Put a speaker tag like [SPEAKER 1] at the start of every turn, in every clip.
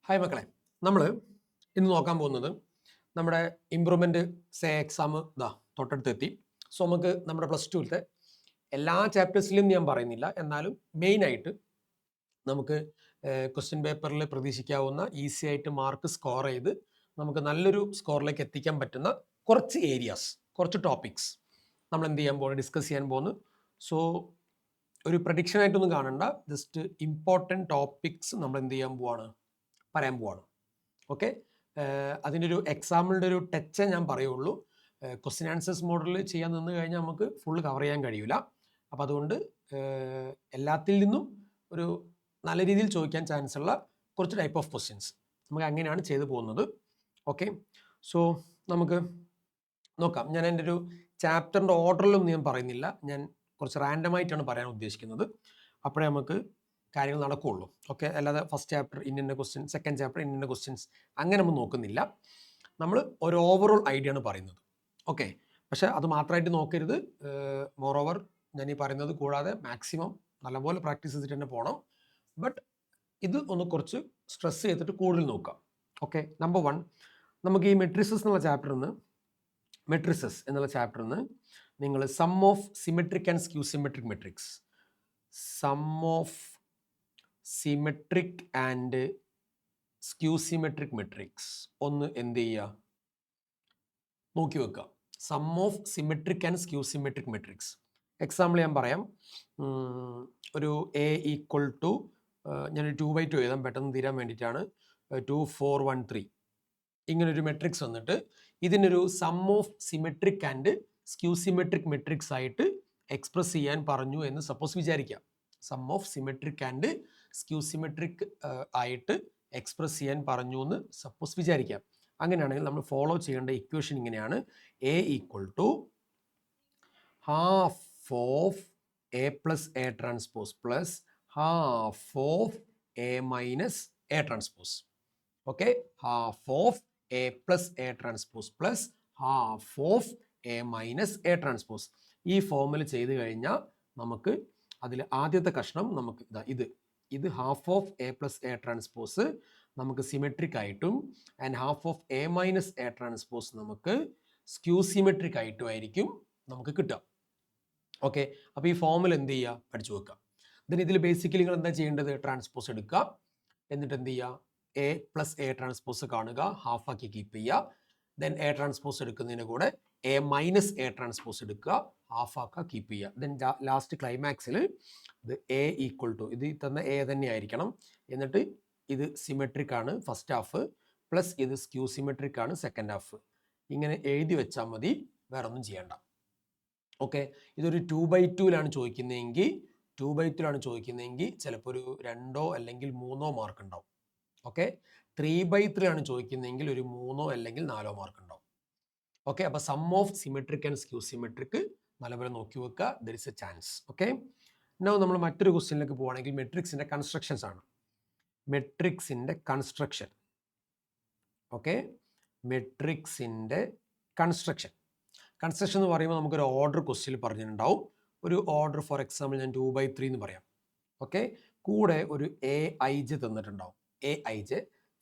[SPEAKER 1] Hi മക്കളെ, നമ്മൾ ഇന്ന് നോക്കാൻ പോകുന്നത് നമ്മുടെ ഇമ്പ്രൂവ്മെൻറ്റ് എക്സാം തൊട്ടടുത്തെത്തി. സോ നമുക്ക് നമ്മുടെ പ്ലസ് ടുവിലത്തെ എല്ലാ ചാപ്റ്റേഴ്സിലും ഞാൻ പറയുന്നില്ല, എന്നാലും മെയിനായിട്ട് നമുക്ക് ക്വസ്റ്റ്യൻ പേപ്പറിൽ പ്രതീക്ഷിക്കാവുന്ന ഈസി ആയിട്ട് മാർക്ക് സ്കോർ ചെയ്ത് നമുക്ക് നല്ലൊരു സ്കോറിലേക്ക് എത്തിക്കാൻ പറ്റുന്ന കുറച്ച് ഏരിയാസ്, കുറച്ച് ടോപ്പിക്സ് നമ്മൾ എന്ത് ചെയ്യാൻ പോകുന്നു, ഡിസ്കസ് ചെയ്യാൻ പോകുന്നു. സോ ഒരു പ്രഡിക്ഷനായിട്ടൊന്നും കാണണ്ട, ജസ്റ്റ് ഇമ്പോർട്ടൻറ്റ് ടോപ്പിക്സ് നമ്മൾ എന്ത് ചെയ്യാൻ പോവാണ്, പറയാൻ പോവാണ്. ഓക്കെ, അതിൻ്റെ ഒരു എക്സാമ്പിളിൻ്റെ ഒരു ടച്ചേ ഞാൻ പറയുള്ളൂ. ക്വസ്റ്റ്യൻ ആൻസേഴ്സ് മോഡലിൽ ചെയ്യാൻ നിന്ന് കഴിഞ്ഞാൽ നമുക്ക് ഫുൾ കവർ ചെയ്യാൻ കഴിയില്ല. അപ്പം അതുകൊണ്ട് എല്ലാത്തിൽ നിന്നും ഒരു നല്ല രീതിയിൽ ചോദിക്കാൻ ചാൻസ് ഉള്ള കുറച്ച് ടൈപ്പ് ഓഫ് ക്വസ്റ്റ്യൻസ് നമുക്ക് അങ്ങനെയാണ് ചെയ്തു പോകുന്നത്. ഓക്കെ, സോ നമുക്ക് നോക്കാം. ഞാൻ എൻ്റെ ഒരു ചാപ്റ്ററിൻ്റെ ഓർഡറിലൊന്നും ഞാൻ പറയുന്നില്ല, ഞാൻ കുറച്ച് റാൻഡമായിട്ടാണ് പറയാൻ ഉദ്ദേശിക്കുന്നത്. അപ്പോഴേ നമുക്ക് കാര്യങ്ങൾ നടക്കുകയുള്ളൂ. ഓക്കെ, അല്ലാതെ ഫസ്റ്റ് ചാപ്റ്റർ ഇന്ന ക്വസ്റ്റ്യൻ, സെക്കൻഡ് ചാപ്റ്റർ ഇന്ന ക്വസ്റ്റ്യൻസ് അങ്ങനെ നമ്മൾ നോക്കുന്നില്ല. നമ്മൾ ഒരു ഓവറോൾ ഐഡിയ ആണ് പറയുന്നത്. ഓക്കെ, പക്ഷേ അത് മാത്രമായിട്ട് നോക്കരുത്. മോർ ഓവർ ഞാൻ ഈ പറയുന്നത് കൂടാതെ മാക്സിമം നല്ലപോലെ പ്രാക്ടീസ് ചെയ്തിട്ട് തന്നെ പോകണം. ബട്ട് ഇത് ഒന്ന് കുറച്ച് സ്ട്രെസ് ചെയ്തിട്ട് കൂടുതൽ നോക്കാം. ഓക്കെ, നമ്പർ 1, നമുക്ക് ഈ മെട്രിസസ് എന്നുള്ള ചാപ്റ്ററിൽ നിന്ന് നിങ്ങൾ sum of symmetric and skew symmetric matrix, sum of symmetric and skew symmetric matrix ഒന്ന് എന്ത് ചെയ്യുക, നോക്കി വെക്കുക. Sum of symmetric and skew symmetric matrix. Example ഞാൻ പറയാം. ഒരു എ ഈക്വൽ ടു, ഞാനൊരു 2/2 എഴുതാം പെട്ടെന്ന് തീരാൻ വേണ്ടിയിട്ടാണ്. 2 4 1 3 ഇങ്ങനൊരു മെട്രിക്സ് വന്നിട്ട് ഇതിനൊരു sum of symmetric and skew symmetric matrix ആയിട്ട് എക്സ്പ്രസ് ചെയ്യാൻ പറഞ്ഞു എന്ന് സപ്പോസ് വിചാരിക്കാം. Sum of symmetric and skew symmetric ആയിട്ട് എക്സ്പ്രസ് ചെയ്യാൻ പറഞ്ഞു എന്ന് സപ്പോസ് വിചാരിക്കാം. അങ്ങനെയാണെങ്കിൽ നമ്മൾ ഫോളോ ചെയ്യേണ്ട ഇക്വേഷൻ ഇങ്ങനെയാണ്: A equal to half of A plus A transpose plus half of A minus A transpose. Okay, half of A plus A transpose plus half of A minus A transpose. ഈ ഫോമിൽ ചെയ്ത് കഴിഞ്ഞാൽ നമുക്ക് അതിൽ ആദ്യത്തെ കഷ്ണം നമുക്ക് ഇത് half of A plus A transpose നമുക്ക് സിമെട്രിക് ആയിട്ടും and half of A minus A transpose നമുക്ക് സ്ക്യൂ സിമെട്രിക് ആയിട്ടും ആയിരിക്കും നമുക്ക് കിട്ടുക. ഓക്കെ, അപ്പോൾ ഈ ഫോമിൽ എന്ത് ചെയ്യുക, പഠിച്ചു വെക്കുക. ദെൻ ഇതിൽ ബേസിക്കലി നിങ്ങൾ എന്താ ചെയ്യേണ്ടത്, ട്രാൻസ്പോസ് എടുക്കുക, എന്നിട്ട് എന്ത് ചെയ്യുക, എ പ്ലസ് എ ട്രാൻസ്പോസ് കാണുക, ഹാഫ് ആക്കി കീപ്പ് ചെയ്യുക. ദെൻ എ ട്രാൻസ്പോസ് എടുക്കുന്നതിന് കൂടെ എ മൈനസ് എ ട്രാൻസ്പോസ് എടുക്കുക, ഹാഫ് ആക്കുക, കീപ്പ് ചെയ്യുക. ദെൻ ലാസ്റ്റ് ക്ലൈമാക്സിൽ ഇത് എ ഈക്വൽ ടു, ഇത് തന്ന എ തന്നെ ആയിരിക്കണം, എന്നിട്ട് ഇത് സിമെട്രിക് ആണ് ഫസ്റ്റ് ഹാഫ് പ്ലസ് ഇത് സ്ക്യൂ സിമെട്രിക് ആണ് സെക്കൻഡ് ഹാഫ്. ഇങ്ങനെ എഴുതി വെച്ചാൽ മതി, വേറെ ഒന്നും ചെയ്യേണ്ട. ഓക്കെ, ഇതൊരു 2/2 ചോദിക്കുന്നതെങ്കിൽ ചിലപ്പോൾ ഒരു 2 അല്ലെങ്കിൽ 3 മാർക്ക് ഉണ്ടാവും. ഓക്കെ, 3/3 ആണ് ചോദിക്കുന്നതെങ്കിൽ ഒരു 3 അല്ലെങ്കിൽ 4 മാർക്ക് ഉണ്ടാവും. ഓക്കെ, അപ്പോൾ sum of symmetric and skew symmetric നല്ലപോലെ നോക്കി വെക്കുക, there is a chance. Okay, now നമ്മൾ മറ്റൊരു ക്വസ്റ്റ്യനിലേക്ക് പോവുകയാണെങ്കിൽ മെട്രിക്സിൻ്റെ കൺസ്ട്രക്ഷൻസ് ആണ്. മെട്രിക്സിൻ്റെ കൺസ്ട്രക്ഷൻ. ഓക്കെ, മെട്രിക്സിൻ്റെ കൺസ്ട്രക്ഷൻ എന്ന് പറയുമ്പോൾ നമുക്കൊരു ഓർഡർ ക്വസ്റ്റ്യനിൽ പറഞ്ഞിട്ടുണ്ടാവും. ഒരു ഓർഡർ ഫോർ എക്സാമ്പിൾ ഞാൻ 2/3 എന്ന് പറയാം. ഓക്കെ, കൂടെ ഒരു AIJ തന്നിട്ടുണ്ടാവും. AIJ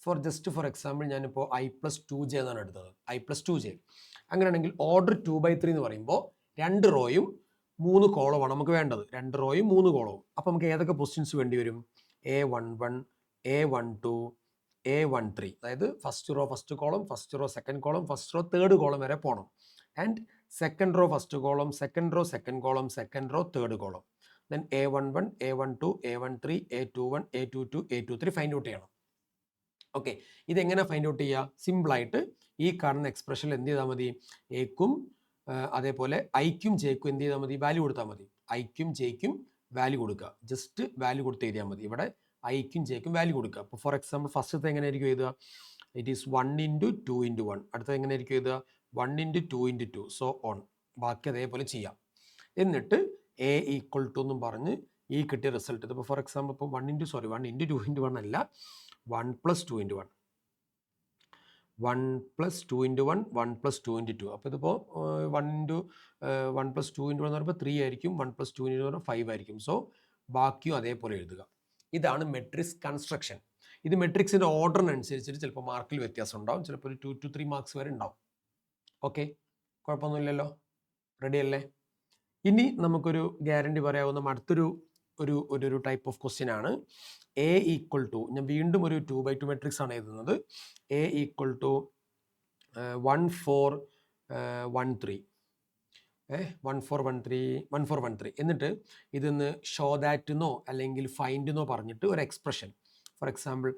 [SPEAKER 1] ഫോർ എക്സാമ്പിൾ ഞാനിപ്പോൾ I+2J എന്നാണ് എടുത്തത്, I+2J. അങ്ങനെയാണെങ്കിൽ ഓർഡർ 2/3 എന്ന് പറയുമ്പോൾ 2 റോയും 3 കോളമാണ് നമുക്ക് വേണ്ടത്, 2 റോയും 3 കോളവും. അപ്പോൾ നമുക്ക് ഏതൊക്കെ പൊസിഷൻസ് വേണ്ടി വരും, A11, A12, A13, അതായത് first row first column, first row second column, first row third column വരെ പോകണം. And second row first column, second row second column, second row third column. Then A11, A12, A13, A21, A22, A23 find out ചെയ്യണം. Okay, ഇതെങ്ങനെ find out ചെയ്യുക, സിമ്പിളായിട്ട് ഈ കാണുന്ന എക്സ്പ്രഷനിൽ എന്ത് ചെയ്താൽ മതി, എക്കും അതേപോലെ ഐക്കും ജെക്കും എന്ത് ചെയ്താൽ മതി, വാല്യൂ കൊടുത്താൽ മതി. ഐക്കും ജെക്കും വാല്യൂ കൊടുക്കുക, ജസ്റ്റ് വാല്യൂ കൊടുത്ത് എഴുതിയാൽ മതി. ഇവിടെ ഐക്കും ജെക്കും വാല്യൂ കൊടുക്കുക. അപ്പോൾ ഫോർ എക്സാമ്പിൾ ഫസ്റ്റത്തെ എങ്ങനെയായിരിക്കും എഴുതുക, ഇറ്റ് ഈസ് 1 × 2 × 1. അടുത്തത് എങ്ങനെയായിരിക്കും എഴുതുക, 1 × 2 × 2, സോ ഓൺ. ബാക്കി അതേപോലെ ചെയ്യാം. എന്നിട്ട് എ ഈക്വൽ ടു എന്നും പറഞ്ഞ് ഈ കിട്ടിയ റിസൾട്ട്, ഇതിപ്പോൾ ഫോർ എക്സാമ്പിൾ ഇപ്പോൾ 1 × 2 × 1 അല്ല, 1 + 2 × 1, 1 + 2 × 1, 1 + 2 × 2. അപ്പോൾ ഇതിപ്പോൾ 1 + 2 × 1 എന്ന് പറയുമ്പോൾ 3 ആയിരിക്കും, 1 + 2 × 1 5 ആയിരിക്കും. സോ ബാക്കിയും അതേപോലെ എഴുതുക. ഇതാണ് മെട്രിക്സ് കൺസ്ട്രക്ഷൻ. ഇത് മെട്രിക്സിൻ്റെ ഓർഡറിനനുസരിച്ചിട്ട് ചിലപ്പോൾ മാർക്കിൽ വ്യത്യാസം ഉണ്ടാവും, ചിലപ്പോൾ ഒരു 2 to 3 മാർക്സ് വരെ ഉണ്ടാവും. ഓക്കെ, കുഴപ്പമൊന്നുമില്ലല്ലോ, റെഡി അല്ലേ? ഇനി നമുക്കൊരു ഗ്യാരണ്ടി പറയാവുന്ന അടുത്തൊരു ഒരു ടൈപ്പ് ഓഫ് ക്വസ്റ്റ്യൻ ആണ്. എ ഈക്വൽ ടു, ഞാൻ വീണ്ടും ഒരു 2x2 മെട്രിക്സ് ആണ് എഴുതുന്നത്. എ ഈക്വൽ ടു 1 4 1 3 1 4 1 3 1 4 1 3 എന്നിട്ട് ഇതൊന്ന് ഷോ ദാറ്റ് എന്നോ അല്ലെങ്കിൽ ഫൈൻഡ് എന്നോ പറഞ്ഞിട്ട് ഒരു expression, for example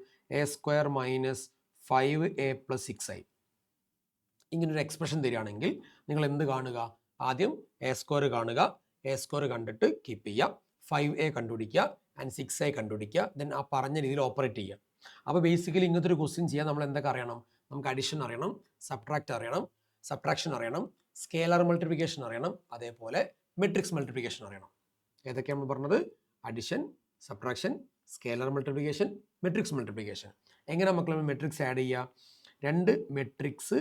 [SPEAKER 1] a² minus 5a plus 6i, ഇങ്ങനൊരു എക്സ്പ്രഷൻ തരികയാണെങ്കിൽ നിങ്ങൾ എന്ത് കാണുക? ആദ്യം a² കാണുക, a² കണ്ടിട്ട് കീപ്പ് ചെയ്യുക, 5a കണ്ടുപിടിക്കുക ആൻഡ് 6i കണ്ടുപിടിക്കുക, ദെൻ ആ പറഞ്ഞ രീതിയിൽ ഓപ്പറേറ്റ് ചെയ്യുക. അപ്പോൾ ബേസിക്കലി ഇങ്ങനത്തെ ഒരു ക്വസ്റ്റ്യൻ ചെയ്യാൻ നമ്മൾ എന്തൊക്കെ അറിയണം? നമുക്ക് അഡിഷൻ അറിയണം, സബ്ട്രാക്ട് അറിയണം, സബ്ട്രാക്ഷൻ അറിയണം, സ്കേലർ മൾട്ടിപ്ലിക്കേഷൻ അറിയണം, അതേപോലെ മെട്രിക്സ് മൾട്ടിപ്ലിക്കേഷൻ അറിയണം. ഏതൊക്കെയാണ് നമ്മൾ പറഞ്ഞത്? Addition, subtraction, scalar multiplication, matrix multiplication. എങ്ങനെ മക്കളെ മെട്രിക്സ് ആഡ് ചെയ്യുക? രണ്ട് മെട്രിക്സ്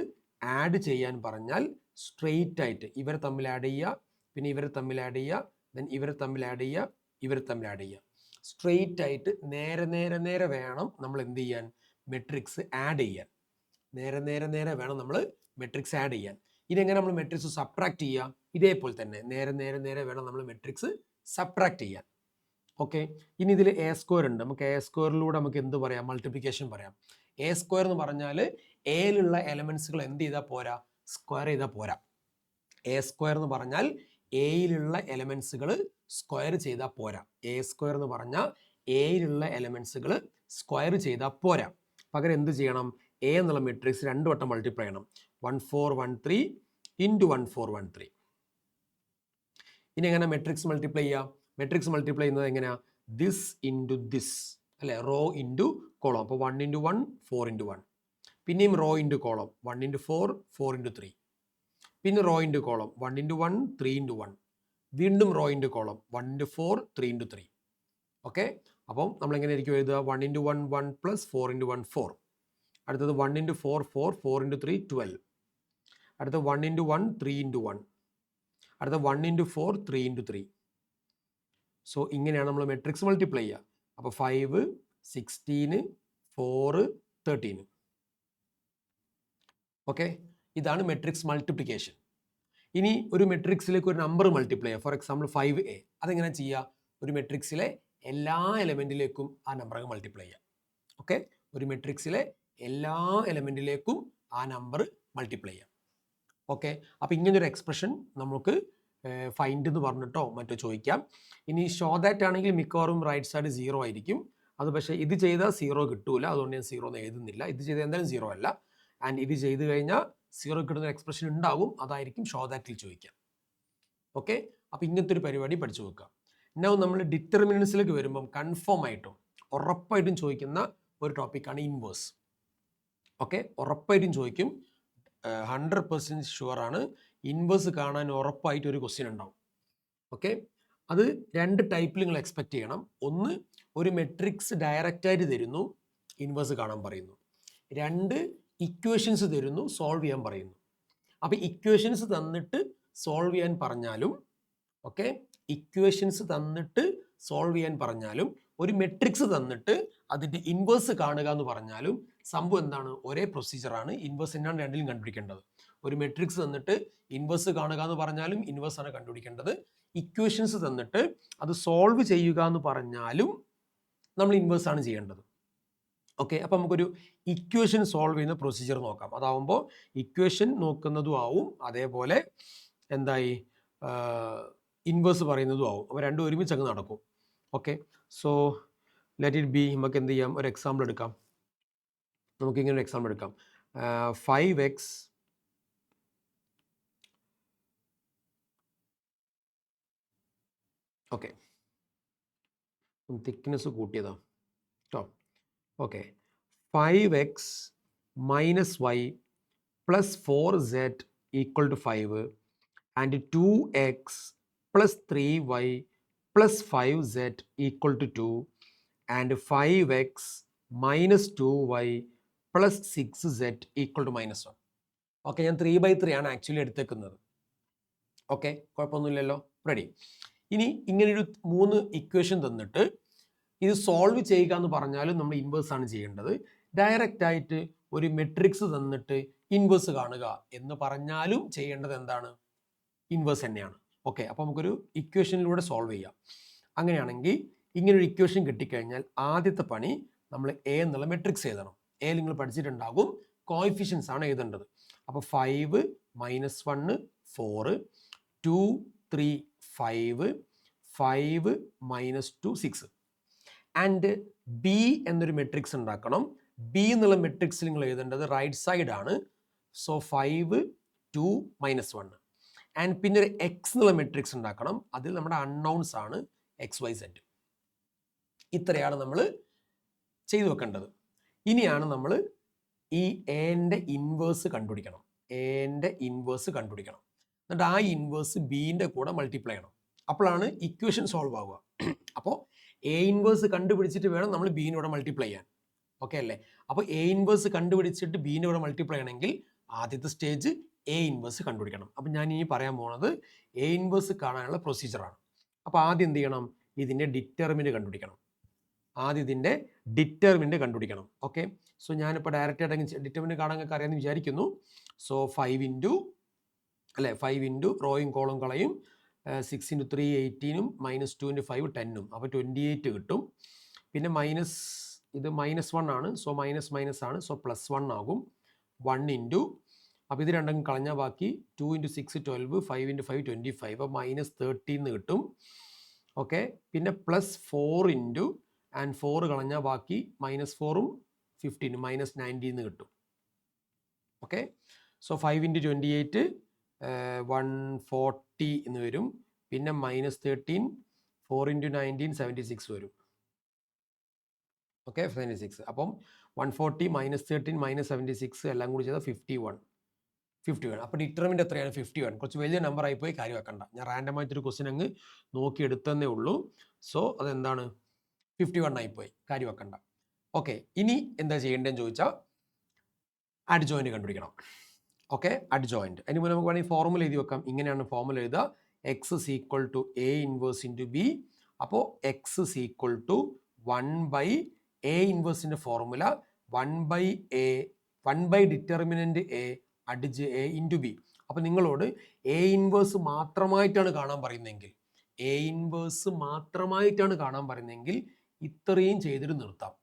[SPEAKER 1] ആഡ് ചെയ്യാൻ പറഞ്ഞാൽ സ്ട്രെയിറ്റ് ആയിട്ട് ഇവരെ തമ്മിൽ ആഡ് ചെയ്യുക, പിന്നെ ഇവരെ തമ്മിൽ ആഡ് ചെയ്യുക, ദെൻ ഇവരെ തമ്മിൽ ആഡ് ചെയ്യുക, ഇവരെ തമ്മിൽ ആഡ് ചെയ്യുക. സ്ട്രെയിറ്റ് ആയിട്ട് നേരെ വേണം നമ്മൾ എന്ത് ചെയ്യാൻ? മെട്രിക്സ് ആഡ് ചെയ്യാൻ. നേരെ വേണം നമ്മൾ മെട്രിക്സ് ആഡ് ചെയ്യാൻ. ഇതെങ്ങനെ നമ്മൾ മെട്രിക്സ് സബ്ട്രാക്ട് ചെയ്യുക? ഇതേപോലെ തന്നെ നേരെ വേണം നമ്മൾ മെട്രിക്സ് സബ്ട്രാക്ട് ചെയ്യാൻ. ഓക്കെ, ഇനി ഇതിൽ a² ഉണ്ട്. നമുക്ക് a² നമുക്ക് എന്ത് പറയാം? മൾട്ടിപ്ലിക്കേഷൻ പറയാം. a² എന്ന് പറഞ്ഞാൽ എയിലുള്ള എലമെന്റ്സുകൾ എന്ത് ചെയ്താൽ പോരാ? സ്ക്വയർ ചെയ്താൽ പോരാ. a² എന്ന് പറഞ്ഞാൽ എയിലുള്ള എലമെന്റ്സുകൾ സ്ക്വയർ ചെയ്താൽ പോരാ. a² എന്ന് പറഞ്ഞാൽ എയിലുള്ള എലമെന്റ്സുകൾ സ്ക്വയർ ചെയ്താൽ പോരാ. പകരം എന്ത് ചെയ്യണം? എ എന്നുള്ള മെട്രിക്സ് 2 വട്ടം മൾട്ടിപ്ലൈ ചെയ്യണം. 1 4 1 3 ഇൻറ്റു 1 4 1 3. ഇനി എങ്ങനെ മെട്രിക്സ് മൾട്ടിപ്ലൈ ചെയ്യാം? മെട്രിക്സ് മൾട്ടിപ്ലൈ ചെയ്യുന്നത് എങ്ങനെയാ? ദിസ് ഇൻറ്റു ദിസ്, അല്ലെ? Rho into column. അപ്പോൾ 1 ഇൻറ്റു 1 4 ഇൻറ്റു 1. പിന്നെയും rho into column 1 into 4 4 into 3. പിന്നെ rho into column 1 into 1 3 into 1. വീണ്ടും rho into column 1 into 4 3 into 3. Okay, അപ്പം നമ്മൾ എങ്ങനെ ആയിരിക്കും എഴുതുക? 1 ഇൻറ്റു 1 1 പ്ലസ് 4 ഇൻറ്റു 1 4. അടുത്തത് 1 ഇൻറ്റു 4 4 4 ഇൻറ്റു 3 12. അടുത്തത് 1 ഇൻറ്റു 1 3 ഇൻറ്റു 1. അടുത്ത 1 ഇൻറ്റു 4 3 ഇൻറ്റു 3. സോ ഇങ്ങനെയാണ് നമ്മൾ മെട്രിക്സ് മൾട്ടിപ്ലൈ ചെയ്യുക. അപ്പോൾ 5 16 4 13. ഓക്കെ, ഇതാണ് മെട്രിക്സ് മൾട്ടിപ്ലിക്കേഷൻ. ഇനി ഒരു മെട്രിക്സിലേക്ക് ഒരു നമ്പർ മൾട്ടിപ്ലൈ ചെയ്യുക. For example 5a. അതെങ്ങനെ ചെയ്യുക? ഒരു മെട്രിക്സിലെ എല്ലാ എലമെൻറ്റിലേക്കും ആ നമ്പർ മൾട്ടിപ്ലൈ ചെയ്യുക. ഓക്കെ, ഒരു മെട്രിക്സിലെ എല്ലാ എലമെൻറ്റിലേക്കും ആ നമ്പർ മൾട്ടിപ്ലൈ ചെയ്യാം. ഓക്കെ, അപ്പോൾ ഇങ്ങനൊരു എക്സ്പ്രഷൻ നമുക്ക് ഫൈൻഡ് എന്ന് പറഞ്ഞിട്ടോ മറ്റോ ചോദിക്കാം. ഇനി ഷോ ദാറ്റ് ആണെങ്കിൽ മിക്കവാറും റൈറ്റ് സൈഡ് 0 ആയിരിക്കും. അത് പക്ഷേ ഇത് ചെയ്താൽ 0 കിട്ടൂല, അതുകൊണ്ട് ഞാൻ 0 എന്ന് എഴുതുന്നില്ല. ഇത് ചെയ്താൽ എന്തായാലും 0 അല്ല. ആൻഡ് ഇത് ചെയ്ത് കഴിഞ്ഞാൽ 0 കിട്ടുന്ന എക്സ്പ്രഷൻ ഉണ്ടാവും, അതായിരിക്കും ഷോ ദാറ്റിൽ ചോദിക്കാം. ഓക്കെ, അപ്പോൾ ഇങ്ങനത്തെ ഒരു പരിപാടി പഠിച്ചു വെക്കാം. നൗ നമ്മൾ ഡിറ്റർമിനൻസിലേക്ക് വരുമ്പം കൺഫേം ആയിട്ടും ഉറപ്പായിട്ടും ചോദിക്കുന്ന ഒരു ടോപ്പിക്കാണ് ഇൻവേഴ്സ്. ഓക്കെ, ഉറപ്പായിട്ടും ചോദിക്കും, 100% ഷുവറാണ്. ഇൻവേഴ്സ് കാണാൻ ഉറപ്പായിട്ട് ഒരു ക്വസ്റ്റ്യൻ ഉണ്ടാവും. ഓക്കെ, അത് 2 ടൈപ്പിൽ നിങ്ങൾ എക്സ്പെക്ട് ചെയ്യണം. ഒന്ന്, ഒരു മെട്രിക്സ് ഡയറക്റ്റായിട്ട് തരുന്നു, ഇൻവേഴ്സ് കാണാൻ പറയുന്നു. 2, ഇക്വേഷൻസ് തരുന്നു, സോൾവ് ചെയ്യാൻ പറയുന്നു. അപ്പോൾ ഇക്വേഷൻസ് തന്നിട്ട് സോൾവ് ചെയ്യാൻ പറഞ്ഞാലും, ഓക്കെ, ഇക്വേഷൻസ് തന്നിട്ട് സോൾവ് ചെയ്യാൻ പറഞ്ഞാലും, ഒരു മെട്രിക്സ് തന്നിട്ട് അതിൻ്റെ ഇൻവേഴ്സ് കാണുക എന്ന് പറഞ്ഞാലും സംഭവം എന്താണ്? ഒരേ പ്രൊസീജിയറാണ്. ഇൻവേഴ്സ് എന്നാണ് രണ്ടിലും കണ്ടുപിടിക്കേണ്ടത്. ഒരു മെട്രിക്സ് തന്നിട്ട് ഇൻവേഴ്സ് കാണുക എന്ന് പറഞ്ഞാലും ഇൻവേഴ്സ് ആണ് കണ്ടുപിടിക്കേണ്ടത്. ഇക്വേഷൻസ് തന്നിട്ട് അത് സോൾവ് ചെയ്യുക എന്ന് പറഞ്ഞാലും നമ്മൾ ഇൻവേഴ്സ് ആണ് ചെയ്യേണ്ടത്. ഓക്കെ, അപ്പോൾ നമുക്കൊരു ഇക്വേഷൻ സോൾവ് ചെയ്യുന്ന പ്രൊസീജിയർ നോക്കാം. അതാവുമ്പോൾ ഇക്വേഷൻ നോക്കുന്നതും ആവും, അതേപോലെ എന്തായി ഇൻവേഴ്സ് പറയുന്നതും ആവും. അപ്പോൾ രണ്ടും ഒരുമിച്ച് അങ്ങ് നടക്കും. Okay, so let it B. നമുക്ക് എന്ത് ചെയ്യാം? ഒരു എക്സാമ്പിൾ എടുക്കാം. നമുക്കിങ്ങനെ ഒരു എക്സാമ്പിൾ എടുക്കാം. 5x ഓക്കെ, തിക്നെസ് കൂട്ടിയതാ കേട്ടോ. Okay, 5x minus y plus 4z equal to 5 and 2x plus 3y plus 5z equal to 2 and 5x minus 2y plus 6z equal to -1. Okay, ഞാൻ 3/3 ആണ് ആക്ച്വലി എടുത്തേക്കുന്നത്. Okay, കുഴപ്പമൊന്നുമില്ലല്ലോ, ready. ഇനി ഇങ്ങനൊരു 3 equation തന്നിട്ട് ഇത് സോൾവ് ചെയ്യുക എന്ന് പറഞ്ഞാലും നമ്മൾ ഇൻവേഴ്സ് ആണ് ചെയ്യേണ്ടത്. ഡയറക്റ്റ് ആയിട്ട് ഒരു മെട്രിക്സ് തന്നിട്ട് ഇൻവേഴ്സ് കാണുക എന്ന് പറഞ്ഞാലും ചെയ്യേണ്ടത് എന്താണ്? ഇൻവേഴ്സ് തന്നെയാണ്. ഓക്കെ, അപ്പോൾ നമുക്കൊരു ഇക്വേഷനിലൂടെ സോൾവ് ചെയ്യാം. അങ്ങനെയാണെങ്കിൽ ഇങ്ങനൊരു ഇക്വേഷൻ കിട്ടിക്കഴിഞ്ഞാൽ ആദ്യത്തെ പണി നമ്മൾ എ എന്നുള്ള മെട്രിക്സ് എഴുതണം. എ നിങ്ങൾ പഠിച്ചിട്ടുണ്ടാകും, കോഎഫിഷ്യൻസ് ആണ് എഴുതേണ്ടത്. അപ്പോൾ 5 -1 4, 2 3 5, 5 -2 6. ആൻഡ് ബി എന്നൊരു മെട്രിക്സ് ഉണ്ടാക്കണം. ബി എന്നുള്ള മെട്രിക്സിൽ നിങ്ങൾ എഴുതേണ്ടത് റൈറ്റ് സൈഡ് ആണ്. സോ 5 2 -1. ആൻഡ് പിന്നെ ഒരു എക്സ് എന്നുള്ള മെട്രിക്സ് ഉണ്ടാക്കണം. അതിൽ നമ്മുടെ അൺനൗൺസ് ആണ് XYZ. ഇത്രയാണ് നമ്മൾ ചെയ്തു വെക്കേണ്ടത്. ഇനിയാണ് നമ്മൾ ഈ എൻ്റെ ഇൻവേഴ്സ് കണ്ടുപിടിക്കണം. എൻ്റെ ഇൻവേഴ്സ് കണ്ടുപിടിക്കണം. എന്നിട്ട് ആ ഇൻവേഴ്സ് ബീൻ്റെ കൂടെ മൾട്ടിപ്ലൈ ചെയ്യണം. അപ്പോഴാണ് ഇക്വേഷൻ സോൾവ് ആവുക. അപ്പോൾ എ ഇൻവേഴ്സ് കണ്ടുപിടിച്ചിട്ട് വേണം നമ്മൾ ബീനോടെ മൾട്ടിപ്ലൈ ചെയ്യാൻ. ഓക്കെ അല്ലേ? അപ്പോൾ എ ഇൻവേഴ്സ് കണ്ടുപിടിച്ചിട്ട് ബീനോടെ മൾട്ടിപ്ലൈ ചെയ്യണമെങ്കിൽ ആദ്യത്തെ സ്റ്റേജ് എ ഇൻവേഴ്സ് കണ്ടുപിടിക്കണം. അപ്പം ഞാൻ ഇനി പറയാൻ പോകുന്നത് എ ഇൻവേഴ്സ് കാണാനുള്ള പ്രൊസീജിയറാണ്. അപ്പോൾ ആദ്യം എന്ത് ചെയ്യണം? ഇതിൻ്റെ ഡിറ്റർമിനന്റ് കണ്ടുപിടിക്കണം. ആദ്യം ഇതിൻ്റെ ഡിറ്റർമിനന്റ് കണ്ടുപിടിക്കണം. ഓക്കെ, സോ ഞാനിപ്പോൾ ഡയറക്റ്റ് ആയിട്ട് ഡിറ്റർമിനന്റ് കാണാൻ നിങ്ങൾക്ക് അറിയാമെന്ന് വിചാരിക്കുന്നു. സോ 5 ഇൻറ്റു റോയും കോളും കളയും, 6 × 3 18, -2 × 5 10. അപ്പോൾ 28 കിട്ടും. പിന്നെ ഇത് -1 ആണ്, സോ മൈനസ് ആണ്, സോ +1 ആകും. 1 ഇൻറ്റു, അപ്പോൾ ഇത് രണ്ടും കളഞ്ഞാൽ ബാക്കി 2 × 6 12, 5 × 5 25, അപ്പോൾ -13 കിട്ടും. ഓക്കെ, പിന്നെ +4 ഇൻറ്റു, ആൻഡ് 4 കളഞ്ഞാൽ ബാക്കി -4ഉം 15 -19 കിട്ടും. ഓക്കെ, സോ 5 × 28 140 എന്ന് വരും. പിന്നെ -13, 4 × 19 76 വരും. ഓക്കെ, 76. അപ്പം 140 -13 -76 എല്ലാം കൂടി ചെയ്താൽ 51. അപ്പോൾ ഡിറ്റർമിനന്റ് എത്രയാണ്? 51. കുറച്ച് വലിയ നമ്പർ ആയിപ്പോയി, കാര്യം വെക്കണ്ട. ഞാൻ റാൻഡമായിട്ടൊരു ക്വസ്റ്റ്യൻ അങ്ങ് നോക്കി എടുത്തതേ ഉള്ളൂ. സോ അതെന്താണ്? 51 ആയിപ്പോയി, കാര്യം വെക്കണ്ട. ഓക്കെ, ഇനി എന്താ ചെയ്യേണ്ടതെന്ന് ചോദിച്ചാൽ അഡ്ജോയിന്റ് കണ്ടുപിടിക്കണം. Okay, adjoint. അതിന് മുന്നേ നമുക്ക് വേണമെങ്കിൽ ഫോർമുല എഴുതി വെക്കാം. ഇങ്ങനെയാണ് ഫോർമുല എഴുതുക: x = A inverse into B. അപ്പോൾ x = 1/A ഇൻവേഴ്സിൻ്റെ formula 1/A determinant A adj A into B. അപ്പോൾ നിങ്ങളോട് A ഇൻവേഴ്സ് മാത്രമായിട്ടാണ് കാണാൻ പറയുന്നതെങ്കിൽ ഇത്രയും ചെയ്തിട്ട് നിർത്താം.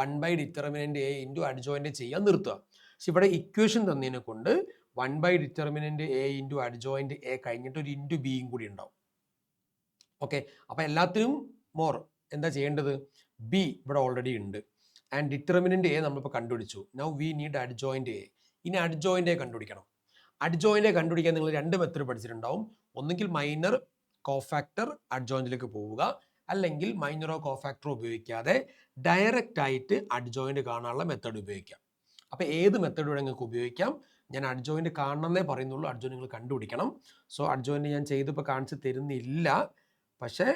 [SPEAKER 1] 1 ഡിറ്റർമിനന്റ് A ഇൻറ്റു അഡ്ജോയിന്റ് ചെയ്യാൻ നിർത്തുക. പക്ഷെ ഇവിടെ ഇക്വേഷൻ തന്നതിനെ കൊണ്ട് 1 determinant A into adjoint A കഴിഞ്ഞിട്ട് ഒരു ഇൻറ്റു ബിയും കൂടി ഉണ്ടാവും. ഓക്കെ, അപ്പോൾ എല്ലാത്തിനും എന്താ ചെയ്യേണ്ടത്? ബി ഇവിടെ ഓൾറെഡി ഉണ്ട്. ആൻഡ് ഡിറ്റർമിനന്റ് A നമ്മളിപ്പോൾ കണ്ടുപിടിച്ചു. Now we need adjoint A. ഇനി അഡ്ജോയിന്റ് A കണ്ടുപിടിക്കണം. അഡ്ജോയിന്റ് A കണ്ടുപിടിക്കാൻ നിങ്ങൾ 2 മെത്തേഡ് പഠിച്ചിട്ടുണ്ടാവും. ഒന്നുകിൽ മൈനർ കോഫാക്ടർ അഡ്ജോയിന്റിലേക്ക് പോവുക, അല്ലെങ്കിൽ മൈനറോ കോഫാക്ടറോ ഉപയോഗിക്കാതെ ഡയറക്റ്റ് ആയിട്ട് അഡ്ജോയിന്റ് കാണാനുള്ള മെത്തേഡ് ഉപയോഗിക്കാം. അപ്പോൾ ഏത് മെത്തേഡ് വേണമെങ്കിൽ നിങ്ങൾക്ക് ഉപയോഗിക്കാം. ഞാൻ അഡ്ജോയിന്റ് കാണണമെന്നേ പറയുന്നുള്ളൂ, അഡ്ജോയിന്റ് നിങ്ങൾ കണ്ടുപിടിക്കണം. സോ അഡ്ജോയിന്റ് ഞാൻ ചെയ്തിപ്പോൾ കാണിച്ച് തരുന്നില്ല, പക്ഷേ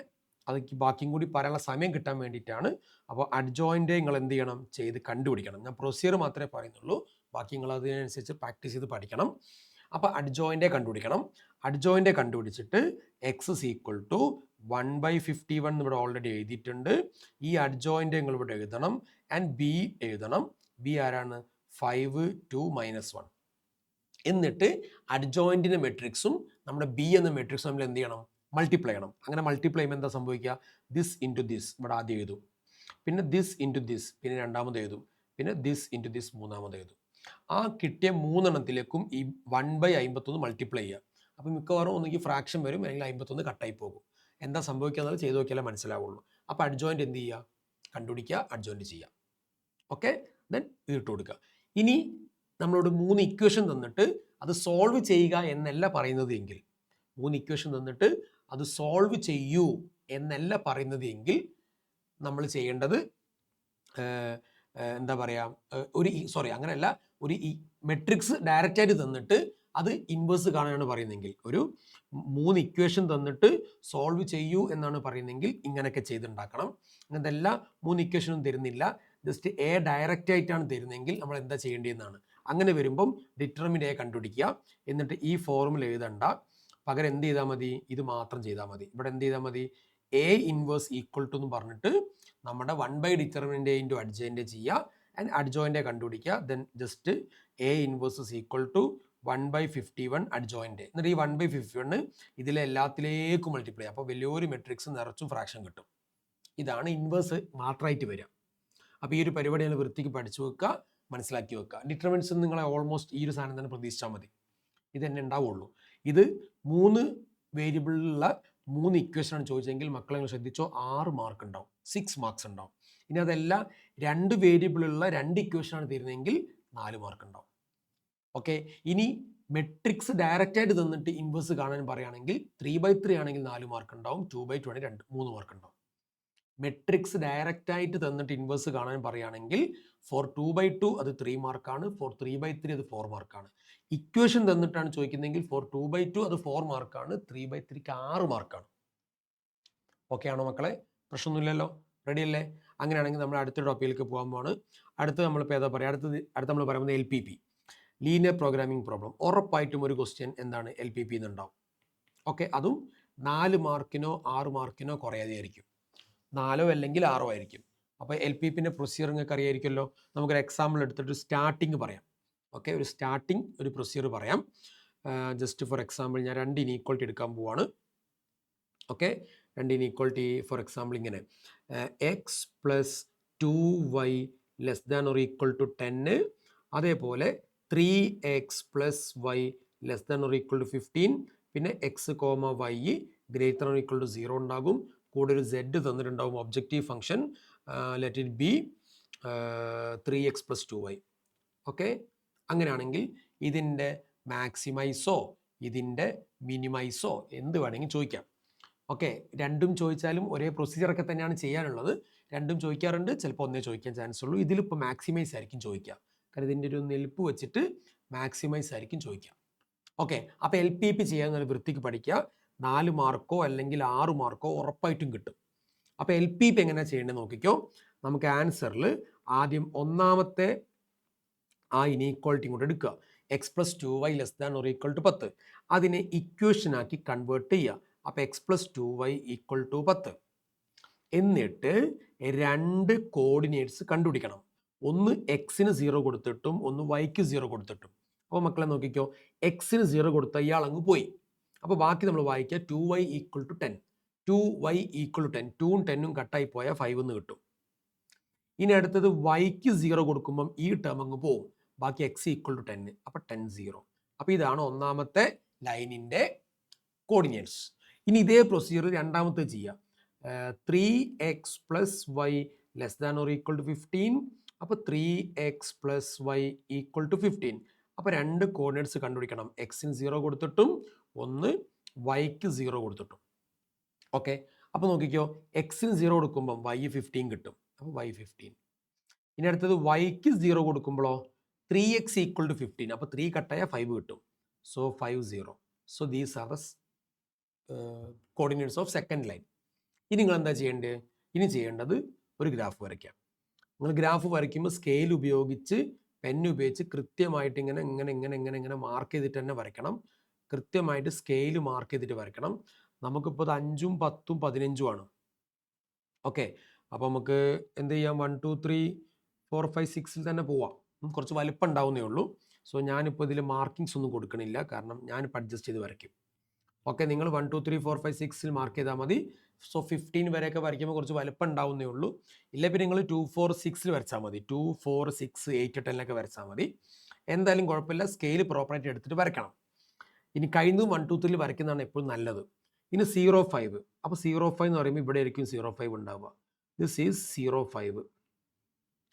[SPEAKER 1] അത് ബാക്കിയും കൂടി പറയാനുള്ള സമയം കിട്ടാൻ വേണ്ടിയിട്ടാണ്. അപ്പോൾ അഡ്ജോയിന്റ് നിങ്ങൾ എന്ത് ചെയ്യണം? ചെയ്ത് കണ്ടുപിടിക്കണം. ഞാൻ പ്രൊസീജിയർ മാത്രമേ പറയുന്നുള്ളൂ, ബാക്കി നിങ്ങൾ അതിനനുസരിച്ച് പ്രാക്ടീസ് ചെയ്ത് പഠിക്കണം. അപ്പോൾ അഡ്ജോയിന്റ് കണ്ടുപിടിക്കണം. അഡ്ജോയിന്റ് കണ്ടുപിടിച്ചിട്ട് x = 1/51 ഇവിടെ ഓൾറെഡി എഴുതിയിട്ടുണ്ട്. ഈ അഡ്ജോയിന്റ് നിങ്ങൾ ഇവിടെ എഴുതണം. ആൻഡ് ബി എഴുതണം. ബി ആരാണ്? 5 2 -1. എന്നിട്ട് അഡ്ജോയിന്റിന്റെ മെട്രിക്സും നമ്മുടെ ബി എന്ന മെട്രിക്സും നമ്മൾ എന്ത് ചെയ്യണം? മൾട്ടിപ്ലൈ ചെയ്യണം. അങ്ങനെ മൾട്ടിപ്ലൈ ചെയ്യുമ്പോൾ എന്താ സംഭവിക്കുക? ദിസ് ഇൻറ്റു ദിസ് ഇവിടെ ആദ്യം എഴുതും, പിന്നെ ദിസ് ഇൻറ്റു ദിസ് പിന്നെ രണ്ടാമത് എഴുതും, പിന്നെ ദിസ് ഇൻറ്റു ദിസ് മൂന്നാമത് എഴുതും. ആ കിട്ടിയ 3 എണ്ണത്തിലേക്കും ഈ 1/51 മൾട്ടിപ്ലൈ ചെയ്യുക. അപ്പോൾ മിക്കവാറും ഒന്നുകിൽ ഫ്രാക്ഷൻ വരും, അല്ലെങ്കിൽ 51 കട്ടായി പോകും. എന്താ സംഭവിക്കുക എന്നത് ചെയ്ത് നോക്കിയാലേ മനസ്സിലാവുള്ളൂ. അപ്പോൾ അഡ്ജോയിന്റ് എന്ത് ചെയ്യുക? കണ്ടുപിടിക്കുക, അഡ്ജോയിന്റ് ചെയ്യുക. ഓക്കെ, ദെൻ ഇട്ട് കൊടുക്കുക. ഇനി നമ്മളോട് 3 ഇക്വേഷൻ തന്നിട്ട് അത് സോൾവ് ചെയ്യുക എന്നല്ല പറയുന്നത് എങ്കിൽ, 3 ഇക്വേഷൻ തന്നിട്ട് അത് സോൾവ് ചെയ്യൂ എന്നല്ല പറയുന്നത് എങ്കിൽ നമ്മൾ ചെയ്യേണ്ടത് എന്താ പറയുക, അങ്ങനെയല്ല, ഒരു മെട്രിക്സ് ഡയറക്റ്റ് ആയിട്ട് തന്നിട്ട് അത് ഇൻവേഴ്സ് കാണാനാണ് പറയുന്നതെങ്കിൽ, ഒരു 3 ഇക്വേഷൻ തന്നിട്ട് സോൾവ് ചെയ്യൂ എന്നാണ് പറയുന്നതെങ്കിൽ ഇങ്ങനെയൊക്കെ ചെയ്തുണ്ടാക്കണം. അങ്ങനത്തെ എല്ലാ 3 ഇക്വേഷനും തരുന്നില്ല, ജസ്റ്റ് A ഡയറക്റ്റ് ആയിട്ടാണ് തരുന്നതെങ്കിൽ നമ്മൾ എന്താ ചെയ്യേണ്ടതെന്നാണ്. അങ്ങനെ വരുമ്പം ഡിറ്റർമിനന്റ് A കണ്ടുപിടിക്കുക. എന്നിട്ട് ഈ ഫോർമുല എഴുതണ്ട, പകരം എന്ത് ചെയ്താൽ മതി? ഇത് മാത്രം ചെയ്താൽ മതി. ഇവിടെ എന്ത് ചെയ്താൽ മതി? എ ഇൻവേഴ്സ് ഈക്വൽ ടു എന്ന് പറഞ്ഞിട്ട് നമ്മുടെ 1 ഡിറ്റർമിനൻ്റ് ഇൻറ്റു അഡ്ജോയിൻ്റ് ചെയ്യുക ആൻഡ് അഡ്ജോയിൻ്റ് കണ്ടുപിടിക്കുക. Then just a inverse is equal to 1/51 adjoint. എന്നിട്ട് ഈ 1/51 ഇതിലെ എല്ലാത്തിലേക്കും മൾട്ടിപ്ലൈ. അപ്പോൾ വലിയൊരു മെട്രിക്സ് നിറച്ചും ഫ്രാക്ഷൻ കിട്ടും. ഇതാണ് ഇൻവേഴ്സ് മാത്രമായിട്ട് വരിക. അപ്പോൾ ഈ ഒരു പരിപാടി നിങ്ങൾ വൃത്തിക്ക് പഠിച്ചു വെക്കുക, മനസ്സിലാക്കി വെക്കുക. ഡിറ്റർമിനൻസ് നിങ്ങളെ ഓൾമോസ്റ്റ് ഈ ഒരു സാധനം തന്നെ പ്രതീക്ഷിച്ചാൽ മതി. ഇത് തന്നെ ഉണ്ടാവുള്ളൂ. ഇത് 3 വേരിയബിളിലുള്ള 3 ഇക്വേഷനാണ് ചോദിച്ചെങ്കിൽ മക്കളെ നിങ്ങൾ ശ്രദ്ധിച്ചോ, 6 മാർക്ക് ഉണ്ടാവും, 6 മാർക്സ് ഉണ്ടാവും. ഇനി അതല്ല 2 വേരിയബിളുള്ള 2 ഇക്വേഷനാണ് തരുന്നതെങ്കിൽ 4 മാർക്ക് ഉണ്ടാവും. ഓക്കെ. ഇനി മെട്രിക്സ് ഡയറക്റ്റായിട്ട് തന്നിട്ട് ഇൻവേഴ്സ് കാണാൻ പറയുകയാണെങ്കിൽ 3/3 ആണെങ്കിൽ 4 മാർക്ക് ഉണ്ടാവും, 2/20 3 മാർക്ക് ഉണ്ടാവും. മെട്രിക്സ് ഡയറക്റ്റായിട്ട് തന്നിട്ട് ഇൻവേഴ്സ് കാണാൻ പറയുകയാണെങ്കിൽ ഫോർ 2/2 അത് 3 മാർക്കാണ്, ഫോർ 3/3 അത് 4 മാർക്കാണ്. ഇക്വേഷൻ തന്നിട്ടാണ് ചോദിക്കുന്നതെങ്കിൽ ഫോർ 2/2 അത് 4 മാർക്കാണ്, 3/3ക്ക് 6 മാർക്കാണ്. ഓക്കെ ആണോ മക്കളെ? പ്രശ്നമൊന്നുമില്ലല്ലോ, റെഡി അല്ലേ? അങ്ങനെയാണെങ്കിൽ നമ്മൾ അടുത്ത ടോപ്പിക്കിലേക്ക് പോകാൻ പോവാണ്. അടുത്ത് നമ്മളിപ്പോൾ ഏതാ പറയുക, അടുത്ത് നമ്മൾ പറയുന്നത് LPP, ലീനിയർ പ്രോഗ്രാമിംഗ് പ്രോബ്ലം. ഉറപ്പായിട്ടും ഒരു ക്വസ്റ്റ്യൻ എന്താണ് LPP എന്നുണ്ടാവും. ഓക്കെ, അതും 4 മാർക്കിനോ 6 മാർക്കിനോ കുറയാതെ ആയിരിക്കും, 4 അല്ലെങ്കിൽ 6 ആയിരിക്കും. അപ്പോൾ LPPൻ്റെ പ്രൊസീജിയർ നിങ്ങൾക്ക് അറിയായിരിക്കുമല്ലോ. നമുക്കൊരു എക്സാമ്പിൾ എടുത്തിട്ട് സ്റ്റാർട്ടിങ് പറയാം. ഓക്കെ, ഒരു സ്റ്റാർട്ടിങ് ഒരു പ്രൊസീജിയർ പറയാം. ജസ്റ്റ് ഫോർ എക്സാമ്പിൾ ഞാൻ 2 ഇനീക്വാളിറ്റി എടുക്കാൻ പോവാണ്. ഓക്കെ, 2 ഇനീക്വാളിറ്റി ഫോർ എക്സാമ്പിൾ ഇങ്ങനെ x plus 2y less than or equal to 10, അതേപോലെ 3x plus y less than or equal to 15, പിന്നെ x comma y greater or equal to 0 ഉണ്ടാകും. കൂടെ ഒരു z തന്നിട്ടുണ്ടാവും, objective function let it be 3x plus 2y. Okay, അങ്ങനെയാണെങ്കിൽ ഇതിൻ്റെ മാക്സിമൈസോ ഇതിൻ്റെ മിനിമൈസോ എന്ത് വേണമെങ്കിൽ ചോദിക്കാം. ഓക്കെ, രണ്ടും ചോദിച്ചാലും ഒരേ പ്രൊസീജിയറൊക്കെ തന്നെയാണ് ചെയ്യാനുള്ളത്. രണ്ടും ചോദിക്കാറുണ്ട്, ചിലപ്പോൾ ഒന്നേ ചോദിക്കാൻ ചാൻസ് ഉള്ളൂ. ഇതിലിപ്പോൾ മാക്സിമൈസ് ആയിരിക്കും ചോദിക്കുക, കാരണം ഇതിൻ്റെ ഒരു നെൽപ്പ് വെച്ചിട്ട് മാക്സിമൈസ് ആയിരിക്കും ചോദിക്കുക. ഓക്കെ, അപ്പോൾ LPP ചെയ്യാൻ ഒരു വൃത്തിക്ക് പഠിക്കുക. 4 മാർക്കോ അല്ലെങ്കിൽ 6 മാർക്കോ ഉറപ്പായിട്ടും കിട്ടും. അപ്പോൾ LPP എങ്ങനെയാണ് ചെയ്യേണ്ടത് നോക്കിക്കോ. നമുക്ക് ആൻസറിൽ ആദ്യം ഒന്നാമത്തെ ആ ഇനീക്വാളിറ്റി കൊണ്ട് എടുക്കുക, x plus 2y less than or equal to 10. അതിനെ ഇക്വേഷനാക്കി കൺവേർട്ട് ചെയ്യുക. അപ്പോൾ X plus 2y equal to 10. എന്നിട്ട് 2 കോർഡിനേറ്റ്സ് കണ്ടുപിടിക്കണം. ഒന്ന് എക്സിന് 0 കൊടുത്തിട്ടും ഒന്ന് വൈക്ക് 0 കൊടുത്തിട്ടും. അപ്പോൾ മക്കളെ നോക്കിക്കോ, എക്സിന് 0 കൊടുത്ത ഇയാൾ അങ്ങ് പോയി. അപ്പോൾ ബാക്കി നമ്മൾ വായിക്കുക 2y equal to 10. 2y equal to 10, 2ഉം 10ഉം കട്ടായി പോയാൽ 5 എന്ന് കിട്ടും. ഇനി അടുത്തത് വൈക്ക് 0 കൊടുക്കുമ്പം ഈ ടേം അങ്ങ് പോവും, ബാക്കി എക്സ് ഈക്വൽ ടു 10, അപ്പോൾ 10 0. അപ്പോൾ ഇതാണ് ഒന്നാമത്തെ ലൈനിൻ്റെ കോർഡിനേറ്റ്സ്. ഇനി ഇതേ പ്രൊസീജിയർ രണ്ടാമത്തെ ചെയ്യുക. 3x plus y less than or equal to 15. അപ്പോൾ 3x plus Y equal to 15. അപ്പോൾ 2 കോർഡിനേറ്റ്സ് കണ്ടുപിടിക്കണം, എക്സിന് 0 കൊടുത്തിട്ടും ഒന്ന് വൈക്ക് 0 കൊടുത്തിട്ടും. ഓക്കെ, അപ്പോൾ നോക്കിക്കോ, എക്സിന് 0 കൊടുക്കുമ്പം y 15 കിട്ടും, അപ്പോൾ y 15. ഇനി അടുത്തത് വൈക്ക് 0 കൊടുക്കുമ്പോഴോ 3x ഈക്വൽ ടു 15, അപ്പോൾ 3 കട്ടായ 5 കിട്ടും, so 5 0. So these are the coordinates of second line. ഇനി നിങ്ങൾ എന്താ ചെയ്യേണ്ടത്? ഇനി ചെയ്യേണ്ടത് ഒരു ഗ്രാഫ് വരയ്ക്കാം. നിങ്ങൾ ഗ്രാഫ് വരയ്ക്കുമ്പോൾ സ്കെയിൽ ഉപയോഗിച്ച് പെൻ ഉപയോഗിച്ച് കൃത്യമായിട്ട് ഇങ്ങനെ ഇങ്ങനെ ഇങ്ങനെ ഇങ്ങനെ ഇങ്ങനെ മാർക്ക് ചെയ്തിട്ട് തന്നെ വരയ്ക്കണം. കൃത്യമായിട്ട് സ്കെയിൽ മാർക്ക് ചെയ്തിട്ട് വരയ്ക്കണം. നമുക്കിപ്പോൾ ഇത് 5ഉം 10ഉം 15ഉം ആണ്. ഓക്കെ, അപ്പോൾ നമുക്ക് എന്ത് ചെയ്യാം, 1 2 3 4 5 6ൽ തന്നെ പോവാം. കുറച്ച് വലിപ്പം ഉണ്ടാവുന്നേ ഉള്ളൂ. സോ ഞാനിപ്പോൾ ഇതിൽ മാർക്കിങ്സ് ഒന്നും കൊടുക്കണില്ല, കാരണം ഞാനിപ്പോൾ അഡ്ജസ്റ്റ് ചെയ്ത് വരയ്ക്കും. ഓക്കെ, നിങ്ങൾ 1 2 3 4 5 6ൽ മാർക്ക് ചെയ്താൽ മതി. സോ 15 വരെയൊക്കെ വരയ്ക്കുമ്പോൾ കുറച്ച് വലിപ്പം ഉണ്ടാവുന്നേ ഉള്ളൂ. ഇല്ല പിന്നെ നിങ്ങൾ 2 4 6ൽ വരച്ചാൽ മതി, 2 4 6 8 10ലൊക്കെ വരച്ചാൽ മതി. എന്തായാലും കുഴപ്പമില്ല, സ്കെയിൽ പ്രോപ്പറായിട്ട് എടുത്തിട്ട് വരയ്ക്കണം. ഇനി കഴിഞ്ഞതും 1 2 3ൽ വരയ്ക്കുന്നതാണ് എപ്പോഴും നല്ലത്. ഇനി 0 5, അപ്പോൾ 0 5 എന്ന് പറയുമ്പോൾ ഇവിടെ ആയിരിക്കും 0 5 ഉണ്ടാവുക. This is 0 5.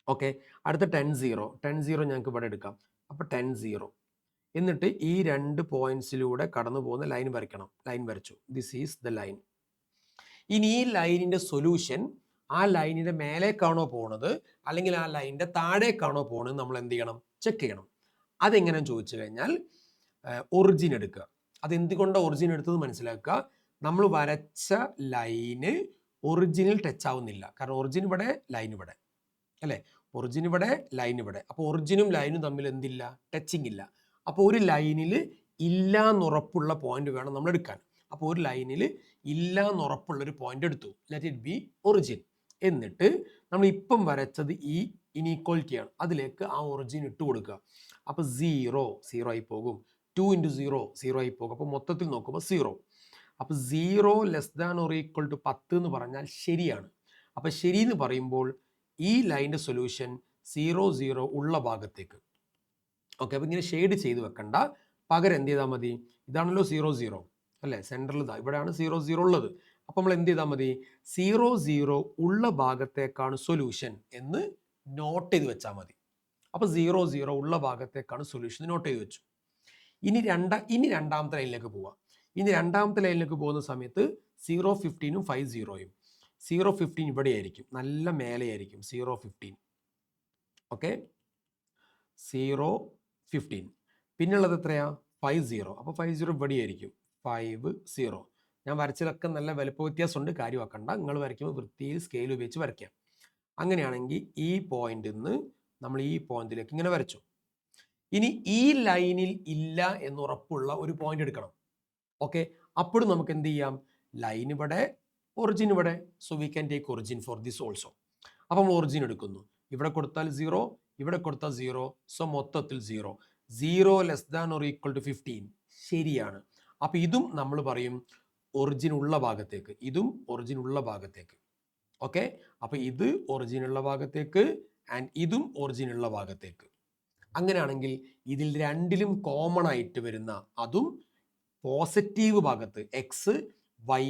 [SPEAKER 1] ഓക്കെ, അടുത്ത 10 0, 10 0 ഞങ്ങൾക്ക് ഇവിടെ എടുക്കാം. അപ്പോൾ 10 0. എന്നിട്ട് ഈ 2 പോയിന്റ്സിലൂടെ കടന്നു പോകുന്ന ലൈൻ വരയ്ക്കണം. ലൈൻ വരച്ചു, ദിസ് ഈസ് ദ ലൈൻ. ഇനി ഈ ലൈനിൻ്റെ സൊല്യൂഷൻ ആ ലൈനിൻ്റെ മേലേക്കാണോ പോണത് അല്ലെങ്കിൽ ആ ലൈനിൻ്റെ താഴേക്കാണോ പോണത് നമ്മൾ എന്ത് ചെയ്യണം, ചെക്ക് ചെയ്യണം. അതെങ്ങനെയാണെന്ന് ചോദിച്ചു കഴിഞ്ഞാൽ ഒറിജിൻ എടുക്കുക. അതെന്തുകൊണ്ടാണ് ഒറിജിൻ എടുത്തത് മനസ്സിലാക്കുക. നമ്മൾ വരച്ച ലൈന് ഒറിജിനിൽ ടച്ച് ആവുന്നില്ല, കാരണം ഒറിജിൻ ഇവിടെ ലൈൻ ഇവിടെ അല്ലേ, ഒറിജിൻ ഇവിടെ ലൈൻ ഇവിടെ. അപ്പോൾ ഒറിജിനും ലൈനും തമ്മിൽ എന്തില്ല, ടച്ചിങ് ഇല്ല. അപ്പോൾ ഒരു ലൈനിൽ ഇല്ല എന്നുറപ്പുള്ള പോയിന്റ് വേണം നമ്മൾ എടുക്കാൻ. അപ്പോൾ ഒരു ലൈനിൽ ഇല്ല എന്നുറപ്പുള്ളൊരു പോയിന്റ് എടുത്തു, ലെറ്റ് ഇറ്റ് ബി ഒറിജിൻ. എന്നിട്ട് നമ്മൾ ഇപ്പം വരച്ചത് ഈ ഇനീക്വാലിറ്റിയാണ്, അതിലേക്ക് ആ ഒറിജിൻ ഇട്ട് കൊടുക്കുക. അപ്പോൾ 0 ആയി പോകും, 2 × 0 0 ആയി പോകും. അപ്പോൾ മൊത്തത്തിൽ നോക്കുമ്പോൾ 0. അപ്പോൾ 0 < 10 എന്ന് പറഞ്ഞാൽ ശരിയാണ്. അപ്പോൾ ശരി എന്ന് പറയുമ്പോൾ ഈ ലൈൻ്റെ സൊല്യൂഷൻ 0 0 ഉള്ള ഭാഗത്തേക്ക്. ഓക്കെ, അപ്പോൾ ഇങ്ങനെ ഷെയ്ഡ് ചെയ്ത് വെക്കണ്ട, പകരം എന്ത് ചെയ്താൽ മതി, ഇതാണല്ലോ 0 0 അല്ലേ, സെൻറ്ററിൽ ഇതാ ഇവിടെയാണ് 0 0 ഉള്ളത്. അപ്പോൾ നമ്മൾ എന്ത് ചെയ്താൽ മതി, 0 0 ഉള്ള ഭാഗത്തേക്കാണ് സൊല്യൂഷൻ എന്ന് നോട്ട് ചെയ്ത് വെച്ചാൽ മതി. അപ്പോൾ 0 0 ഉള്ള ഭാഗത്തേക്കാണ് സൊല്യൂഷൻ നോട്ട് ചെയ്ത് വെച്ചു. ഇനി രണ്ടാമത്തെ ലൈനിലേക്ക് പോവാം. ഇനി രണ്ടാമത്തെ ലൈനിലേക്ക് പോകുന്ന സമയത്ത് 0 15 5 0 0 15 ഇവിടെ ആയിരിക്കും, നല്ല മേലെയായിരിക്കും 0 15. ഓക്കെ, 0 15. പിന്നുള്ളത് എത്രയാ, 5 0. അപ്പോൾ 5 0 ഇവിടെ ആയിരിക്കും, 5 0. ഞാൻ വരച്ചതൊക്കെ നല്ല വലുപ്പ വ്യത്യാസമുണ്ട്, കാര്യമാക്കണ്ട. നിങ്ങൾ വരയ്ക്കുമ്പോൾ വൃത്തിയിൽ സ്കെയിൽ ഉപയോഗിച്ച് വരയ്ക്കാം. അങ്ങനെയാണെങ്കിൽ ഈ പോയിന്റിൽ നിന്ന് നമ്മൾ ഈ പോയിന്റിലേക്ക് ഇങ്ങനെ വരച്ചു. ഇനി ഈ ലൈനിൽ ഇല്ല എന്നുറപ്പുള്ള ഒരു പോയിന്റ് എടുക്കണം. ഓക്കെ, അപ്പോഴും നമുക്ക് എന്ത് ചെയ്യാം, ലൈൻ ഇവിടെ, ഒറിജിൻ ഇവിടെ. So we can take origin for this also. അപ്പം ഒറിജിൻ എടുക്കുന്നു, ഇവിടെ കൊടുത്താൽ 0, ഇവിടെ കൊടുത്താൽ 0. സോ മൊത്തത്തിൽ 0 0 < 15 ശരിയാണ്. അപ്പം ഇതും നമ്മൾ പറയും ഒറിജിൻ ഉള്ള ഭാഗത്തേക്ക്, ഇതും ഒറിജിൻ ഉള്ള ഭാഗത്തേക്ക്. ഓക്കെ, അപ്പം ഇത് ഒറിജിൻ ഉള്ള ഭാഗത്തേക്ക് ആൻഡ് ഇതും ഒറിജിൻ ഉള്ള ഭാഗത്തേക്ക്. അങ്ങനെയാണെങ്കിൽ ഇതിൽ രണ്ടിലും കോമൺ ആയിട്ട് വരുന്ന, അതും പോസിറ്റീവ് ഭാഗത്ത്, എക്സ് വൈ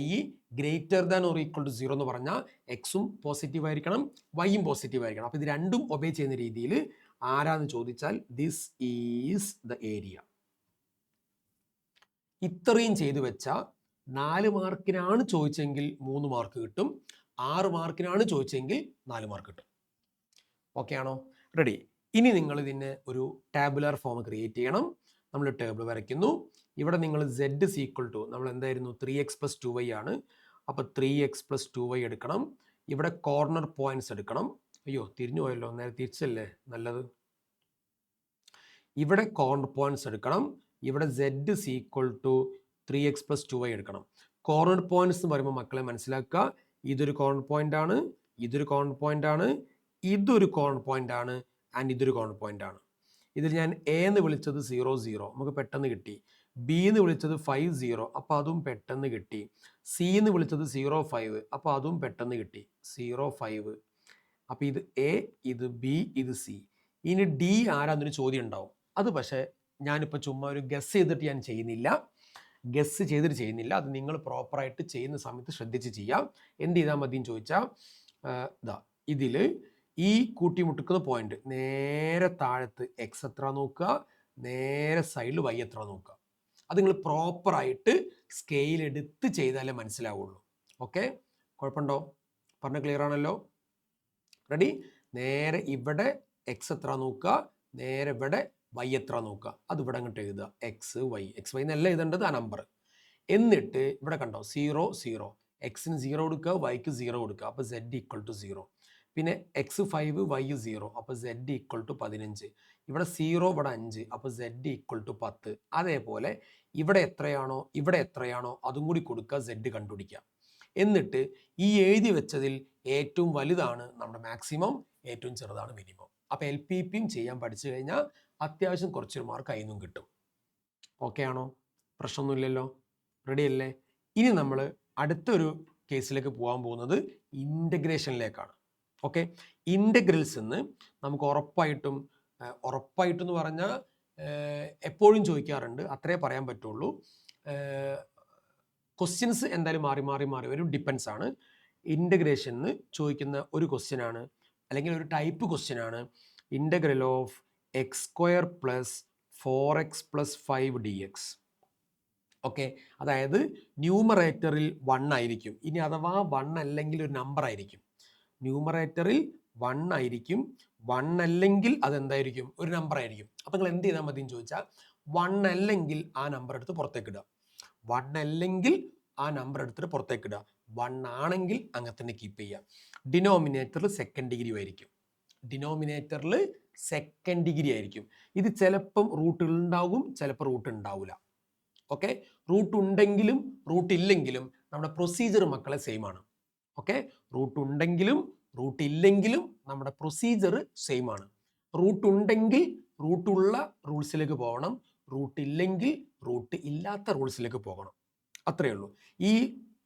[SPEAKER 1] > 0 എന്ന് പറഞ്ഞാൽ എക്സും പോസിറ്റീവ് ആയിരിക്കണം, വൈയും പോസിറ്റീവ് ആയിരിക്കണം. അപ്പോൾ ഇത് രണ്ടും ഒബേ ചെയ്യുന്ന രീതിയിൽ ആരാന്ന് ചോദിച്ചാൽ ദിസ് ഈസ് ദ ഏരിയ. ഇത്രയും ചെയ്തു വെച്ചാൽ 4 മാർക്കിനാണ് ചോദിച്ചെങ്കിൽ 3 മാർക്ക് കിട്ടും, 6 മാർക്കിനാണ് ചോദിച്ചെങ്കിൽ 4 മാർക്ക് കിട്ടും. ഓക്കെ ആണോ? റെഡി. ഇനി നിങ്ങൾ ഇതിന് ഒരു ടാബുലർ ഫോം ക്രിയേറ്റ് ചെയ്യണം. നമ്മൾ ടേബിൾ വരയ്ക്കുന്നു. ഇവിടെ നിങ്ങൾ z = നമ്മൾ എന്തായിരുന്നു, 3x + 2y ആണ്. അപ്പോൾ 3x + 2y എടുക്കണം. ഇവിടെ കോർണർ പോയിന്റ്സ് എടുക്കണം. അയ്യോ, തിരിഞ്ഞു പോയല്ലോ, നേരെ തിരിച്ചല്ലേ നല്ലത്. ഇവിടെ കോർണർ പോയിന്റ്സ് എടുക്കണം. ഇവിടെ z = 3x + 2y എടുക്കണം. കോർണർ പോയിന്റ്സ് എന്ന് പറയുമ്പോൾ മക്കളെ മനസ്സിലാക്കുക, ഇതൊരു കോർണർ പോയിന്റ് ആണ്, ഇതൊരു കോർണർ പോയിന്റ് ആണ്, ഇതൊരു കോർണർ പോയിന്റ് ആണ് ആൻഡ് ഇതൊരു കോർണർ പോയിന്റ് ആണ്. ഇതിൽ ഞാൻ എ എന്ന് വിളിച്ചത് 0 0, നമുക്ക് പെട്ടെന്ന് കിട്ടി. ബി എന്ന് വിളിച്ചത് 5 0, അപ്പോൾ അതും പെട്ടെന്ന് കിട്ടി. സി എന്ന് വിളിച്ചത് 0 5, അപ്പോൾ അതും പെട്ടെന്ന് കിട്ടി, 0 5. അപ്പോൾ ഇത് എ, ഇത് ബി, ഇത് സി. ഇനി ഡി ആരാന്നൊരു ചോദ്യം ഉണ്ടാവും. അത് പക്ഷേ ഞാനിപ്പോൾ ചുമ്മാ ഒരു ഗസ് ചെയ്തിട്ട് ഞാൻ ചെയ്യുന്നില്ല, അത് നിങ്ങൾ പ്രോപ്പറായിട്ട് ചെയ്യുന്ന സമയത്ത് ശ്രദ്ധിച്ച് ചെയ്യാം. എന്ത് ചെയ്താൽ മതിയെന്ന് ചോദിച്ചാൽ ഇതാ, ഇതിൽ ഈ കൂട്ടിമുട്ടിക്കുന്ന പോയിന്റ് നേരെ താഴത്ത് എക്സ് എത്ര നോക്കുക, നേരെ സൈഡിൽ വൈ എത്ര നോക്കുക. അത് നിങ്ങൾ പ്രോപ്പറായിട്ട് സ്കെയിൽ എടുത്ത് ചെയ്താലേ മനസ്സിലാവുള്ളൂ. ഓക്കെ, കുഴപ്പമുണ്ടോ? പറഞ്ഞ ക്ലിയർ ആണല്ലോ? റെഡി. നേരെ ഇവിടെ എക്സ് എത്ര നോക്കുക, നേരെ ഇവിടെ വൈ എത്ര നോക്കുക, അത് ഇവിടെ അങ്ങോട്ട് എഴുതുക, എക്സ് വൈ എന്നല്ല എഴുതേണ്ടത്, ആ നമ്പർ. എന്നിട്ട് ഇവിടെ കണ്ടോ 0 0, എക്സിന് 0 കൊടുക്കുക, വൈക്ക് 0 കൊടുക്കുക, അപ്പോൾ z = 0. പിന്നെ എക്സ് 5 വൈ 0, അപ്പോൾ z = 15. ഇവിടെ 0, ഇവിടെ 5, അപ്പോൾ z = 10. അതേപോലെ ഇവിടെ എത്രയാണോ അതും കൂടി കൊടുക്കുക, z കണ്ടുപിടിക്കുക. എന്നിട്ട് ഈ എഴുതി വെച്ചതിൽ ഏറ്റവും വലുതാണ് നമ്മുടെ മാക്സിമം, ഏറ്റവും ചെറുതാണ് മിനിമം. അപ്പോൾ LPPയും ചെയ്യാൻ പഠിച്ചു കഴിഞ്ഞാൽ അത്യാവശ്യം കുറച്ചൊരു മാർക്ക് അതിനും കിട്ടും. ഓക്കെ ആണോ? പ്രശ്നമൊന്നുമില്ലല്ലോ? റെഡി അല്ലേ? ഇനി നമ്മൾ അടുത്തൊരു കേസിലേക്ക് പോകാൻ പോകുന്നത് ഇൻ്റഗ്രേഷനിലേക്കാണ്. ഓക്കെ, ഇൻ്റഗ്രൽസ് എന്ന് നമുക്ക് ഉറപ്പായിട്ടും എന്ന് പറഞ്ഞാൽ എപ്പോഴും ചോദിക്കാറുണ്ട്, അത്രേ പറയാൻ പറ്റുള്ളൂ. ക്വസ്റ്റ്യൻസ് എന്തായാലും മാറി വരും, ഡിപ്പെൻസ് ആണ്. ഇൻ്റഗ്രേഷന് ചോദിക്കുന്ന ഒരു ക്വസ്റ്റ്യൻ ആണ്, അല്ലെങ്കിൽ ഒരു ടൈപ്പ് ക്വസ്റ്റ്യൻ ആണ്, integral of x² + 4x + 5 dx. Okay, അതായത് ന്യൂമറേറ്ററിൽ 1 ആയിരിക്കും. ഇനി അഥവാ 1 അല്ലെങ്കിൽ ഒരു നമ്പർ ആയിരിക്കും. ന്യൂമറേറ്ററിൽ 1 ആയിരിക്കും, 1 അല്ലെങ്കിൽ അതെന്തായിരിക്കും, ഒരു നമ്പർ ആയിരിക്കും. അപ്പം നിങ്ങൾ എന്ത് ചെയ്താൽ മതി എന്ന് ചോദിച്ചാൽ 1 അല്ലെങ്കിൽ ആ നമ്പർ എടുത്ത് പുറത്തേക്ക് ഇടുക, 1 അല്ലെങ്കിൽ ആ നമ്പർ എടുത്തിട്ട് പുറത്തേക്ക് ഇടുക, 1 ആണെങ്കിൽ അങ്ങനെ തന്നെ കീപ്പ് ചെയ്യുക. ഡിനോമിനേറ്ററിൽ സെക്കൻഡ് ഡിഗ്രി ആയിരിക്കും. ഇത് ചിലപ്പം റൂട്ട് ഉണ്ടാവും, ചിലപ്പോൾ റൂട്ട് ഉണ്ടാവില്ല. ഓക്കെ, റൂട്ട് ഉണ്ടെങ്കിലും റൂട്ട് ഇല്ലെങ്കിലും നമ്മുടെ പ്രൊസീജിയർ മക്കളെ സെയിം ആണ്. ഓക്കെ, റൂട്ട് ഉണ്ടെങ്കിലും റൂട്ട് ഇല്ലെങ്കിലും നമ്മുടെ പ്രൊസീജിയർ സെയിം ആണ്. റൂട്ട് ഉണ്ടെങ്കിൽ റൂട്ടുള്ള റൂൾസിലേക്ക് പോകണം, റൂട്ട് ഇല്ലെങ്കിൽ റൂട്ട് ഇല്ലാത്ത റൂൾസിലേക്ക് പോകണം. അത്രയേ ഉള്ളൂ.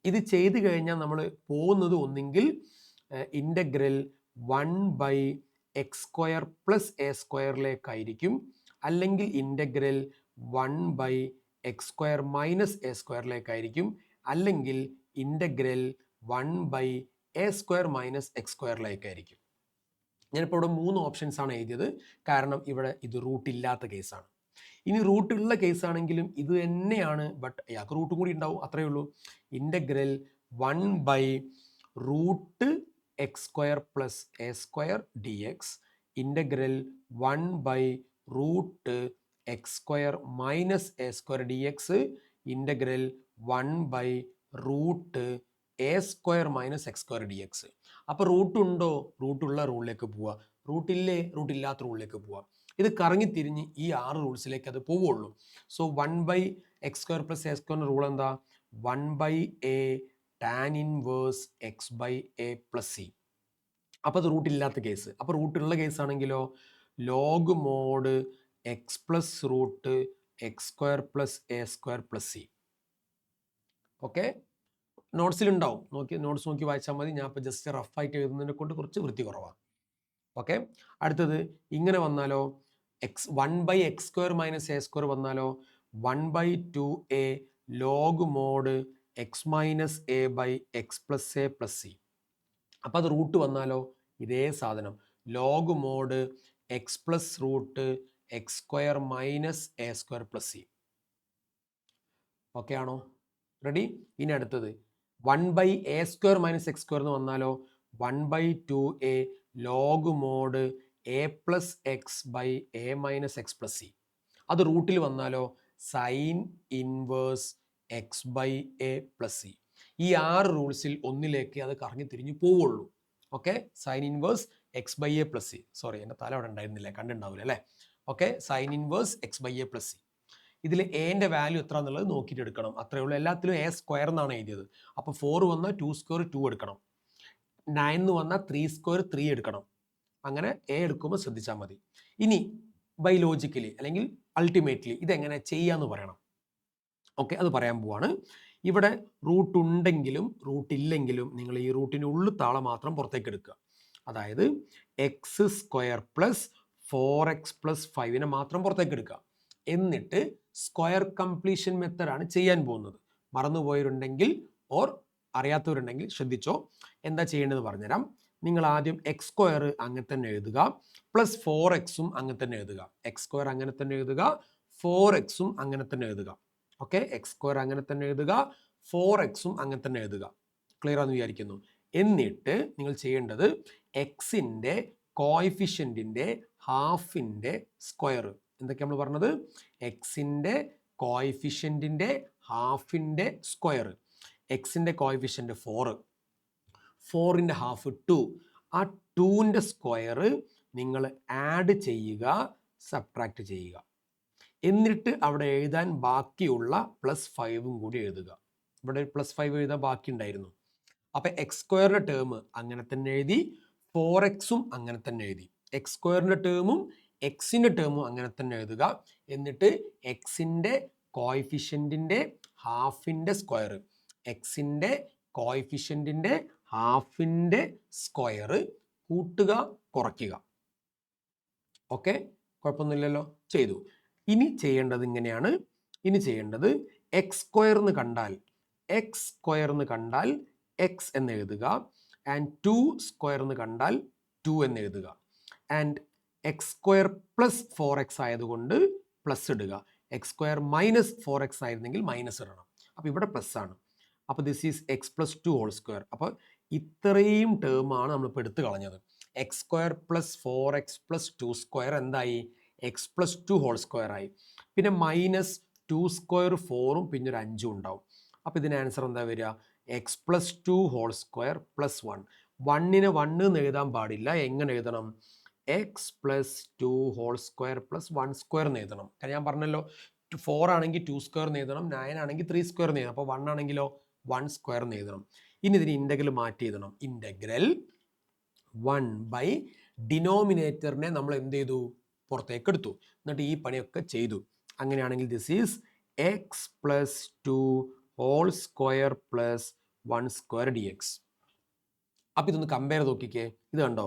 [SPEAKER 1] ഇത് ചെയ്ത് കഴിഞ്ഞാൽ നമ്മൾ പോകുന്നത് ഒന്നെങ്കിൽ ഇൻ്റഗ്രൽ 1/x² + a²ലേക്കായിരിക്കും, അല്ലെങ്കിൽ ഇൻ്റഗ്രൽ 1/x² - a²ലേക്കായിരിക്കും, അല്ലെങ്കിൽ ഇൻ്റഗ്രൽ 1/a² - x²ലേക്കായിരിക്കും. ഞാനിപ്പോൾ ഇവിടെ 3 ഓപ്ഷൻസ് ആണ് എഴുതിയത്, കാരണം ഇവിടെ ഇത് റൂട്ട് ഇല്ലാത്ത കേസാണ്. ഇനി റൂട്ട് ഉള്ള കേസാണെങ്കിലും ഇത് തന്നെയാണ്, ബട്ട് അയാൾക്ക് റൂട്ടും കൂടി ഉണ്ടാവും, അത്രയേ ഉള്ളൂ. Integral 1/√x² + a² dx, integral 1/√x² - a² dx, integral 1/√a² - x² dx. അപ്പോൾ റൂട്ട് ഉണ്ടോ, റൂട്ടുള്ള റൂളിലേക്ക് പോവുക, റൂട്ടില്ലേ റൂട്ടില്ലാത്ത റൂളിലേക്ക് പോവുക. ഇത് കറങ്ങിത്തിരിഞ്ഞ് ഈ 6 റൂൾസിലേക്ക് അത് പോവുള്ളൂ. സോ 1/x² + a² റൂൾ എന്താ? 1/a tan inverse x/a + c. അപ്പോൾ അത് റൂട്ടില്ലാത്ത കേസ്. അപ്പോൾ റൂട്ടുള്ള കേസാണെങ്കിലോ log mod x + root x² + a² + c. Okay, നോട്ട്സിലുണ്ടാവും, നോട്ട്സ് നോക്കി വായിച്ചാൽ മതി. ഞാൻ ഇപ്പോൾ ജസ്റ്റ് റഫായിട്ട് എഴുതുന്നതിനെ കൊണ്ട് കുറച്ച് വൃത്തി കുറവാണ്. ഓക്കെ, അടുത്തത് ഇങ്ങനെ വന്നാലോ, 1/x² - a² വന്നാലോ 1/2a log mod x - a/x + a + c. അപ്പം അത് റൂട്ട് വന്നാലോ ഇതേ സാധനം, log mod x + root x² - a² + c. Okay ആണോ? റെഡി? ഇനി അടുത്തത് 1/a² - x² എന്ന് വന്നാലോ 1/2a log mod a + x/a - x + c. അത് റൂട്ടിൽ വന്നാലോ സൈൻ ഇൻവേഴ്സ് x/a + c. ഈ 6 റൂൾസിൽ ഒന്നിലേക്ക് അത് കറങ്ങി തിരിഞ്ഞു പോവുള്ളൂ. Okay, sign inverse x/a + c. Sorry, എൻ്റെ തല അവിടെ ഉണ്ടായിരുന്നില്ല, കണ്ടുണ്ടാവില്ല അല്ലേ? Okay, sign inverse x/a + c. ഇതിൽ എൻ്റെ വാല്യൂ എത്ര എന്നുള്ളത് നോക്കിയിട്ട് എടുക്കണം, അത്രയേ ഉള്ളൂ. എല്ലാത്തിലും a² എന്നാണ് എഴുതിയത്. അപ്പോൾ 4 വന്നാൽ 2² 2 എടുക്കണം, 9 എന്ന് വന്നാൽ 3² 3 എടുക്കണം. അങ്ങനെ a എടുക്കുമ്പോൾ ശ്രദ്ധിച്ചാൽ മതി. ഇനി ബൈ ലോജിക്കലി അല്ലെങ്കിൽ അൾട്ടിമേറ്റ്ലി ഇതെങ്ങനെ ചെയ്യാന്ന് പറയണം. ഓക്കെ, അത് പറയാൻ പോവാണ്. ഇവിടെ റൂട്ട് ഉണ്ടെങ്കിലും റൂട്ട് ഇല്ലെങ്കിലും നിങ്ങൾ ഈ റൂട്ടിനുള്ളിൽ താളെ മാത്രം പുറത്തേക്ക് എടുക്കുക. അതായത് x² + 4x + 5 മാത്രം പുറത്തേക്ക് എടുക്കുക. എന്നിട്ട് സ്ക്വയർ കംപ്ലീഷൻ മെത്തഡാണ് ചെയ്യാൻ പോകുന്നത്. മറന്നുപോയവരുണ്ടെങ്കിൽ ഓർ അറിയാത്തവരുണ്ടെങ്കിൽ ശ്രദ്ധിച്ചോ. എന്താ ചെയ്യേണ്ടത് പറഞ്ഞുതരാം. നിങ്ങൾ ആദ്യം x² അങ്ങനെ തന്നെ എഴുതുക, പ്ലസ് 4x അങ്ങനെ തന്നെ എഴുതുക. x² അങ്ങനെ തന്നെ എഴുതുക, 4x അങ്ങനെ തന്നെ എഴുതുക. ഓക്കെ, x² അങ്ങനെ തന്നെ എഴുതുക, 4x അങ്ങനെ തന്നെ എഴുതുക. ക്ലിയർ ആണെന്ന് വിചാരിക്കുന്നു. എന്നിട്ട് നിങ്ങൾ ചെയ്യേണ്ടത് എക്സിൻ്റെ കോഎഫിഷ്യൻറ്റിൻ്റെ ഹാഫിൻ്റെ സ്ക്വയർ. എന്തൊക്കെയാണ് നമ്മൾ പറഞ്ഞത്? എക്സിൻ്റെ കോഎഫിഷ്യൻറ്റിൻ്റെ ഹാഫിൻ്റെ സ്ക്വയർ. എക്സിൻ്റെ കോഎഫിഷ്യൻറ്റ് 4, 4ൻ്റെ ഹാഫ് 2. ആ 2ൻ്റെ സ്ക്വയർ നിങ്ങൾ ആഡ് ചെയ്യുക, സബ്ട്രാക്ട് ചെയ്യുക. എന്നിട്ട് അവിടെ എഴുതാൻ ബാക്കിയുള്ള +5 കൂടി എഴുതുക. ഇവിടെ +5 എഴുതാൻ ബാക്കി ഉണ്ടായിരുന്നു. അപ്പം x² ടേം അങ്ങനെ തന്നെ എഴുതി, 4x അങ്ങനെ തന്നെ എഴുതി. x² ടേമും എക്സിൻ്റെ ടേമും അങ്ങനെ തന്നെ എഴുതുക. എന്നിട്ട് എക്സിൻ്റെ കോഎഫിഷ്യൻറ്റിൻ്റെ ഹാഫിൻ്റെ സ്ക്വയർ, എക്സിൻ്റെ കോഎഫിഷ്യൻറ്റിൻ്റെ ഹാഫിൻ്റെ സ്ക്വയർ കൂട്ടുക, കുറയ്ക്കുക. ഓക്കെ, കുഴപ്പമൊന്നുമില്ലല്ലോ, ചെയ്തു. ഇനി ചെയ്യേണ്ടത് ഇങ്ങനെയാണ്. ഇനി ചെയ്യേണ്ടത് x² എന്ന് കണ്ടാൽ x എന്ന് എഴുതുക, ആൻഡ് 2² എന്ന് കണ്ടാൽ 2 എന്ന് എഴുതുക. ആൻഡ് x² + 4x ആയതുകൊണ്ട് പ്ലസ് ഇടുക, x² - 4x ആയിരുന്നെങ്കിൽ മൈനസ് ഇടണം. അപ്പോൾ ഇവിടെ പ്ലസ് ആണ്. അപ്പോൾ ദിസ് ഈസ് x + 2² അപ്പോൾ ഇത്രയും ടേമാണ് നമ്മളിപ്പോൾ എടുത്തു കളഞ്ഞത്. x² + 4x + 2² എന്തായി? x + 2² ആയി. പിന്നെ -2² 4ഉം പിന്നെ ഒരു 5ഉം ഉണ്ടാവും. അപ്പോൾ ഇതിന് ആൻസർ എന്താ വരിക? x + 2² + 1. 1നെ 1 എന്ന് എഴുതാൻ പാടില്ല. എങ്ങനെ എഴുതണം? x + 2² + 1² എന്ന് എഴുതണം. കാരണം ഞാൻ പറഞ്ഞല്ലോ 4 ആണെങ്കിൽ 2 സ്ക്വയർ എന്ന് എഴുതണം, 9 ആണെങ്കിൽ 3 സ്ക്വയർ എന്ന് എഴുതണം. അപ്പോൾ 1 ആണെങ്കിലോ 1 സ്ക്വയർ എന്ന് എഴുതണം. ഇനി ഇതിന് ഇൻ്റഗ്രൽ മാറ്റി എഴുതണം. ഇൻ്റഗ്രൽ 1 ബൈ ഡിനോമിനേറ്ററിനെ നമ്മൾ എന്ത് ചെയ്തു, പുറത്തേക്ക് എടുത്തു. എന്നിട്ട് ഈ പണിയൊക്കെ ചെയ്തു. അങ്ങനെയാണെങ്കിൽ this is x plus 2 whole square plus 1 square d x. അപ്പം ഇതൊന്ന് കമ്പയർ നോക്കിക്കേ. ഇത് കണ്ടോ,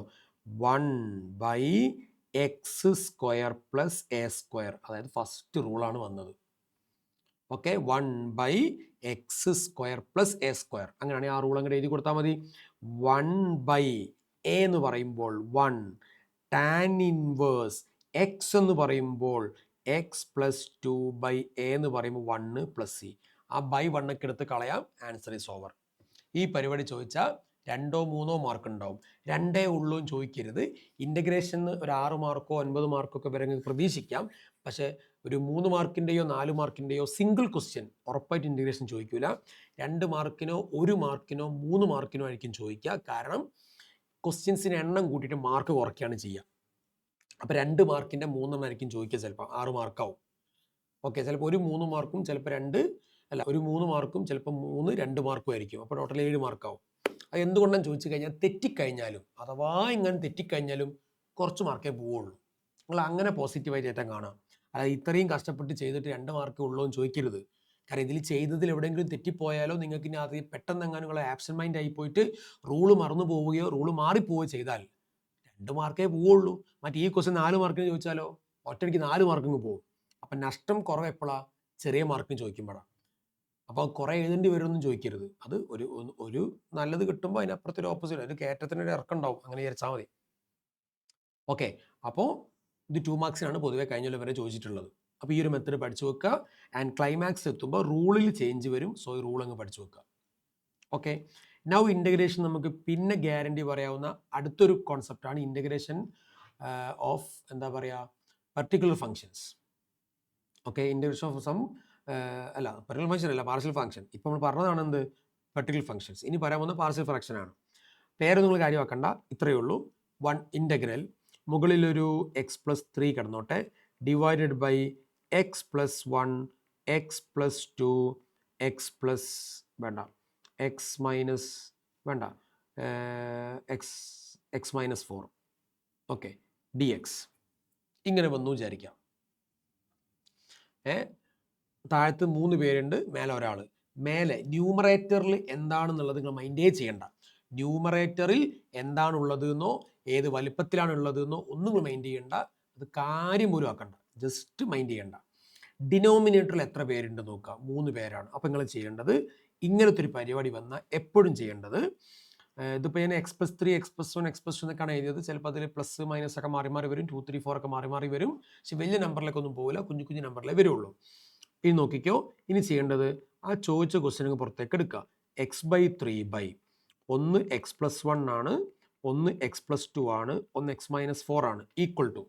[SPEAKER 1] 1 by x square plus a square, അതായത് ഫസ്റ്റ് റൂളാണ് വന്നത്. Okay, 1 by x square plus a square. അങ്ങനെയാണെങ്കിൽ ആ റൂൾ അങ്ങോട്ട് എഴുതി കൊടുത്താൽ മതി. 1 ബൈ എ എന്ന് പറയുമ്പോൾ 1, ടാൻ ഇൻവേഴ്സ് എക്സ് എന്ന് പറയുമ്പോൾ എക്സ് പ്ലസ് 2 ബൈ എ എന്ന് പറയുമ്പോൾ 1 പ്ലസ് സി. ആ ബൈ 1 ഒക്കെ എടുത്ത് കളയാം, ആൻസർ ഈസ് ഓവർ. ഈ പരിപാടി ചോദിച്ചാൽ 2 or 3 മാർക്ക് ഉണ്ടാവും. 2 ഉള്ളൂ എന്ന് ചോദിക്കരുത്. ഇൻ്റഗ്രേഷൻ ഒരു 6 മാർക്കോ 9 മാർക്കോ ഒക്കെ വരെ പ്രതീക്ഷിക്കാം. പക്ഷേ ഒരു 3 മാർക്കിൻ്റെയോ 4 മാർക്കിൻ്റെയോ സിംഗിൾ ക്വസ്റ്റ്യൻ ഉറപ്പായിട്ട് ഇൻ്റഗ്രേഷൻ ചോദിക്കില്ല. 2 മാർക്കിനോ 1 മാർക്കിനോ 3 മാർക്കിനോ ആയിരിക്കും ചോദിക്കുക. കാരണം ക്വസ്റ്റ്യൻസിന് എണ്ണം കൂട്ടിയിട്ട് മാർക്ക് കുറയ്ക്കുകയാണ് ചെയ്യുക. അപ്പോൾ 2 മാർക്കിൻ്റെ 3 ആയിരിക്കും ചോദിക്കുക. ചിലപ്പോൾ 6 മാർക്കാവും. ഓക്കെ, ചിലപ്പോൾ ഒരു 3 മാർക്കും ചിലപ്പോൾ 3 മാർക്കും ചിലപ്പോൾ 2 മാർക്കും ആയിരിക്കും. അപ്പോൾ ടോട്ടൽ 7 മാർക്കാവും. അത് എന്തുകൊണ്ടാണ് ചോദിച്ചു കഴിഞ്ഞാൽ തെറ്റിക്കഴിഞ്ഞാലും, അഥവാ ഇങ്ങനെ തെറ്റിക്കഴിഞ്ഞാലും കുറച്ച് മാർക്കേ പോവുള്ളൂ. നിങ്ങൾ അങ്ങനെ പോസിറ്റീവായിട്ട് ഏറ്റവും കാണാം. അതായത് ഇത്രയും കഷ്ടപ്പെട്ട് ചെയ്തിട്ട് 2 മാർക്കേ ഉള്ളൂ എന്ന് ചോദിക്കരുത്. കാരണം ഇതിൽ ചെയ്തതിൽ എവിടെയെങ്കിലും തെറ്റിപ്പോയാലോ നിങ്ങൾക്ക് ഇനി അത് പെട്ടെന്ന് എങ്ങാനും നിങ്ങൾ ആബ്സെന്റ് മൈൻഡ് ആയി പോയിട്ട് റൂള് മറന്നു പോവുകയോ റൂള് മാറിപ്പോവുകയോ ചെയ്താൽ 2 മാർക്കേ പോവുള്ളൂ. മറ്റേ ഈ ക്വസ്റ്റ്യൻ 4 മാർക്കിന് ചോദിച്ചാലോ ഒറ്റയ്ക്ക് 4 മാർക്കിന് പോകും. അപ്പം നഷ്ടം കുറവ് എപ്പോഴാണ്? ചെറിയ മാർക്കിന് ചോദിക്കുമ്പോഴാണ്. അപ്പോൾ കുറേ എഴുതേണ്ടി വരുമെന്നും ചോദിക്കരുത്. അത് ഒരു നല്ലത് കിട്ടുമ്പോൾ അതിനപ്പുറത്തൊരു ഓപ്പോസിറ്റ്, ഒരു കയറ്റത്തിനൊരു ഇറക്കം ഉണ്ടാവും. അങ്ങനെ വിചാരിച്ചാൽ മതി. ഓക്കെ, അപ്പോൾ ഇത് 2 മാർക്സിനാണ് പൊതുവെ കഴിഞ്ഞ വരെ ചോദിച്ചിട്ടുള്ളത്. അപ്പോൾ ഈ ഒരു മെത്തേഡ് പഠിച്ചു വെക്കുക. ആൻഡ് ക്ലൈമാക്സ് എത്തുമ്പോൾ റൂളിൽ ചേഞ്ച് വരും. സോ ഈ റൂൾ അങ്ങ് പഠിച്ചു വെക്കുക. ഓക്കെ, നൗ ഇൻ്റഗ്രേഷൻ നമുക്ക് പിന്നെ ഗ്യാരണ്ടി പറയാവുന്ന അടുത്തൊരു കോൺസെപ്റ്റാണ് ഇൻ്റഗ്രേഷൻ ഓഫ് എന്താ പറയുക, particular functions. Okay, integration of some particular function അല്ല, പാർഷ്യൽ ഫംഗ്ഷൻ. ഇപ്പോൾ നമ്മൾ പറഞ്ഞതാണ് എന്ത്, പർട്ടിക്കുലർ ഫംഗ്ഷൻസ്. ഇനി പറയാൻ പോകുന്ന പാർഷ്യൽ ഫ്രാക്ഷൻ ആണ്. പേര് നിങ്ങൾ കാര്യമാക്കണ്ട, ഇത്രയേ ഉള്ളൂ. 1 ഇൻ്റഗ്രൽ മുകളിലൊരു എക്സ് പ്ലസ് 3 കിടന്നോട്ടെ, divided by x plus 1 x plus 2 x plus x minus x minus 4. Okay, d x ഇങ്ങനെ വന്നു വിചാരിക്കാം. താഴത്ത് 3 പേരുണ്ട്, മേലെ ഒരാൾ. മേലെ ന്യൂമറേറ്ററിൽ എന്താണെന്നുള്ളത് നിങ്ങൾ മൈൻഡേ ചെയ്യണ്ട. ന്യൂമറേറ്ററിൽ എന്താണുള്ളത് എന്നോ ഏത് വലിപ്പത്തിലാണുള്ളത് എന്നോ ഒന്നും നിങ്ങൾ മൈൻഡ് ചെയ്യണ്ട. അത് കാര്യം പോലും ആക്കണ്ട, ജസ്റ്റ് മൈൻഡ് ചെയ്യണ്ട. ഡിനോമിനേറ്ററിൽ എത്ര പേരുണ്ട് നോക്കുക, 3 പേരാണ്. അപ്പോൾ നിങ്ങൾ ചെയ്യേണ്ടത് ഇങ്ങനത്തെ ഒരു പരിപാടി വന്നാൽ എപ്പോഴും ചെയ്യേണ്ടത്, ഇതിപ്പോൾ ഞാൻ X plus 3 X plus 1 x plus 2 എന്നൊക്കെയാണ് എഴുതിയത്. ചിലപ്പോൾ അതിൽ പ്ലസ് മൈനസ് ഒക്കെ മാറി മാറി വരും, 2 3 4 ഒക്കെ മാറി മാറി വരും. പക്ഷെ വലിയ നമ്പറിലേക്ക് ഒന്നും പോകില്ല, കുഞ്ഞു കുഞ്ഞു നമ്പറിലേ വരുള്ളൂ. ഇനി നോക്കിക്കോ, ഇനി ചെയ്യേണ്ടത് ആ ചോദിച്ച ക്വസ്റ്റ്യൻ പുറത്തേക്ക് എടുക്കുക. X by 3 by 1 x plus 1 ആണ്, 1 എക്സ് പ്ലസ് 2 ആണ്, 1 എക്സ് മൈനസ് 4 ആണ്, ഈക്വൽ ടു.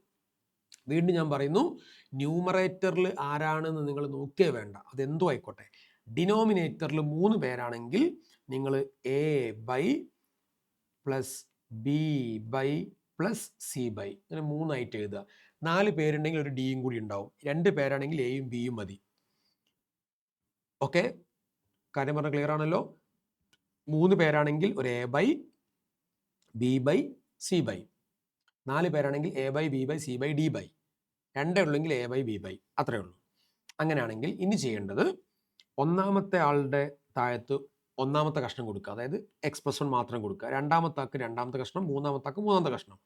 [SPEAKER 1] വീണ്ടും ഞാൻ പറയുന്നു, ന്യൂമറേറ്ററിൽ ആരാണെന്ന് നിങ്ങൾ നോക്കിയേ വേണ്ട, അതെന്തോ ആയിക്കോട്ടെ. ഡിനോമിനേറ്ററിൽ 3 പേരാണെങ്കിൽ നിങ്ങൾ A by plus B by plus C by ഇങ്ങനെ 3 ആയിട്ട് എഴുതുക. 4 പേരുണ്ടെങ്കിൽ ഒരു ഡിയും കൂടി ഉണ്ടാവും. 2 പേരാണെങ്കിൽ എയും ബിയും മതി. ഓക്കെ, കാര്യം പറഞ്ഞാൽ ക്ലിയർ ആണല്ലോ. 3 പേരാണെങ്കിൽ ഒരു A by B by C by. 4 പേരാണെങ്കിൽ A by B by C by D by. 2 ഉള്ളെങ്കിൽ എ ബൈ ബി ബൈ, അത്രയേ ഉള്ളൂ. അങ്ങനെയാണെങ്കിൽ ഇനി ചെയ്യേണ്ടത്, ഒന്നാമത്തെ ആളുടെ താഴത്ത് ഒന്നാമത്തെ കഷ്ണം കൊടുക്കുക, അതായത് എക്സ് പ്ലസ് 1 മാത്രം കൊടുക്കുക. രണ്ടാമത്തെ ആൾക്ക് രണ്ടാമത്തെ കഷ്ണം, മൂന്നാമത്തെ ആൾക്ക് മൂന്നാമത്തെ കഷ്ണം.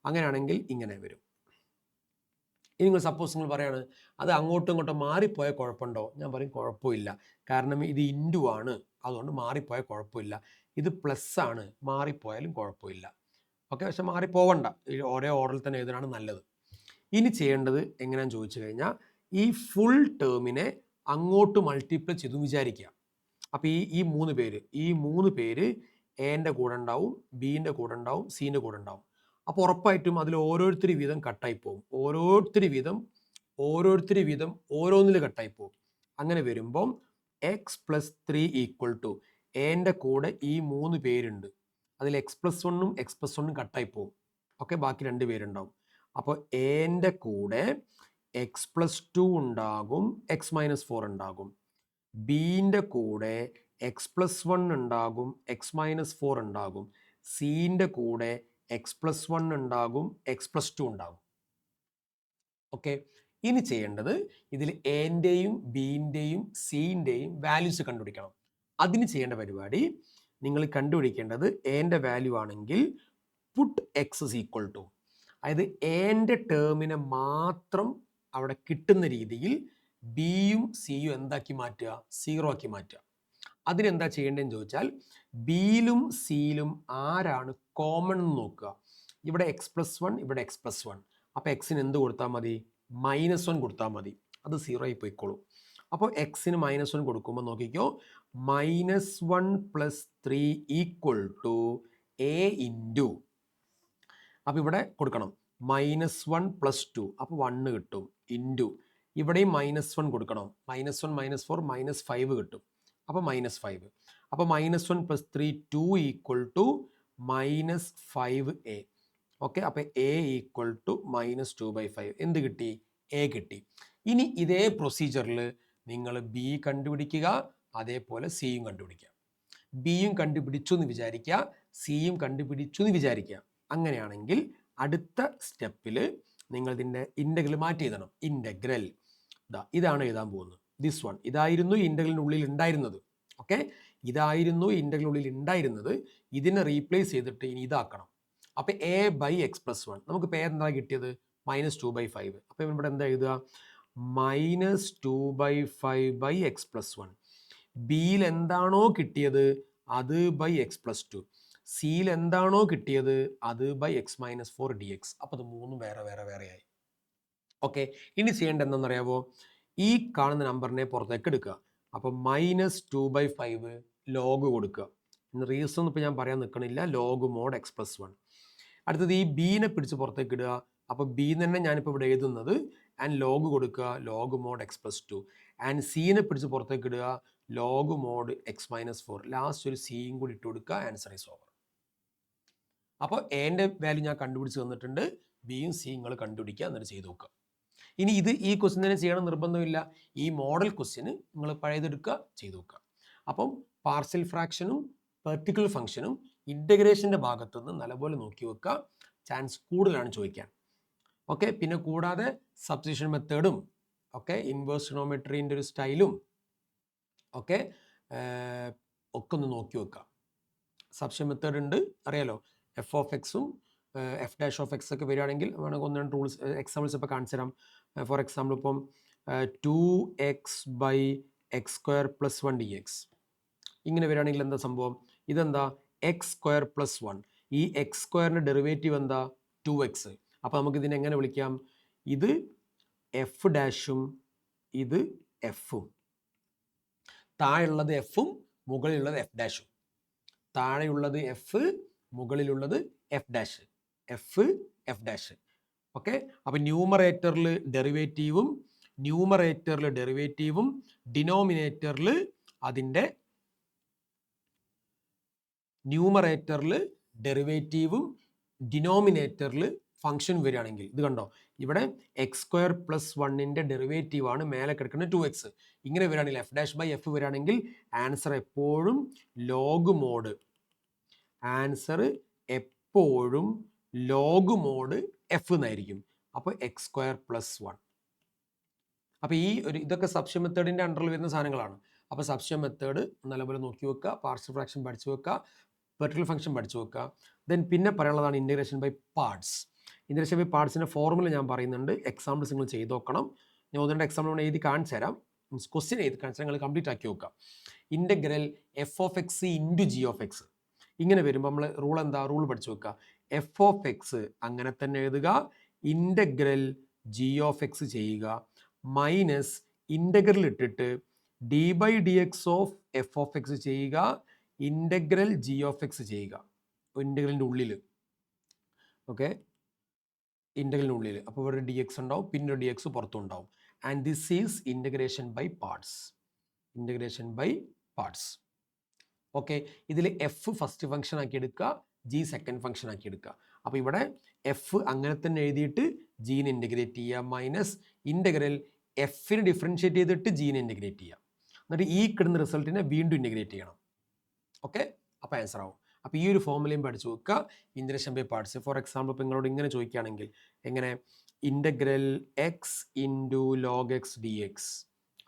[SPEAKER 1] അങ്ങനെയാണെങ്കിൽ ഇങ്ങനെ വരും. ഇനി നിങ്ങൾ സപ്പോസ് നിങ്ങൾ പറയാണ് അത് അങ്ങോട്ടും ഇങ്ങോട്ടും മാറിപ്പോയ കുഴപ്പമുണ്ടോ? ഞാൻ പറയും കുഴപ്പമില്ല. കാരണം ഇത് ഇൻറ്റു ആണ്, അതുകൊണ്ട് മാറിപ്പോയ കുഴപ്പമില്ല. ഇത് പ്ലസ് ആണ്, മാറിപ്പോയാലും കുഴപ്പമില്ല. ഓക്കെ, പക്ഷെ മാറിപ്പോവണ്ട, ഒരേ ഓർഡറിൽ തന്നെ എഴുതാനാണ് നല്ലത്. ഇനി ചെയ്യേണ്ടത് എങ്ങനെയാണെന്ന് ചോദിച്ചു കഴിഞ്ഞാൽ, ഈ ഫുൾ ടേമിനെ അങ്ങോട്ട് മൾട്ടിപ്ലൈ ചെയ്തു വിചാരിക്കുക. അപ്പോൾ ഈ 3 പേര് എൻ്റെ കൂടെ ഉണ്ടാവും, ബീൻ്റെ കൂടെ ഉണ്ടാവും, സീൻ്റെ കൂടെ ഉണ്ടാവും. അപ്പോൾ ഉറപ്പായിട്ടും അതിൽ ഓരോരുത്തർ വീതം കട്ടായി പോകും, ഓരോരുത്തർ വീതം ഓരോന്നിൽ കട്ടായി പോകും. അങ്ങനെ വരുമ്പം എക്സ് പ്ലസ് 3 ഈക്വൽ ടു എൻ്റെ കൂടെ ഈ 3 പേരുണ്ട്, അതിൽ എക്സ് പ്ലസ് 1ഉം എക്സ് പ്ലസ് 1ഉം കട്ടായി പോകും. ഓക്കെ, ബാക്കി 2 പേരുണ്ടാവും. അപ്പോൾ എൻ്റെ കൂടെ x+2 ഉണ്ടാകും, x-4 ഉണ്ടാകും. ബിൻ്റെ കൂടെ x+1 ഉണ്ടാകും, x-4 ഉണ്ടാകും. സിൻ്റെ കൂടെ x+1 ഉണ്ടാകും, x+2 ഉണ്ടാകും. ഓക്കെ, ഇനി ചെയ്യേണ്ടത് ഇതിൽ എൻ്റെയും ബിൻ്റെയും സിൻ്റെയും വാല്യൂസ് കണ്ടുപിടിക്കണം. അതിന് ചെയ്യേണ്ട പരിപാടി, നിങ്ങൾ കണ്ടുപിടിക്കേണ്ടത് എൻ്റെ വാല്യൂ ആണെങ്കിൽ put x is equal to, അതായത് എൻ്റെ ടേമിനെ മാത്രം അവിടെ കിട്ടുന്ന രീതിയിൽ ബിയും സിയും എന്താക്കി മാറ്റുക, 0 ആക്കി മാറ്റുക. അതിനെന്താ ചെയ്യേണ്ടതെന്ന് ചോദിച്ചാൽ, ബിയിലും സിയിലും ആരാണ് കോമൺ എന്ന് നോക്കുക. ഇവിടെ x+1, ഇവിടെ x+1. അപ്പോൾ എക്സിന് എന്ത് കൊടുത്താൽ മതി, -1 കൊടുത്താൽ മതി. അത് 0 ആയി പോയിക്കോളും. അപ്പോൾ എക്സിന് -1 കൊടുക്കുമ്പോൾ നോക്കിക്കോ, -1 + 3 = a ഇൻറ്റു, അപ്പോൾ ഇവിടെ കൊടുക്കണം -1 + 2, അപ്പോൾ 1 കിട്ടും, ഇൻറ്റു ഇവിടെയും -1 കൊടുക്കണം, -1 -4 -5 കിട്ടും, അപ്പോൾ -5. അപ്പോൾ -1 + 3 2 = -5a. ഓക്കെ, അപ്പോൾ a = -2/5. എന്ത് കിട്ടി, a കിട്ടി. ഇനി ഇതേ പ്രൊസീജിയറിൽ നിങ്ങൾ ബി കണ്ടുപിടിക്കുക, അതേപോലെ സിയും കണ്ടുപിടിക്കുക. ബിയും കണ്ടുപിടിച്ചു എന്ന് വിചാരിക്കുക, സിയും കണ്ടുപിടിച്ചു എന്ന് വിചാരിക്കുക. അങ്ങനെയാണെങ്കിൽ അടുത്ത സ്റ്റെപ്പിൽ നിങ്ങൾ ഇതിൻ്റെ ഇൻ്റഗ്രൽ മാറ്റി എഴുതണം. ഇൻ്റഗ്രൽ ഇതാണ് എഴുതാൻ പോകുന്നത്. ദിസ് വൺ, ഇതായിരുന്നു ഇൻ്റഗ്രലിനുള്ളിൽ ഉണ്ടായിരുന്നത്. ഓക്കെ, ഇതായിരുന്നു ഇൻ്റഗ്രലിനുള്ളിൽ ഉണ്ടായിരുന്നത്. ഇതിനെ റീപ്ലേസ് ചെയ്തിട്ട് ഇനി ഇതാക്കണം. അപ്പോൾ a/x+1, നമുക്ക് പേരെന്താ കിട്ടിയത്, -2/5. അപ്പോൾ ഇവിടെ എന്താ എഴുതുക, -2/5/x+1. ബിയിൽ എന്താണോ കിട്ടിയത് അത് x+2, സിയിൽ എന്താണോ കിട്ടിയത് അത് x-4 dx. അപ്പോൾ അത് മൂന്നും വേറെ വേറെ വേറെയായി. ഓക്കെ, ഇനി ചെയ്യേണ്ടത് എന്താണെന്നറിയാവോ, ഈ കാണുന്ന നമ്പറിനെ പുറത്തേക്ക് എടുക്കുക. അപ്പോൾ -2/5 ലോഗ് കൊടുക്കുക. റീസൺ ഇപ്പോൾ ഞാൻ പറയാൻ നിൽക്കണില്ല, ലോഗ് മോഡ് x+1. അടുത്തത് ഈ ബീനെ പിടിച്ച് പുറത്തേക്ക് ഇടുക. അപ്പോൾ ബി തന്നെ ഞാനിപ്പോൾ ഇവിടെ എഴുതുന്നത്, ആൻഡ് ലോഗ് കൊടുക്കുക, ലോഗ് മോഡ് x+2. ആൻഡ് സീനെ പിടിച്ച് പുറത്തേക്ക് ഇടുക, ലോഗ് മോഡ് x-4. ലാസ്റ്റ് ഒരു സിയും കൂടി ഇട്ട് കൊടുക്കുക. Answer is over. അപ്പോൾ എൻ്റെ വാല്യൂ ഞാൻ കണ്ടുപിടിച്ച് തന്നിട്ടുണ്ട്, ബിയും സിയും നിങ്ങൾ കണ്ടുപിടിക്കുക, എന്നിട്ട് ചെയ്ത് നോക്കുക. ഇനി ഈ ക്വസ്റ്റ്യൻ തന്നെ ചെയ്യണം നിർബന്ധമില്ല. ഈ മോഡൽ ക്വസ്റ്റ്യന് നിങ്ങൾ പഴയതെടുക്കുക, ചെയ്ത് നോക്കുക. അപ്പം പാർഷ്യൽ ഫ്രാക്ഷനും പെർട്ടിക്കുലർ ഫംഗ്ഷനും ഇൻ്റഗ്രേഷൻ്റെ ഭാഗത്തുനിന്ന് നല്ലപോലെ നോക്കി വെക്കുക. ചാൻസ് കൂടുതലാണ് ചോദിക്കാൻ. ഓക്കെ, പിന്നെ കൂടാതെ സബ്സ്റ്റിറ്റ്യൂഷൻ മെത്തേഡും ഒക്കെ ഇൻവേഴ്സ് ട്രിഗണോമെട്രീൻ്റെ ഒരു സ്റ്റൈലും ഒക്കെ ഒന്ന് നോക്കി വെക്കുക. സബ്സ്റ്റിറ്റ്യൂഷൻ മെത്തേഡ് ഉണ്ട്, അറിയാലോ. f(x)ഉം f' of x ഒക്കെ വരികയാണെങ്കിൽ വേണമെങ്കിൽ 1-2 റൂൾസ് എക്സാമ്പിൾസ് ഇപ്പോൾ കാണിച്ചു തരാം. ഫോർ എക്സാമ്പിൾ ഇപ്പം 2x/x² + 1 dx ഇങ്ങനെ വരികയാണെങ്കിൽ എന്താ സംഭവം, ഇതെന്താ x² + 1. ഈ x²ൻ്റെ ഡെറിവേറ്റീവ് എന്താ, 2x. അപ്പോൾ നമുക്ക് ഇതിനെ എങ്ങനെ വിളിക്കാം, ഇത് f' ഇത് f-ഉം, താഴെയുള്ളത് f-ഉം മുകളിലുള്ളത് f'. താഴെയുള്ളത് f, മുകളിലുള്ളത് f', f'. Okay, അപ്പോൾ ന്യൂമറേറ്ററിൽ ഡെറിവേറ്റീവും ഡിനോമിനേറ്ററിൽ അതിൻ്റെ ഫംഗ്ഷൻ വരികയാണെങ്കിൽ ഇത് കണ്ടോ, ഇവിടെ x² + 1ൻ്റെ ഡെറിവേറ്റീവാണ് മേലെ കിടക്കുന്ന 2x. ഇങ്ങനെ വരികയാണെങ്കിൽ f'/f വരികയാണെങ്കിൽ ആൻസർ എപ്പോഴും ലോഗ് മോഡ് f എന്നായിരിക്കും. അപ്പോൾ x² + 1. അപ്പോൾ ഇതൊക്കെ സബ്സ്റ്റിറ്റ്യൂഷൻ മെത്തേഡിൻ്റെ അണ്ടറിൽ വരുന്ന സാധനങ്ങളാണ്. അപ്പോൾ സബ്സ്റ്റിറ്റ്യൂഷൻ മെത്തേഡ് നല്ലപോലെ നോക്കി വെക്കുക, പാർഷ്യൽ ഫ്രാക്ഷൻ പഠിച്ചു വെക്കുക, പെർട്ടിക്കുലർ ഫംഗ്ഷൻ പഠിച്ചു വെക്കുക. ദെൻ പിന്നെ പറയാനുള്ളതാണ് integration by parts. Integration by പാർട്സിൻ്റെ ഫോർമുല ഞാൻ പറയുന്നുണ്ട്, എക്സാമ്പിൾസ് നിങ്ങൾ ചെയ്ത് നോക്കണം. ഞാൻ 1-2 എക്സാമ്പിൾ എഴുതി കാണിച്ചു തരാം, ക്വസ്റ്റ്യൻ എഴുതി കാണിച്ചാൽ നിങ്ങൾ കംപ്ലീറ്റ് ആക്കി വെക്കുക. Integral f(x) × g(x). ഇങ്ങനെ വരുമ്പോൾ നമ്മൾ റൂൾ പഠിച്ചു വെക്കുക. f(x) അങ്ങനെ തന്നെ എഴുതുക, ഇൻ്റഗ്രൽ g(x) ചെയ്യുക, മൈനസ് ഇൻ്റഗ്രൽ ഇട്ടിട്ട് d/dx ഓഫ് f(x) ചെയ്യുക, ഇൻ്റഗ്രൽ g(x) ചെയ്യുക, ഇൻ്റഗ്രലിൻ്റെ ഉള്ളിൽ. ഓക്കെ, ഇൻ്റഗ്രലിൻ്റെ ഉള്ളിൽ. അപ്പോൾ ഇവിടെ dx ഉണ്ടാവും, പിന്നെ dx പുറത്തും ഉണ്ടാവും. And this is integration by parts. Okay, ഇതിൽ f ഫസ്റ്റ് ഫംഗ്ഷൻ ആക്കി എടുക്കുക, g സെക്കൻഡ് ഫംഗ്ഷൻ ആക്കി എടുക്കുക. അപ്പോൾ ഇവിടെ എഫ് അങ്ങനെ തന്നെ എഴുതിയിട്ട് ജീനെ ഇൻറ്റഗ്രേറ്റ് ചെയ്യുക മൈനസ് ഇൻറ്റഗ്രൽ എഫിന് ഡിഫറൻഷ്യേറ്റ് ചെയ്തിട്ട് ജീനെ ഇൻറ്റഗ്രേറ്റ് ചെയ്യുക. എന്നിട്ട് ഈ കിട്ടുന്ന റിസൾട്ടിനെ വീണ്ടും ഇൻറ്റഗ്രേറ്റ് ചെയ്യണം. ഓക്കെ, അപ്പോൾ ആൻസർ ആവും. അപ്പോൾ ഈ ഒരു ഫോർമുലയും പഠിച്ചു വെക്കുക. Integration by parts. For example ഇപ്പോൾ നിങ്ങളോട് ഇങ്ങനെ ചോദിക്കുകയാണെങ്കിൽ എങ്ങനെ integral x into log x d x.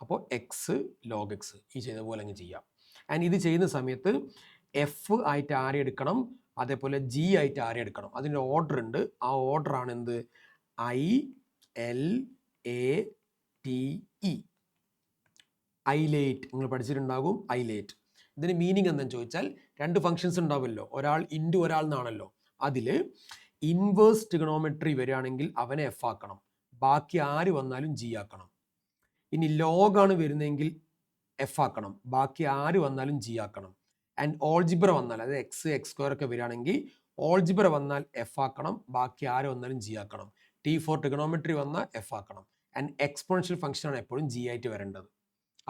[SPEAKER 1] അപ്പോൾ എക്സ് ലോഗ് എക്സ് ഈ ചെയ്ത പോലെ അങ്ങ് ചെയ്യാം. ആൻഡ് ഇത് ചെയ്യുന്ന സമയത്ത് എഫ് ആയിട്ട് ആരെ എടുക്കണം, അതേപോലെ ജി ആയിട്ട് ആരെ എടുക്കണം. അതിൻ്റെ ഓർഡർ ഉണ്ട്. ആ ഓർഡർ ആണ് എന്ത്, I L A T E, ILATE. നിങ്ങൾ പഠിച്ചിട്ടുണ്ടാകും ഐലേറ്റ്. ഇതിന് മീനിങ് എന്താണെന്ന് ചോദിച്ചാൽ രണ്ട് ഫങ്ഷൻസ് ഉണ്ടാവുമല്ലോ, ഒരാൾ ഇൻറ്റു ഒരാൾ എന്നാണല്ലോ. അതിൽ ഇൻവേഴ്സ് ട്രിഗണോമെട്രി വരികയാണെങ്കിൽ അവനെ എഫ് ആക്കണം, ബാക്കി ആര് വന്നാലും ജി ആക്കണം. ഇനി ലോഗാണ് വരുന്നതെങ്കിൽ എഫ് ആക്കണം, ബാക്കി ആര് വന്നാലും ജി ആക്കണം. ആൻഡ് ഓൾജിബ്ര വന്നാൽ, അതായത് എക്സ് എക്സ് സ്ക്വയർ ഒക്കെ വരികയാണെങ്കിൽ ഓൾജിബ്ര വന്നാൽ എഫ് ആക്കണം, ബാക്കി ആര് വന്നാലും ജി ആക്കണം. ടി ഫോർ ട്രിഗണോമെട്രി വന്നാൽ എഫ് ആക്കണം. ആൻഡ് എക്സ്പോണൻഷ്യൽ ഫംഗ്ഷനാണ് എപ്പോഴും ജി ആയിട്ട് വരേണ്ടത്.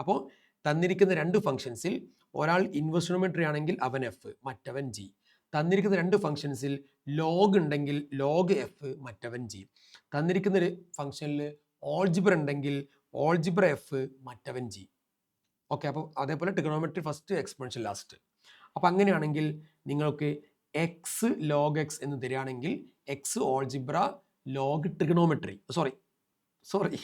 [SPEAKER 1] അപ്പോൾ തന്നിരിക്കുന്ന രണ്ട് ഫംഗ്ഷൻസിൽ ഒരാൾ ഇൻവേഴ്സ് ട്രിഗണോമെട്രി ആണെങ്കിൽ അവൻ എഫ്, മറ്റവൻ ജി. തന്നിരിക്കുന്ന രണ്ട് ഫംഗ്ഷൻസിൽ ലോഗ് ഉണ്ടെങ്കിൽ ലോഗ് എഫ്, മറ്റവൻ ജി. തന്നിരിക്കുന്ന ഒരു ഫംഗ്ഷനിൽ ഓൾജിബ്ര ഉണ്ടെങ്കിൽ ഓൾജിബ്ര എഫ്, മറ്റവൻ ജി. ഓക്കെ, അപ്പോൾ അതേപോലെ ട്രിഗണോമെട്രി ഫസ്റ്റ്, എക്സ്പോണൻഷ്യൽ ലാസ്റ്റ്. അപ്പോൾ അങ്ങനെയാണെങ്കിൽ നിങ്ങൾക്ക് എക്സ് ലോഗ് എക്സ് എന്ന് തരികയാണെങ്കിൽ X algebra log trigonometry, sorry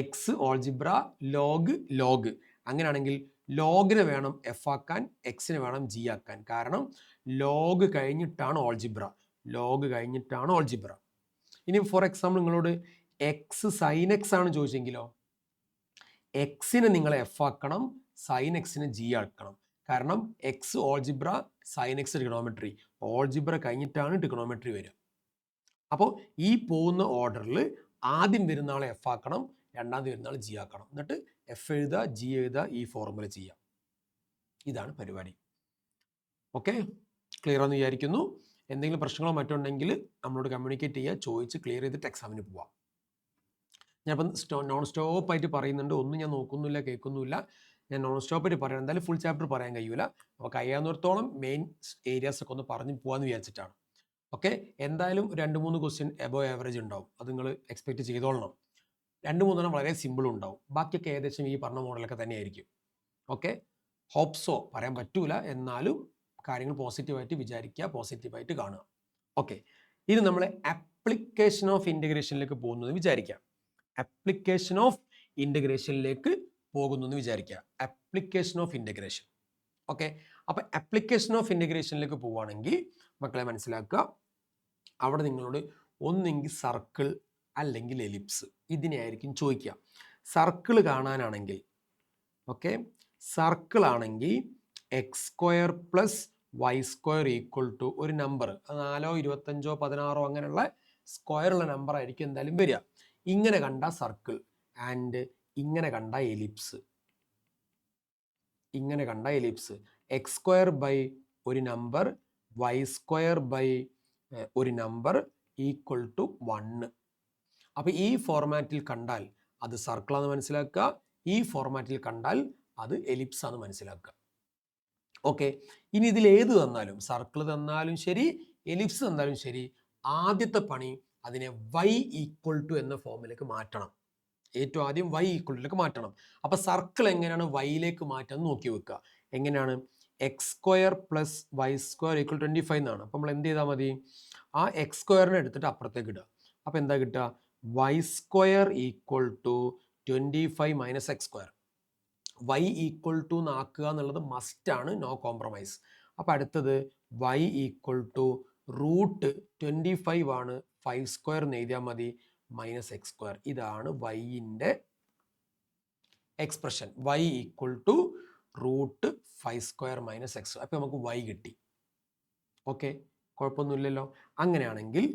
[SPEAKER 1] X algebra log log. അങ്ങനെയാണെങ്കിൽ ലോഗിനെ വേണം എഫ് ആക്കാൻ, എക്സിനെ വേണം ജി ആക്കാൻ. കാരണം ലോഗ് കഴിഞ്ഞിട്ടാണ് ഓൾജിബ്ര, ലോഗ് കഴിഞ്ഞിട്ടാണ് ഓൾജിബ്ര. ഇനി ഫോർ എക്സാമ്പിൾ നിങ്ങളോട് എക്സ് സൈൻ എക്സ് ആണ് ചോദിച്ചെങ്കിലോ, എക്സിനെ നിങ്ങൾ എഫ് ആക്കണം, സൈൻ എക്സിനെ ജി ആക്കണം. കാരണം x algebra, sine x trigonometry. Algebra കഴിഞ്ഞിട്ടാണ് ട്രിഗണോമെട്രി വരിക. അപ്പോൾ ഈ പോകുന്ന ഓർഡറിൽ ആദ്യം വരുന്ന ആളെ എഫ് ആക്കണം, രണ്ടാമത് വരുന്ന ആൾ ജി ആക്കണം. എന്നിട്ട് എഫ് എഴുതുക, ജി എഴുതുക, ഈ ഫോർമുല ചെയ്യാം. ഇതാണ് പരിപാടി. ഓക്കെ, ക്ലിയർ ആണെന്ന് വിചാരിക്കുന്നു. എന്തെങ്കിലും പ്രശ്നങ്ങളോ മറ്റോ ഉണ്ടെങ്കിൽ നമ്മളോട് കമ്മ്യൂണിക്കേറ്റ് ചെയ്യുക, ചോദിച്ച് ക്ലിയർ ചെയ്തിട്ട് എക്സാമിന് പോവാം. ഞാനിപ്പം നോൺ സ്റ്റോപ്പായിട്ട് പറയുന്നുണ്ട്, ഒന്നും ഞാൻ നോക്കുന്നില്ല, കേൾക്കുന്നില്ല. ഞാൻ നോൺ സ്റ്റോപ്പായിട്ട് പറയാം. എന്തായാലും ഫുൾ ചാപ്റ്റർ പറയാൻ കഴിയൂല. അപ്പോൾ കഴിയാവുന്നിടത്തോളം മെയിൻ ഏരിയാസ് ഒക്കെ ഒന്ന് പറഞ്ഞ് പോകാമെന്ന് വിചാരിച്ചിട്ടാണ്. ഓക്കെ, എന്തായാലും 2-3 ക്വസ്റ്റ്യൻ എബോ ആവറേജ് ഉണ്ടാവും. അത് നിങ്ങൾ എക്സ്പെക്ട് ചെയ്തോളണം. 2-3 വളരെ സിമ്പിളും ഉണ്ടാവും. ബാക്കിയൊക്കെ ഏകദേശം ഈ പറഞ്ഞ മോഡലൊക്കെ തന്നെയായിരിക്കും. ഓക്കെ, ഹോപ്സോ പറയാൻ പറ്റൂല, എന്നാലും കാര്യങ്ങൾ പോസിറ്റീവായിട്ട് വിചാരിക്കുക, പോസിറ്റീവായിട്ട് കാണുക. ഓക്കെ, ഇത് നമ്മൾ ആപ്ലിക്കേഷൻ ഓഫ് ഇൻറ്റഗ്രേഷനിലേക്ക് പോകുന്നത് വിചാരിക്കാം. ആപ്ലിക്കേഷൻ ഓഫ് ഇൻറ്റഗ്രേഷനിലേക്ക് പോകുന്നു വിചാരിക്കുക. Application of integration. ഓക്കെ, അപ്പോൾ ആപ്ലിക്കേഷൻ ഓഫ് ഇൻറ്റഗ്രേഷനിലേക്ക് പോവുകയാണെങ്കിൽ മക്കളെ മനസ്സിലാക്കുക, അവിടെ നിങ്ങളോട് ഒന്നെങ്കിൽ സർക്കിൾ അല്ലെങ്കിൽ എലിപ്സ് ഇതിനെയായിരിക്കും ചോദിക്കുക. സർക്കിൾ കാണാനാണെങ്കിൽ, ഓക്കെ, സർക്കിൾ ആണെങ്കിൽ x square plus y square equal to ഒരു നമ്പർ, 4, 25, 16 അങ്ങനെയുള്ള സ്ക്വയർ ഉള്ള നമ്പർ ആയിരിക്കും എന്തായാലും വരിക. ഇങ്ങനെ കണ്ട സർക്കിൾ ആൻഡ് ഇങ്ങനെ കണ്ട എലിപ്സ്, ഇങ്ങനെ കണ്ട എലിപ്സ് എക്സ് സ്ക്വയർ ബൈ ഒരു നമ്പർ വൈ സ്ക്വയർ ബൈ ഒരു നമ്പർ ഈക്വൽ ടു 1. അപ്പോൾ ഈ ഫോർമാറ്റിൽ കണ്ടാൽ അത് സർക്കിളാന്ന് മനസ്സിലാക്കുക, ഈ ഫോർമാറ്റിൽ കണ്ടാൽ അത് എലിപ്സ് ആണെന്ന് മനസ്സിലാക്കുക. ഓക്കെ, ഇനി ഇതിൽ ഏത് തന്നാലും, സർക്കിൾ തന്നാലും ശരി, എലിപ്സ് തന്നാലും ശരി, ആദ്യത്തെ പണി അതിനെ y ഈക്വൽ ടു എന്ന ഫോമിലേക്ക് മാറ്റണം. ഏറ്റവും ആദ്യം y ഈക്വൽ ടുലേക്ക് മാറ്റണം. അപ്പോൾ സർക്കിൾ എങ്ങനെയാണ് വൈയിലേക്ക് മാറ്റാൻ നോക്കി വെക്കുക. എങ്ങനെയാണ്, x square plus y square equal 25 എന്നാണ്. അപ്പോൾ നമ്മൾ എന്ത് ചെയ്താൽ മതി, ആ എക്സ് സ്ക്വയറിനെ എടുത്തിട്ട് അപ്പുറത്തേക്ക് ഇടുക. അപ്പോൾ എന്താ കിട്ടുക, y square equal to 25 minus x square. y equal to എന്നാക്കുക എന്നുള്ളത് മസ്റ്റാണ്, നോ കോംപ്രമൈസ്. അപ്പോൾ അടുത്തത് y ഈക്വൽ ടു റൂട്ട് 25 ആണ്, 5 സ്ക്വയർ എന്ന് എഴുതിയാൽ മതി, മൈനസ് എക്സ് സ്ക്വയർ. ഇതാണ് വൈൻ്റെ expression. y equal to root 5 square minus x. അപ്പോൾ നമുക്ക് y കിട്ടി. ഓക്കെ, കുഴപ്പമൊന്നുമില്ലല്ലോ. അങ്ങനെയാണെങ്കിൽ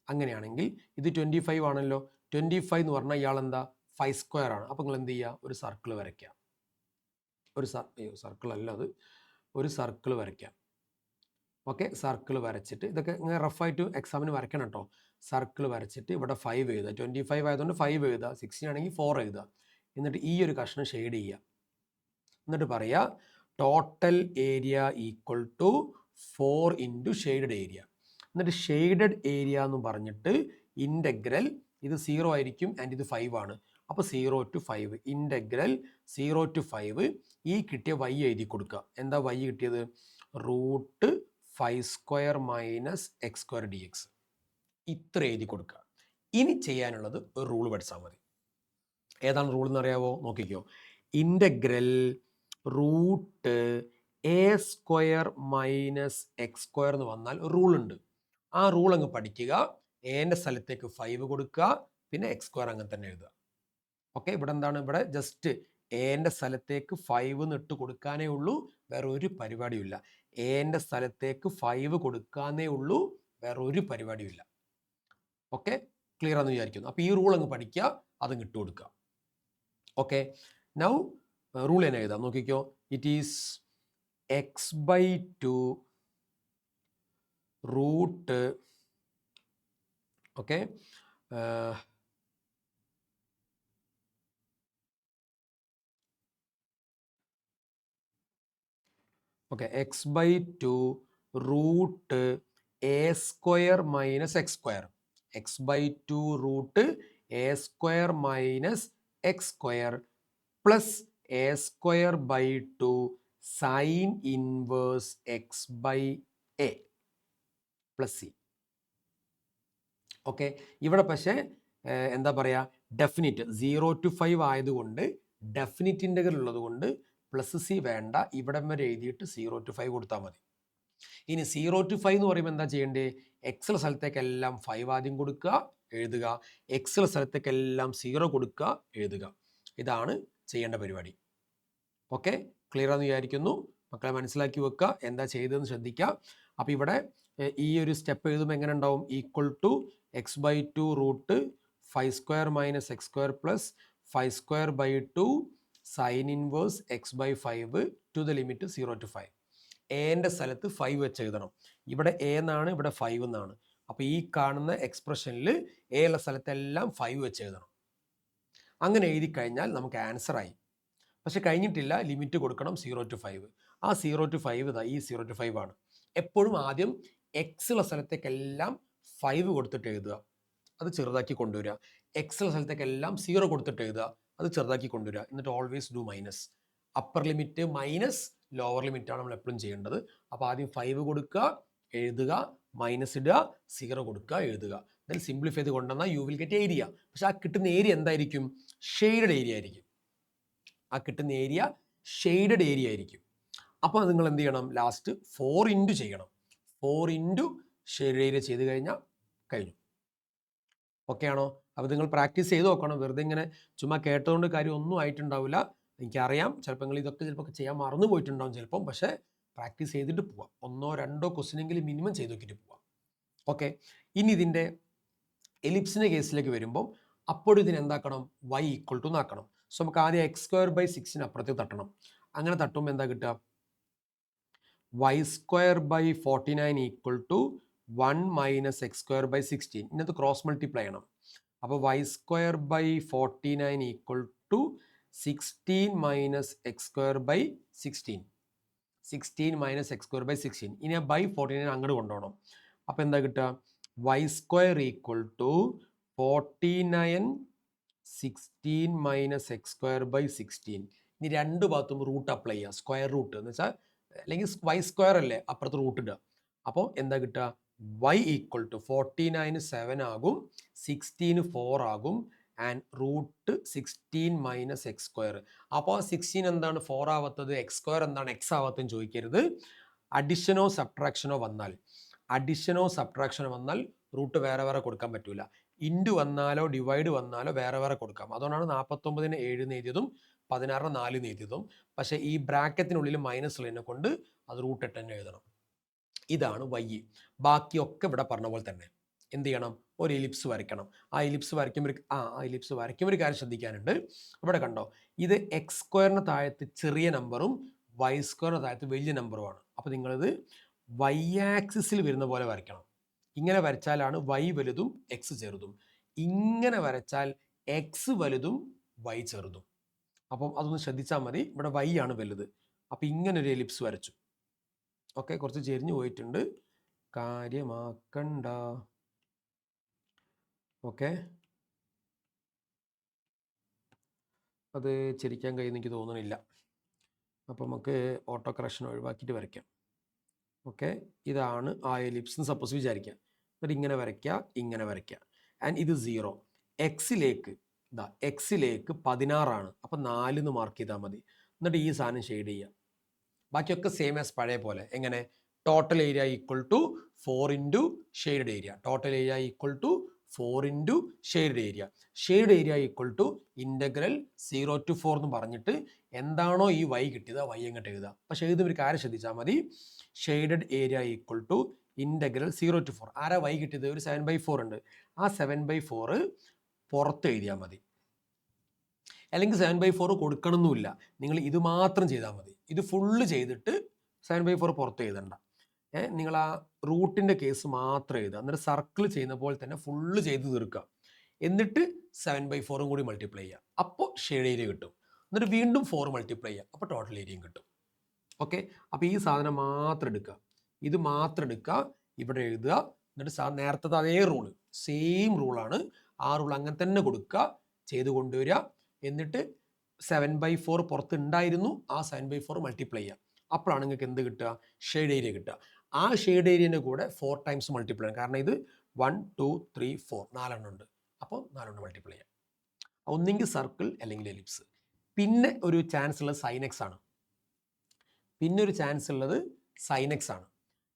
[SPEAKER 1] അങ്ങനെയാണെങ്കിൽ ഇത് 25 ആണല്ലോ. 25 എന്ന് പറഞ്ഞാൽ ഇയാൾ എന്താ, 5 സ്ക്വയർ ആണ്. അപ്പോൾ നിങ്ങൾ എന്ത് ചെയ്യുക, ഒരു സർക്കിൾ വരയ്ക്കുക. സർക്കിൾ അല്ല അത്, ഒരു സർക്കിൾ വരയ്ക്കാം. ഓക്കെ, സർക്കിൾ വരച്ചിട്ട് ഇതൊക്കെ ഇങ്ങനെ റഫായിട്ട് എക്സാമിന് വരയ്ക്കണം കേട്ടോ. സർക്കിൾ വരച്ചിട്ട് ഇവിടെ 5 എഴുതുക. 25 ആയതുകൊണ്ട് 5 എഴുതുക, 16 ആണെങ്കിൽ 4 എഴുതുക. എന്നിട്ട് ഈ ഒരു കഷ്ണം ഷെയ്ഡ് ചെയ്യുക. എന്നിട്ട് പറയുക total area equal to 4 into shaded area. എന്നിട്ട് ഷെയ്ഡഡ് ഏരിയ എന്ന് പറഞ്ഞിട്ട് ഇൻ്റഗ്രൽ ഇത് 0 ആയിരിക്കും ആൻഡ് ഇത് 5 ആണ്. അപ്പോൾ 0 to 5 ഇൻ്റഗ്രൽ 0 to 5 ഈ കിട്ടിയ y എഴുതി കൊടുക്കുക. എന്താ y കിട്ടിയത്? √5² - x² dx. ഇത്ര എഴുതി കൊടുക്കുക. ഇനി ചെയ്യാനുള്ളത് ഒരു റൂൾ പഠിച്ചാൽ മതി. ഏതാണ് റൂൾ എന്ന് അറിയാവോ? നോക്കിക്കോ. ഇൻ്റഗ്രൽ √a² - x² എന്ന് വന്നാൽ റൂൾ ഉണ്ട്. ആ റൂൾ അങ്ങ് പഠിക്കുക. എൻ്റെ സ്ഥലത്തേക്ക് 5 കൊടുക്കുക, പിന്നെ x² അങ്ങനെ തന്നെ എഴുതുക. ഓക്കെ, ഇവിടെ എന്താണ്? ഇവിടെ ജസ്റ്റ് എൻ്റെ സ്ഥലത്തേക്ക് 5 എന്ന് ഇട്ട് കൊടുക്കാനേ ഉള്ളൂ, വേറെ ഒരു പരിപാടിയും ഇല്ല. എൻ്റെ സ്ഥലത്തേക്ക് 5 കൊടുക്കാനേ ഉള്ളൂ, വേറെ ഒരു പരിപാടിയും ഇല്ല. ഓക്കെ, ക്ലിയർ ആണെന്ന് വിചാരിക്കുന്നു. അപ്പോൾ ഈ റൂൾ അങ്ങ് പഠിക്കുക, അതങ്ങ് ഇട്ട് കൊടുക്കുക. ഓക്കെ, നൗ റൂൾ തന്നെ എഴുതാം. നോക്കിക്കോ. It is x/2 root okay okay x/2 root a² - x². x/2 root a² - x² plus a²/2 sine inverse x/a plus c. Okay, ഇവിടെ പക്ഷേ എന്താ പറയുക, ഡെഫിനിറ്റ് 0 to 5 ആയതുകൊണ്ട് ഡെഫിനിറ്റ് ഇൻ്റഗ്രൽ ഉള്ളത് കൊണ്ട് പ്ലസ് സി വേണ്ട, ഇവിടം വരെ എഴുതിയിട്ട് 0 to 5 കൊടുത്താൽ മതി. ഇനി 0 to 5 എന്ന് പറയുമ്പോൾ എന്താ ചെയ്യേണ്ടത്? എക്സിലെ സ്ഥലത്തേക്കെല്ലാം 5 ആദ്യം കൊടുക്കുക, എഴുതുക. എക്സിലെ സ്ഥലത്തേക്കെല്ലാം 0 കൊടുക്കുക, എഴുതുക. ഇതാണ് ചെയ്യേണ്ട പരിപാടി. ഓക്കെ, ക്ലിയർ ആണെന്ന് വിചാരിക്കുന്നു. മക്കളെ മനസ്സിലാക്കി വെക്കുക, എന്താ ചെയ്തതെന്ന് ശ്രദ്ധിക്കുക. അപ്പോൾ ഇവിടെ ഈ ഒരു സ്റ്റെപ്പ് എഴുതുമ്പോൾ എങ്ങനെ ഉണ്ടാവും? Equal to x/2 root 5² - x² plus 5²/2 sine inverse x/5 to the limit 0 to 5. എൻ്റെ സ്ഥലത്ത് 5 വെച്ച് എഴുതണം. ഇവിടെ a എന്നാണ്, ഇവിടെ 5 എന്നാണ്. അപ്പോൾ ഈ കാണുന്ന എക്സ്പ്രഷനിൽ a ഉള്ള സ്ഥലത്തെല്ലാം 5 വെച്ച് എഴുതണം. അങ്ങനെ എഴുതി കഴിഞ്ഞാൽ നമുക്ക് ആൻസർ ആയി. പക്ഷെ കഴിഞ്ഞിട്ടില്ല, ലിമിറ്റ് കൊടുക്കണം 0 to 5. ആ 0 to 5 ഇതാ ഈ 0 to 5 ആണ്. എപ്പോഴും ആദ്യം എക്സ് ഉള്ള സ്ഥലത്തേക്കെല്ലാം 5 കൊടുത്തിട്ട് എഴുതുക, അത് ചെറുതാക്കി കൊണ്ടുവരിക. എക്സ് ഉള്ള സ്ഥലത്തേക്കെല്ലാം 0 കൊടുത്തിട്ട് എഴുതുക, അത് ചെറുതാക്കി കൊണ്ടുവരിക. എന്നിട്ട് always do minus. Upper limit minus lower limit ആണ് നമ്മൾ എപ്പോഴും ചെയ്യേണ്ടത്. അപ്പോൾ ആദ്യം 5 കൊടുക്കുക, എഴുതുക, മൈനസ് ഇടുക, 0 കൊടുക്കുക, എഴുതുക. ദെൻ സിംപ്ലിഫൈ ചെയ്ത് കൊണ്ടുവന്നാൽ യു വിൽ ഗെറ്റ് ഏരിയ. പക്ഷെ ആ കിട്ടുന്ന ഏരിയ എന്തായിരിക്കും? ഷെയ്ഡഡ് ഏരിയ ആയിരിക്കും. ആ കിട്ടുന്ന ഏരിയ ഷെയ്ഡഡ് ഏരിയ ആയിരിക്കും. അപ്പോൾ നിങ്ങൾ എന്ത് ചെയ്യണം? ലാസ്റ്റ് 4 ഇൻറ്റു ചെയ്യണം. 4 ഇൻറ്റു ഷെയ്ഡഡ് ഏരിയ ചെയ്ത് കഴിഞ്ഞാൽ കഴിഞ്ഞു. ഓക്കെ ആണോ? അപ്പോൾ നിങ്ങൾ പ്രാക്ടീസ് ചെയ്ത് നോക്കണം. വെറുതെ ഇങ്ങനെ ചുമ്മാ കേട്ടതുകൊണ്ട് കാര്യം ഒന്നും ആയിട്ടുണ്ടാവില്ല. എനിക്കറിയാം, ചിലപ്പോൾ നിങ്ങൾ ഇതൊക്കെ ചിലപ്പോൾ ചെയ്യാൻ മറന്നു പോയിട്ടുണ്ടാവും ചിലപ്പം. പക്ഷേ പ്രാക്ടീസ് ചെയ്തിട്ട് പോവാം. 1 or 2 ക്വസ്റ്റ്യനെങ്കിലും മിനിമം ചെയ്ത് നോക്കിയിട്ട് പോവാം. ഓക്കെ, ഇനി ഇതിൻ്റെ എലിപ്സിൻ്റെ കേസിലേക്ക് വരുമ്പം അപ്പോഴും ഇതിന് എന്താക്കണം? y ഈക്വൽ ടു എന്നാക്കണം. സോ നമുക്ക് ആദ്യം x²/6 അപ്പുറത്തേക്ക് തട്ടണം. അങ്ങനെ തട്ടുമ്പോൾ എന്താ കിട്ടുക? y²/49 equal to 1 - x²/16. ഇതിനകത്ത് ക്രോസ് മൾട്ടിപ്ലൈ ചെയ്യണം. അപ്പോൾ y²/49 equal to 16 - x²/16. 16 - x²/16. ഇനി ആ /49 അങ്ങോട്ട് കൊണ്ടുപോകണം. അപ്പോൾ എന്താ കിട്ടുക? y² equal to 49 16 - x²/16. ഇനി രണ്ട് ഭാഗത്തും റൂട്ട് അപ്ലൈ ചെയ്യുക. സ്ക്വയർ റൂട്ട് എന്ന് വെച്ചാൽ അല്ലെങ്കിൽ y² അല്ലേ, അപ്പുറത്ത് റൂട്ട് ഇടുക. അപ്പോൾ എന്താ കിട്ടുക? y ഈക്വൽ ടു 49 7 ആകും, 16 4 ആകും, ആൻഡ് റൂട്ട് 16 - x². അപ്പോൾ 16 എന്താണ് 4 ആവാത്തത്? x² എന്താണ് x ആവാത്തതെന്ന് ചോദിക്കരുത്. അഡിഷനോ സബ്ട്രാക്ഷനോ വന്നാൽ റൂട്ട് വേറെ വേറെ കൊടുക്കാൻ പറ്റൂല. ഇൻറ്റു വന്നാലോ ഡിവൈഡ് വന്നാലോ വേറെ വേറെ കൊടുക്കാം. അതുകൊണ്ടാണ് 49 7 എഴുതിയതും 16 4 എഴുതിയതും. പക്ഷേ ഈ ബ്രാക്കറ്റിനുള്ളിൽ മൈനസ് ഉള്ളതിനെ കൊണ്ട് അത് റൂട്ട് 8 തന്നെ എഴുതണം. ഇതാണ് y. ബാക്കിയൊക്കെ ഇവിടെ പറഞ്ഞ പോലെ തന്നെ എന്ത് ചെയ്യണം? ഒരു എലിപ്സ് വരയ്ക്കണം. ആ എലിപ്സ് വരയ്ക്കുമ്പോൾ ഒരു കാര്യം ശ്രദ്ധിക്കാനുണ്ട്. ഇവിടെ കണ്ടോ, ഇത് x² താഴത്ത് ചെറിയ നമ്പറും y² താഴത്ത് വലിയ നമ്പറുമാണ്. അപ്പോൾ നിങ്ങളിത് y ആക്സിസിൽ വരുന്ന പോലെ വരയ്ക്കണം. ഇങ്ങനെ വരച്ചാലാണ് y വലുതും x ചെറുതും. ഇങ്ങനെ വരച്ചാൽ x വലുതും y ചെറുതും. അപ്പം അതൊന്ന് ശ്രദ്ധിച്ചാൽ മതി. ഇവിടെ y ആണ് വലുത്. അപ്പോൾ ഇങ്ങനെ ഒരു എലിപ്സ് വരച്ചു. ഓക്കെ, കുറച്ച് ചെരിഞ്ഞു പോയിട്ടുണ്ട്. കാര്യമാക്കണ്ട. ഓക്കെ, അത് ചിരിക്കാൻ കഴിയുമെന്ന് എനിക്ക് തോന്നുന്നില്ല. അപ്പോൾ നമുക്ക് ഓട്ടോ കറക്ഷൻ ഒഴിവാക്കിയിട്ട് വരയ്ക്കാം. ഓക്കെ, ഇതാണ് ആ എലിപ്സ് എന്ന് സപ്പോസ് വിചാരിക്കുക. എന്നിട്ട് ഇങ്ങനെ വരയ്ക്കുക, ഇങ്ങനെ വരയ്ക്കുക. ആൻഡ് ഇത് 0. എക്സിലേക്ക് 16 അപ്പോൾ 4 എന്ന് മാർക്ക് ചെയ്താൽ മതി. എന്നിട്ട് ഈ സാധനം ഷെയ്ഡ് ചെയ്യുക. ബാക്കിയൊക്കെ സെയിം ആസ് പഴയ പോലെ. എങ്ങനെ? Total area equal to 4 into shade area. Total area equal to 4 into shade area. Shade area equal to integral 0 to 4 എന്ന് പറഞ്ഞിട്ട് എന്താണോ ഈ y കിട്ടിയത് ആ y അങ്ങോട്ട് എഴുതുക. പക്ഷേ എഴുതുന്ന ഒരു കാര്യം ശ്രദ്ധിച്ചാൽ മതി. Shaded area equal to integral 0 to 4. ആരാ y കിട്ടിയത്? ഒരു 7/4 ഉണ്ട്. ആ 7/4 പുറത്ത് എഴുതിയാൽ മതി. അല്ലെങ്കിൽ 7/4 കൊടുക്കണമെന്നില്ല. നിങ്ങൾ ഇത് മാത്രം ചെയ്താൽ മതി. ഇത് ഫുള്ള് ചെയ്തിട്ട് 7/4 പുറത്ത് എഴുതണ്ട. നിങ്ങൾ ആ റൂട്ടിൻ്റെ കേസ് മാത്രം എഴുതുക. എന്നിട്ട് സർക്കിൾ ചെയ്യുന്ന പോലെ തന്നെ ഫുള്ള് ചെയ്ത് തീർക്കുക. എന്നിട്ട് 7/4 കൂടി മൾട്ടിപ്ലൈ ചെയ്യുക. അപ്പോൾ ഷെയ്ഡ് ഏരിയ കിട്ടും. എന്നിട്ട് വീണ്ടും 4 മൾട്ടിപ്ലൈ ചെയ്യുക. അപ്പോൾ ടോട്ടൽ ഏരിയയും കിട്ടും. ഓക്കെ, അപ്പോൾ ഈ സാധനം മാത്രം എടുക്കുക. ഇത് മാത്രം എടുക്കുക, ഇവിടെ എഴുതുക. എന്നിട്ട് നേരത്തെ അതേ റൂള്, സെയിം റൂളാണ്. ആ റൂൾ അങ്ങനെ തന്നെ കൊടുക്കുക, ചെയ്ത് കൊണ്ടുവരിക. എന്നിട്ട് 7/4 പുറത്ത് ഉണ്ടായിരുന്നു, ആ 7/4 മൾട്ടിപ്ലൈ ചെയ്യുക. അപ്പോഴാണ് നിങ്ങൾക്ക് എന്ത് കിട്ടുക? ഷെയ്ഡ് ഏരിയ കിട്ടുക. ആ ഷെയ്ഡ് ഏരിയൻ്റെ കൂടെ 4 times മൾട്ടിപ്ലൈ ചെയ്യണം. കാരണം ഇത് 1 2 3 4 4 ഉണ്ട്. അപ്പോൾ 4 മൾട്ടിപ്ലൈ ചെയ്യാം. ഒന്നെങ്കിൽ സർക്കിൾ അല്ലെങ്കിൽ എലിപ്സ്. പിന്നെ ഒരു ചാൻസ് ഉള്ളത് സൈനെക്സ് ആണ്. പിന്നെ ഒരു ചാൻസ് ഉള്ളത് സൈനെക്സ് ആണ്.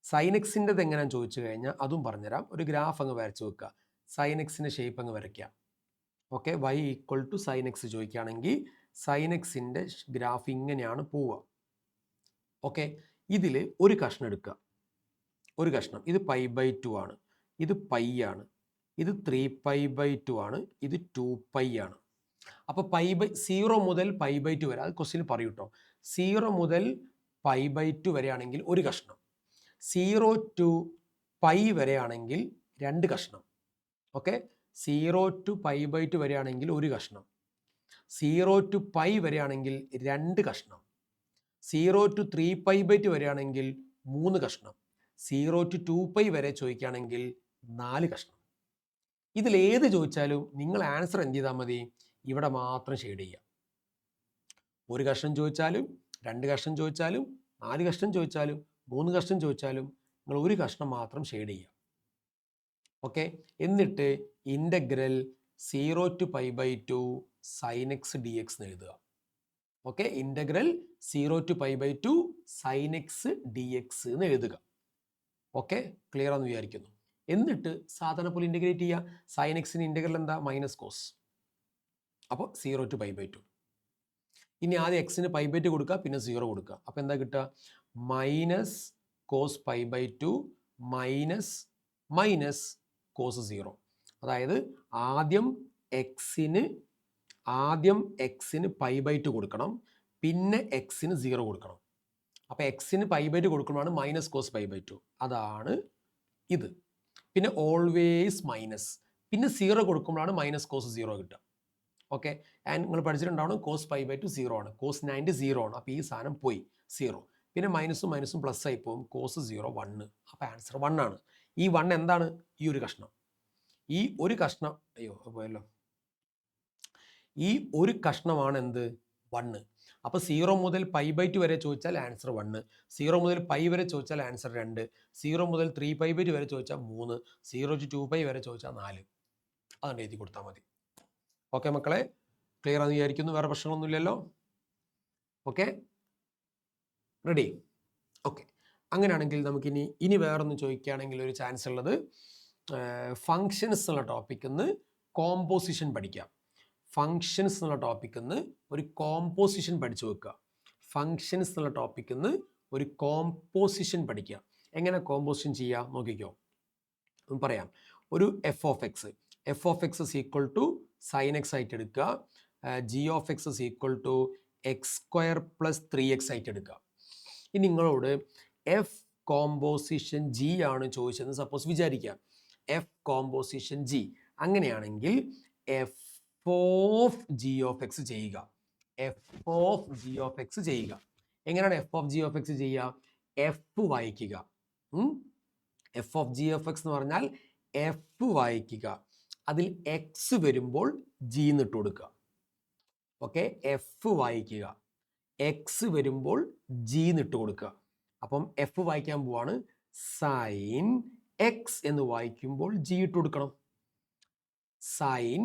[SPEAKER 1] സൈനെക്സിൻ്റെത് എങ്ങനെയാണെന്ന് ചോദിച്ചു കഴിഞ്ഞാൽ അതും പറഞ്ഞുതരാം. ഒരു ഗ്രാഫ് അങ്ങ് വരച്ച് വെക്കുക. സൈനെക്സിൻ്റെ ഷേപ്പ് അങ്ങ് വരയ്ക്കുക. Okay, y equal to sine x ചോദിക്കുകയാണെങ്കിൽ സൈനെക്സിൻ്റെ ഗ്രാഫ് ഇങ്ങനെയാണ് പോവുക. ഓക്കെ, ഇതിൽ ഒരു കഷ്ണം എടുക്കുക. ഒരു കഷ്ണം, ഇത് π/2 ആണ്, ഇത് π ആണ്, ഇത് 3π/2 ആണ്, ഇത് 2π ആണ്. അപ്പോൾ 0 മുതൽ π/2 വരെ, അത് ക്വസ്റ്റ്യൻ പറയൂ കേട്ടോ. 0 മുതൽ π/2 വരെയാണെങ്കിൽ ഒരു കഷ്ണം, 0 to π വരെയാണെങ്കിൽ 2 കഷ്ണം. ഓക്കെ, 0 to π/2 വരെയാണെങ്കിൽ ഒരു കഷ്ണം, 0 to π വരെയാണെങ്കിൽ 2 കഷ്ണം, 0 to 3π/2 വരെയാണെങ്കിൽ 3 കഷ്ണം, 0 to 2π വരെ ചോദിക്കുകയാണെങ്കിൽ 4 കഷ്ണം. ഇതിലേത് ചോദിച്ചാലും നിങ്ങൾ ആൻസർ എന്ത് ചെയ്താൽ മതി? ഇവിടെ മാത്രം ഷെയ്ഡ് ചെയ്യുക. ഒരു കഷ്ണം ചോദിച്ചാലും 2 കഷ്ണം ചോദിച്ചാലും 4 കഷ്ണം ചോദിച്ചാലും 3 കഷ്ണം ചോദിച്ചാലും നിങ്ങൾ ഒരു കഷ്ണം മാത്രം ഷെയ്ഡ് ചെയ്യുക. ഓക്കെ, എന്നിട്ട് integral 0 to π/2 sin x dx എന്ന് എഴുതുക. Okay, integral 0 to π/2 sin x dx എന്ന് എഴുതുക. ഓക്കെ, ക്ലിയർ ആണെന്ന് വിചാരിക്കുന്നു. എന്നിട്ട് സാധാരണ പോലെ ഇൻ്റഗ്രേറ്റ് ചെയ്യുക. sin x-ന് ഇൻ്റഗ്രൽ എന്താ? Minus cos. അപ്പോൾ 0 to π/2. ഇനി ആദ്യം എക്സിന് π/2 കൊടുക്കുക, പിന്നെ 0 കൊടുക്കുക. അപ്പോൾ എന്താ കിട്ടുക? Minus cos π/2 minus cos 0. അതായത് ആദ്യം എക്സിന് π/2 കൊടുക്കണം, പിന്നെ എക്സിന് 0 കൊടുക്കണം. അപ്പോൾ എക്സിന് π/2 കൊടുക്കുമ്പോഴാണ് മൈനസ് കോസ് π/2. അതാണ് ഇത്. പിന്നെ ഓൾവേസ് മൈനസ്, പിന്നെ 0 കൊടുക്കുമ്പോഴാണ് മൈനസ് കോസ് 0 കിട്ടുക. ഓക്കെ, ആൻഡ് നിങ്ങൾ പഠിച്ചിട്ടുണ്ടാവണം കോസ് π/2 0 ആണ്, കോസ് 90 0 ആണ്. അപ്പോൾ ഈ സാധനം പോയി 0. പിന്നെ മൈനസും പ്ലസ് ആയി പോകും. കോസ് 0 1. അപ്പോൾ ആൻസർ 1 ആണ്. ഈ 1 എന്താണ്? ഈ ഒരു കഷ്ണം. ഈ ഒരു കഷ്ണം, അയ്യോ പോയല്ലോ, ഈ ഒരു കഷ്ണമാണ് എന്ത്? 1. അപ്പോൾ 0 മുതൽ π/2 വരെ ചോദിച്ചാൽ ആൻസർ 1, 0 മുതൽ π വരെ ചോദിച്ചാൽ ആൻസർ 2, 0 മുതൽ 3π/2 വരെ ചോദിച്ചാൽ 3, 0 to 2π വരെ ചോദിച്ചാൽ 4. അതുകൊണ്ട് എഴുതി കൊടുത്താൽ മതി. ഓക്കെ മക്കളെ, ക്ലിയർ ആണെന്ന് വിചാരിക്കുന്നു. വേറെ പ്രശ്നമൊന്നുമില്ലല്ലോ. Okay, ready? ഓക്കെ, അങ്ങനെയാണെങ്കിൽ നമുക്കിനി വേറൊന്ന് ചോദിക്കുകയാണെങ്കിൽ ഒരു ചാൻസ് ഉള്ളത് ഫങ്ഷൻസ് എന്നുള്ള ടോപ്പിക്കിൽ നിന്ന് കോമ്പോസിഷൻ പഠിക്കാം. ഫങ്ഷൻസ് എന്നുള്ള ടോപ്പിക്കിൽ നിന്ന് ഒരു കോമ്പോസിഷൻ പഠിച്ചു വെക്കുക. ഫങ്ഷൻസ് എന്നുള്ള ടോപ്പിക്കിൽ നിന്ന് ഒരു കോമ്പോസിഷൻ പഠിക്കുക. എങ്ങനെ കോമ്പോസിഷൻ ചെയ്യുക നോക്കിക്കോ. പറയാം. ഒരു F of X is equal to sin x ആയിട്ട് എടുക്കുക, g of x is equal to x² plus 3x ആയിട്ട് എടുക്കുക. ഇനി നിങ്ങളോട് എഫ് കോമ്പോസിഷൻ ജി ആണ് ചോദിച്ചതെന്ന് സപ്പോസ് വിചാരിക്കുക. എഫ് കോമ്പോസിഷൻ ജി അങ്ങനെയാണെങ്കിൽ f of g of x ചെയ്യുക. F of g of x ചെയ്യുക. എങ്ങനെയാണ് f of g of x ചെയ്യുക? എഫ് വായിക്കുക, f of g f x എന്ന് പറഞ്ഞാൽ എഫ് വായിക്കുക, അതിൽ എക്സ് വരുമ്പോൾ ജി എന്ന് ഇട്ട് കൊടുക്കുക. ഓക്കെ, എഫ് വായിക്കുക, എക്സ് വരുമ്പോൾ ജി എന്ന് ഇട്ട് കൊടുക്കുക. അപ്പം എഫ് വായിക്കാൻ പോവാണ്, സൈൻ എക്സ് എന്ന് വായിക്കുമ്പോൾ ജി ഇട്ട് കൊടുക്കണം. സൈൻ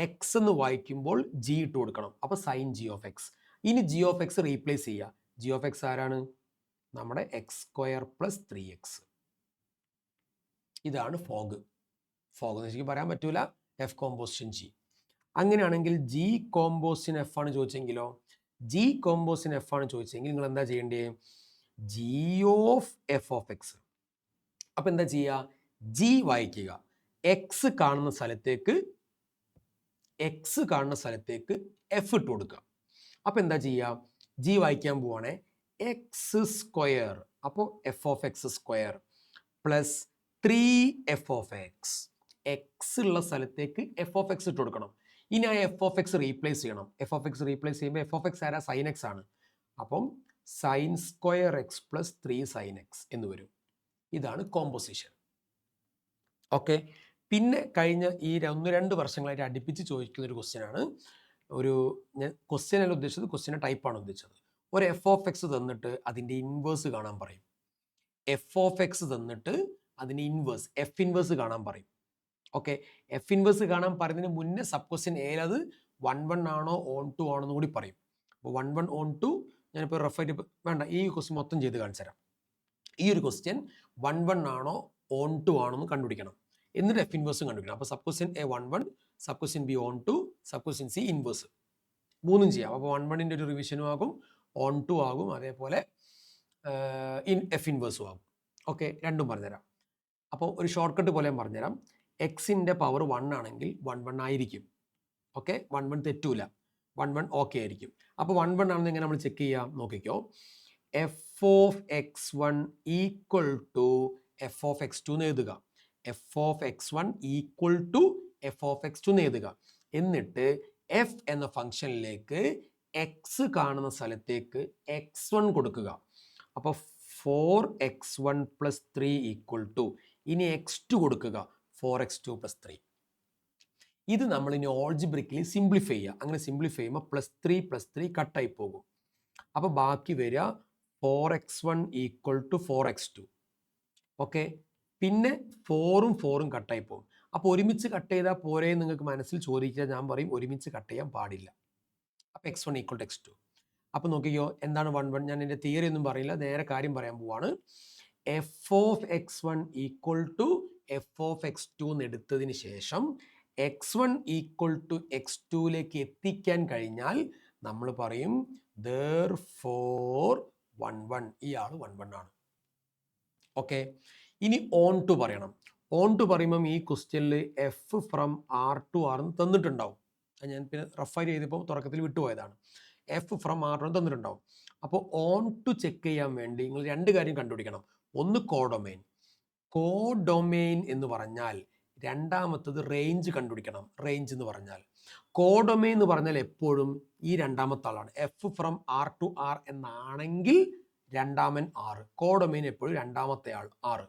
[SPEAKER 1] എക്സ് എന്ന് വായിക്കുമ്പോൾ ജി ഇട്ട് കൊടുക്കണം. അപ്പൊ സൈൻ ജി ഓഫ് എക്സ്. ഇനി ജി ഓഫ് എക്സ് റീപ്ലേസ് ചെയ്യുക. ജി ഓഫ് എക്സ് ആരാണ്? നമ്മുടെ എക്സ് സ്ക്വയർ പ്ലസ് 3x. ഇതാണ് ഫോഗ്. ഫോഗ് എന്ന് ശരിക്കും പറയാൻ പറ്റൂല, എഫ് കോമ്പോസിഷൻ ജി. അങ്ങനെയാണെങ്കിൽ ജി കോമ്പോസിഷൻ എഫ് ആണ് ചോദിച്ചെങ്കിലോ? ജി കോമ്പോസിഷൻ എഫ് ആണ് ചോദിച്ചെങ്കിൽ നിങ്ങൾ എന്താ ചെയ്യേണ്ടത്? G of F of X. അപ്പൊ എന്താ ചെയ്യുക? ജി വായിക്കുക, എക്സ് കാണുന്ന സ്ഥലത്തേക്ക് എഫ് ഇട്ട് കൊടുക്കുക. അപ്പൊ എന്താ ചെയ്യുക? ജി വായിക്കാൻ പോവാണേ, എക്സ് സ്ക്വയർ, അപ്പോൾ F of X square plus 3f of X. X ഉള്ള സ്ഥലത്തേക്ക് എഫ് ഓഫ് എക്സ് ഇട്ട് കൊടുക്കണം. ഇനി ആ എഫ് ഓഫ് എക്സ് റീപ്ലേസ് ചെയ്യണം. എഫ് ഓഫ് എക്സ് റീപ്ലേസ് ചെയ്യുമ്പോൾ എഫ് ഓഫ് എക്സ് ആരാ? സൈൻ എക്സ് ആണ്. അപ്പം sine square X plus 3 sin x എന്ന് വരും. ഇതാണ് കോമ്പോസിഷൻ. ഓക്കെ, പിന്നെ കഴിഞ്ഞ ഈ 1-2 വർഷങ്ങളായിട്ട് അടുപ്പിച്ച് ചോദിക്കുന്ന ഒരു ക്വസ്റ്റ്യൻ ആണ്. ഞാൻ ക്വസ്റ്റ്യൻ അല്ല ഉദ്ദേശിച്ചത്, ക്വസ്റ്റ്യൻ്റെ ടൈപ്പാണ് ഉദ്ദേശിച്ചത്. ഒരു എഫ് ഓഫ് എക്സ് തന്നിട്ട് അതിൻ്റെ ഇൻവേഴ്സ് കാണാൻ പറയും. എഫ് ഓഫ് എക്സ് തന്നിട്ട് അതിൻ്റെ ഇൻവേഴ്സ്, എഫ് ഇൻവേഴ്സ് കാണാൻ പറയും. ഓക്കെ, എഫ് ഇൻവേഴ്സ് കാണാൻ പറയുന്നതിന് മുന്നേ സബ് ക്വസ്റ്റ്യൻ ഏത് 1-1 ആണോ ഓൺ 2 ആണോ എന്ന് കൂടി പറയും. അപ്പോൾ 1-1 ഓൺ 2 ഞാനിപ്പോൾ റെഫർ വേണ്ട, ഈ ക്വസ്റ്റ്യൻ മൊത്തം ചെയ്ത് കാണിച്ചു തരാം. ഈ ഒരു ക്വസ്റ്റ്യൻ 1-1 ആണോ ഓൺ 2 ആണോ എന്ന് കണ്ടുപിടിക്കണം. എന്നിട്ട് എഫ് ഇൻവേഴ്സും കണ്ടുപിടിക്കണം. അപ്പോൾ sub question A 1-1, sub question B on 2, sub question C inverse. 3 ചെയ്യാം. അപ്പോൾ 1-1ൻ്റെ ഒരു റിവിഷനും ആകും, ഓൺ 2 ആകും, അതേപോലെ എഫ് ഇൻവേഴ്സും ആകും. ഓക്കെ, രണ്ടും പറഞ്ഞുതരാം. അപ്പോൾ ഒരു ഷോർട്ട് കട്ട് പോലെ ഞാൻ പറഞ്ഞുതരാം. എക്സിൻ്റെ പവർ 1 ആണെങ്കിൽ 1-1 ആയിരിക്കും. ഓക്കെ, 1-1 തെറ്റൂല, 1-1 ഓക്കെ ആയിരിക്കും. അപ്പോൾ 1-1 ആണെന്ന് എങ്ങനെ നമ്മൾ ചെക്ക് ചെയ്യാം? നോക്കിക്കോ, f of x 1 equal to f of x 2 എന്ന് എഴുതുക. F of x 1 equal to f of x 2 എന്ന് എഴുതുക. എന്നിട്ട് എഫ് എന്ന ഫംഗ്ഷനിലേക്ക് എക്സ് കാണുന്ന സ്ഥലത്തേക്ക് x1 കൊടുക്കുക. അപ്പോൾ 4x1 + 3 ഈക്വൽ ടു, ഇനി x2 കൊടുക്കുക, 4x2 + 3. ഇത് നമ്മൾ ഇനി ഓൾജിബ്രിക്കലി സിംപ്ലിഫൈ ചെയ്യുക. അങ്ങനെ സിംപ്ലിഫൈ ചെയ്യുമ്പോൾ +3 + 3 കട്ടായി പോകും. അപ്പോൾ ബാക്കി വരിക 4x1 equal to 4x2. Okay, പിന്നെ 4ഉം 4ഉം കട്ടായി പോകും. അപ്പോൾ ഒരുമിച്ച് കട്ട് ചെയ്താൽ പോരെ നിങ്ങൾക്ക് മനസ്സിൽ ചോദിച്ചാൽ ഞാൻ പറയും ഒരുമിച്ച് കട്ട് ചെയ്യാൻ പാടില്ല. അപ്പോൾ x1 ഈക്വൽ ടു x2. അപ്പോൾ നോക്കിയോ, എന്താണ് 1-1? ഞാൻ എൻ്റെ തിയറി ഒന്നും പറയില്ല, നേരെ കാര്യം പറയാൻ പോവാണ്. F of x1 equal to f of x2 എന്ന് എടുത്തതിന് ശേഷം x1 ഈക്വൽ ടു x2ലേക്ക് എത്തിക്കാൻ കഴിഞ്ഞാൽ നമ്മൾ പറയും therefore 1-1, ഇയാൾ 1-1 ആണ്. ഓക്കെ, ഇനി ഓൺ ടു പറയണം. ഓൺ ടു പറയുമ്പം ഈ ക്വസ്റ്റ്യനിൽ F from R to R എന്ന് തന്നിട്ടുണ്ടാവും. ഞാൻ പിന്നെ റെഫർ ചെയ്തപ്പോൾ തുടക്കത്തിൽ വിട്ടുപോയതാണ്. എഫ് ഫ്രം R എന്ന് തന്നിട്ടുണ്ടാവും. അപ്പോൾ ഓൺ ടു ചെക്ക് ചെയ്യാൻ വേണ്ടി നിങ്ങൾ 2 കാര്യം കണ്ടുപിടിക്കണം. ഒന്ന് കോഡൊമൈൻ. കോഡൊമൈൻ എന്ന് പറഞ്ഞാൽ രണ്ടാമത്തത് റേഞ്ച് കണ്ടുപിടിക്കണം. റേഞ്ച് എന്ന് പറഞ്ഞാൽ, കോഡൊമൈൻ എന്ന് പറഞ്ഞാൽ എപ്പോഴും ഈ രണ്ടാമത്തെ ആളാണ്. F from R to R എന്നാണെങ്കിൽ രണ്ടാമൻ R. കോഡൊമൈൻ എപ്പോഴും രണ്ടാമത്തെ ആൾ R.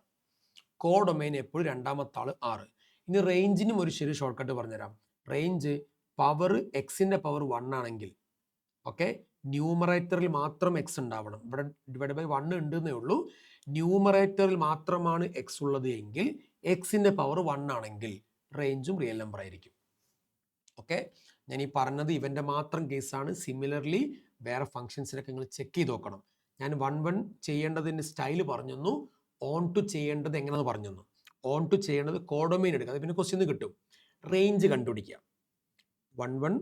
[SPEAKER 1] കോഡൊമൈൻ എപ്പോഴും രണ്ടാമത്തെ ആൾ R. ഇനി റേഞ്ചിനും ഒരു ശരി ഷോർട്ട് കട്ട് പറഞ്ഞുതരാം. റേഞ്ച് പവർ എക്സിൻ്റെ പവർ 1 ആണെങ്കിൽ, ഓക്കെ, ന്യൂമറേറ്ററിൽ മാത്രം എക്സ് ഉണ്ടാവണം. ഇവിടെ ഡിവൈഡ് ബൈ 1 ഉണ്ടെന്നേ ഉള്ളൂ. ന്യൂമറേറ്ററിൽ മാത്രമാണ് എക്സ് ഉള്ളത് എങ്കിൽ, എക്സിൻ്റെ പവർ 1 ആണെങ്കിൽ റേഞ്ചും റിയൽ നമ്പർ ആയിരിക്കും. ഓക്കെ, ഞാൻ ഈ പറഞ്ഞത് ഇവൻ്റെ മാത്രം കേസാണ്. സിമിലർലി വേറെ ഫംഗ്ഷൻസിനൊക്കെ നിങ്ങൾ ചെക്ക് ചെയ്ത് നോക്കണം. ഞാൻ 1-1 ചെയ്യേണ്ടതിൻ്റെ സ്റ്റൈൽ പറഞ്ഞു, ഓൺ ടു ചെയ്യേണ്ടത് എങ്ങനെയാണെന്ന് പറഞ്ഞു. ഓൺ ടു ചെയ്യേണ്ടത് കോഡൊമൈൻ എടുക്കുക, അത് പിന്നെ ക്വസ്റ്റ്യൻ കിട്ടും. റേഞ്ച് കണ്ടുപിടിക്കുക, 1-1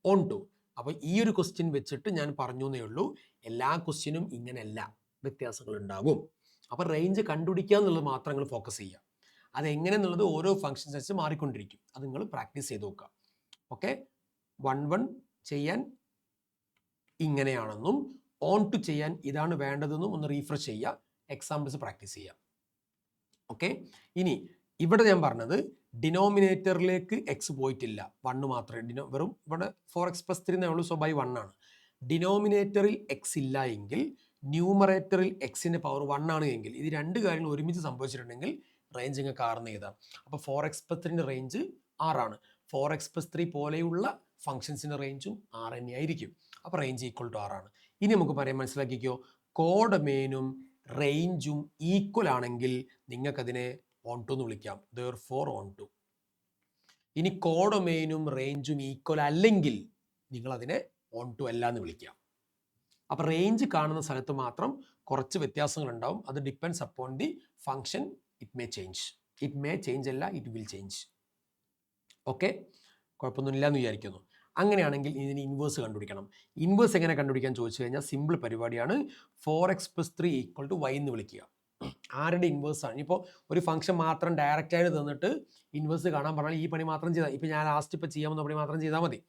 [SPEAKER 1] ഓൺ ടു. അപ്പോൾ ഈ ഒരു ക്വസ്റ്റ്യൻ വെച്ചിട്ട് ഞാൻ പറഞ്ഞു എന്നേ ഉള്ളൂ. എല്ലാ ക്വസ്റ്റ്യനും ഇങ്ങനെയല്ല, വ്യത്യാസങ്ങൾ ഉണ്ടാകും. അപ്പോൾ റേഞ്ച് കണ്ടുപിടിക്കുക എന്നുള്ളത് മാത്രം നിങ്ങൾ ഫോക്കസ് ചെയ്യുക. അതെങ്ങനെയെന്നുള്ളത് ഓരോ ഫംഗ്ഷൻസ് വെച്ച് മാറിക്കൊണ്ടിരിക്കും. അത് നിങ്ങൾ പ്രാക്ടീസ് ചെയ്ത് നോക്കുക. ഓക്കെ, 1-1 ചെയ്യാൻ ഇങ്ങനെയാണെന്നും ഓൺ ടു ചെയ്യാൻ ഇതാണ് വേണ്ടതെന്നും ഒന്ന് റീഫ്രഷ് ചെയ്യുക, എക്സാമ്പിൾസ് പ്രാക്ടീസ് ചെയ്യുക. ഓക്കെ, ഇനി ഇവിടെ ഞാൻ പറഞ്ഞത് ഡിനോമിനേറ്ററിലേക്ക് എക്സ് പോയിട്ടില്ല, 1 മാത്രമേ വെറും ഇവിടെ 4x + 3 എന്നേ ഉള്ളൂ. സോ ബൈ 1 ആണ്. ഡിനോമിനേറ്ററിൽ എക്സ് ഇല്ല എങ്കിൽ, ന്യൂമറേറ്ററിൽ എക്സിൻ്റെ പവർ 1 ആണ് എങ്കിൽ, ഇത് 2 കാര്യങ്ങൾ ഒരുമിച്ച് സംഭവിച്ചിട്ടുണ്ടെങ്കിൽ റേഞ്ച് നിങ്ങൾക്ക് ആറെന്ന് എഴുതാം. അപ്പോൾ 4x+3 റേഞ്ച് 6ആണ്. 4x+3 പോലെയുള്ള ഫംഗ്ഷൻസിൻ്റെ റേഞ്ചും 6 തന്നെയായിരിക്കും. അപ്പോൾ റേഞ്ച് ഈക്വൽ ടു 6ആണ്. ഇനി നമുക്ക് പറയാൻ മനസ്സിലാക്കിക്കോ, കോഡൊമെയിനും റേഞ്ചും ഈക്വൽ ആണെങ്കിൽ നിങ്ങൾക്കതിനെ ഓൺ2 എന്ന് വിളിക്കാം. therefore ഓൺ2. ഇനി കോഡൊമെയിനും റേഞ്ചും ഈക്വൽ അല്ലെങ്കിൽ നിങ്ങളതിനെ ഓൺ2 അല്ല എന്ന് വിളിക്കാം. അപ്പോൾ റേഞ്ച് കാണുന്ന സ്ഥലത്ത് മാത്രം കുറച്ച് വ്യത്യാസങ്ങൾ ഉണ്ടാവും. അത് depends upon the function. It may change അല്ല, ഇറ്റ് വിൽ ചേഞ്ച്. ഓക്കെ, കുഴപ്പമൊന്നുമില്ല എന്ന് വിചാരിക്കുന്നു. അങ്ങനെയാണെങ്കിൽ ഇതിന് ഇൻവേഴ്സ് കണ്ടുപിടിക്കണം. ഇൻവേഴ്സ് എങ്ങനെ കണ്ടുപിടിക്കാൻ ചോദിച്ചു കഴിഞ്ഞാൽ സിമ്പിൾ പരിപാടിയാണ്. 4x+3 = y എന്ന് വിളിക്കുക. ആരുടെ ഇൻവേഴ്സ് ആണ്? ഇപ്പോൾ ഒരു ഫംഗ്ഷൻ മാത്രം ഡയറക്റ്റായിട്ട് തന്നിട്ട് ഇൻവേഴ്സ് കാണാൻ പറഞ്ഞാൽ ഈ പണി മാത്രം ചെയ്താൽ, ഇപ്പോൾ ഞാൻ ലാസ്റ്റ് ഇപ്പോൾ ചെയ്യാമെന്ന പണി മാത്രം ചെയ്താൽ മതി.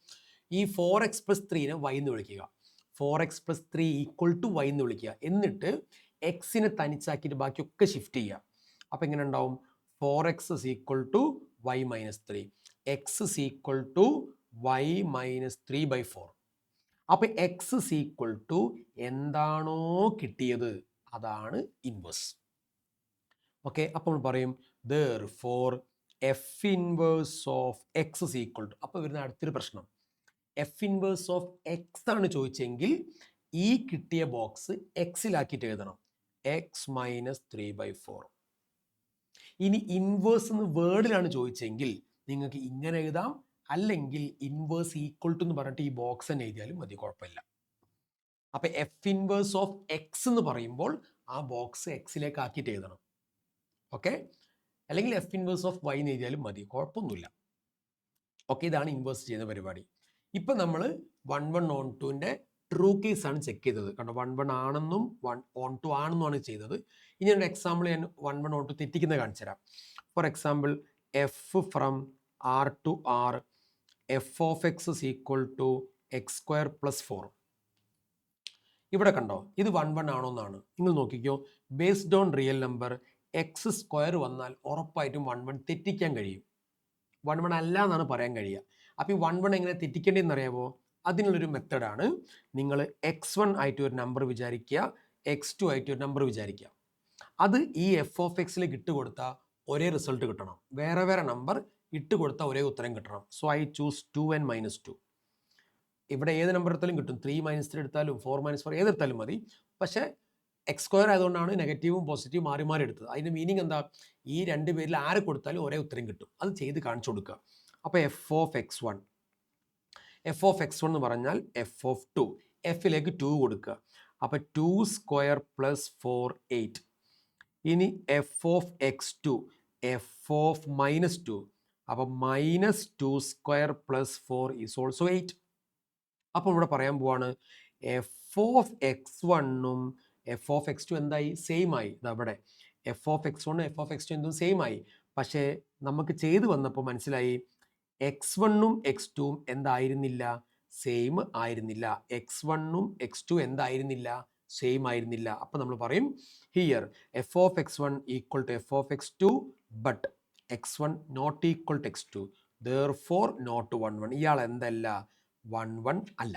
[SPEAKER 1] ഈ 4x+3നെ y എന്ന് വിളിക്കുക. 4x+3 = y എന്ന് വിളിക്കുക. എന്നിട്ട് എക്സിനെ തനിച്ചാക്കിയിട്ട് ബാക്കിയൊക്കെ ഷിഫ്റ്റ് ചെയ്യുക. അപ്പോൾ എങ്ങനെ ഉണ്ടാവും? 4x = y - 3, x = y - 3/4. അപ്പോൾ x = എന്താണോ കിട്ടിയത് അതാണ് ഇൻവേഴ്സ്. ഓക്കെ, അപ്പോൾ നമ്മൾ പറയും therefore f inverse of x = അപ്പോൾ വരുന്ന അടുത്തൊരു പ്രശ്നം, f inverse of x ആണ് ചോദിച്ചെങ്കിൽ ഈ കിട്ടിയ ബോക്സ് എക്സിലാക്കിയിട്ട് എഴുതണം, x - 3/4. ഇനി ഇൻവേഴ്സ് എന്ന് വേർഡിലാണ് ചോദിച്ചെങ്കിൽ നിങ്ങൾക്ക് ഇങ്ങനെ എഴുതാം, അല്ലെങ്കിൽ ഇൻവേഴ്സ് ഈക്വൽ ടു എന്ന് പറഞ്ഞിട്ട് ഈ ബോക്സ് തന്നെ എഴുതിയാലും മതി, കുഴപ്പമില്ല. അപ്പോൾ എഫ് ഇൻവേഴ്സ് ഓഫ് എക്സ് എന്ന് പറയുമ്പോൾ ആ ബോക്സ് എക്സിലേക്ക് ആക്കിയിട്ട് എഴുതണം. ഓക്കെ, അല്ലെങ്കിൽ എഫ് ഇൻവേഴ്സ് ഓഫ് വൈ എന്ന് എഴുതിയാലും മതി, കുഴപ്പമൊന്നുമില്ല. ഓക്കെ, ഇതാണ് ഇൻവേഴ്സ് ചെയ്യുന്ന പരിപാടി. ഇപ്പം നമ്മൾ 1 1 ഓൺ2ൻ്റെ ട്രൂ കേസ് ആണ് ചെക്ക് ചെയ്തത്. കണ്ടോ, 1 1 ആണെന്നും ഓൺ2 ആണെന്നുമാണ് ചെയ്തത്. ഇനി ഒരു എക്സാമ്പിൾ ഞാൻ 1 1 ഓൺ2 തെറ്റിക്കുന്നത് കാണിച്ചു തരാം. For example F from R to R f of x = x² + 4. ഇവിടെ കണ്ടോ, ഇത് 1 1 ആണോ എന്നാണ്. നിങ്ങൾ നോക്കിക്കോ, based on real number x² വന്നാൽ ഉറപ്പായിട്ടും 1 1 തെറ്റിക്കാൻ കഴിയും. 1 1 അല്ല എന്നാണ് പറയാൻ കഴിയുക. അപ്പോൾ ഈ 1 1 എങ്ങനെ തെറ്റിക്കേണ്ടതെന്ന് അറിയാമോ? അതിനുള്ളൊരു മെത്തഡാണ്. നിങ്ങൾ x1 ആയിട്ട് ഒരു നമ്പർ വിചാരിക്കുക, x2 ആയിട്ട് ഒരു നമ്പർ വിചാരിക്കുക. അത് ഈ എഫ് ഓഫ് എക്സിലേക്ക് ഇട്ട് കൊടുത്താൽ ഒരേ റിസൾട്ട് കിട്ടണം. വേറെ വേറെ നമ്പർ ഇട്ട് കൊടുത്താൽ ഒരേ ഉത്തരം കിട്ടണം. So I choose 2n - 2. ഇവിടെ ഏത് നമ്പർ എടുത്താലും കിട്ടും. 3 - 3 എടുത്താലും 4 - 4 ഏതെടുത്താലും മതി. പക്ഷേ x² ആയതുകൊണ്ടാണ് നെഗറ്റീവും പോസിറ്റീവും മാറി മാറി എടുത്തത്. അതിൻ്റെ മീനിങ് എന്താ? ഈ രണ്ട് പേരിൽ ആരെ കൊടുത്താലും ഒരേ ഉത്തരം കിട്ടും. അത് ചെയ്ത് കാണിച്ചു കൊടുക്കുക. അപ്പോൾ എഫ് ഓഫ് x1 എന്ന് പറഞ്ഞാൽ എഫ് ഓഫ് 2, എഫിലേക്ക് 2 കൊടുക്കുക. അപ്പോൾ 2² + 4 8. ഇനി F of x2 F of -2, അപ്പോൾ -2² + 4 is also 8. അപ്പോൾ ഇവിടെ പറയാൻ പോവാണ് എഫ് ഓഫ് x1ഉം എഫ് ഓഫ് x2 എന്തായി? സെയിം ആയി. ഇതവിടെ F of x1 F of x2 എന്തും സെയിം ആയി. പക്ഷേ നമുക്ക് ചെയ്ത് വന്നപ്പോൾ മനസ്സിലായി x1ഉം x2ഉം എന്തായിരുന്നില്ല? സെയിം ആയിരുന്നില്ല. x1ഉം x2 എന്തായിരുന്നില്ല? സെയിം ആയിരുന്നില്ല. അപ്പോൾ നമ്മൾ പറയും here F of x1 = F of x2 but x1 not equal to x2, therefore not 1 1. ഇയാൾ എന്തല്ല? 1 1 അല്ല.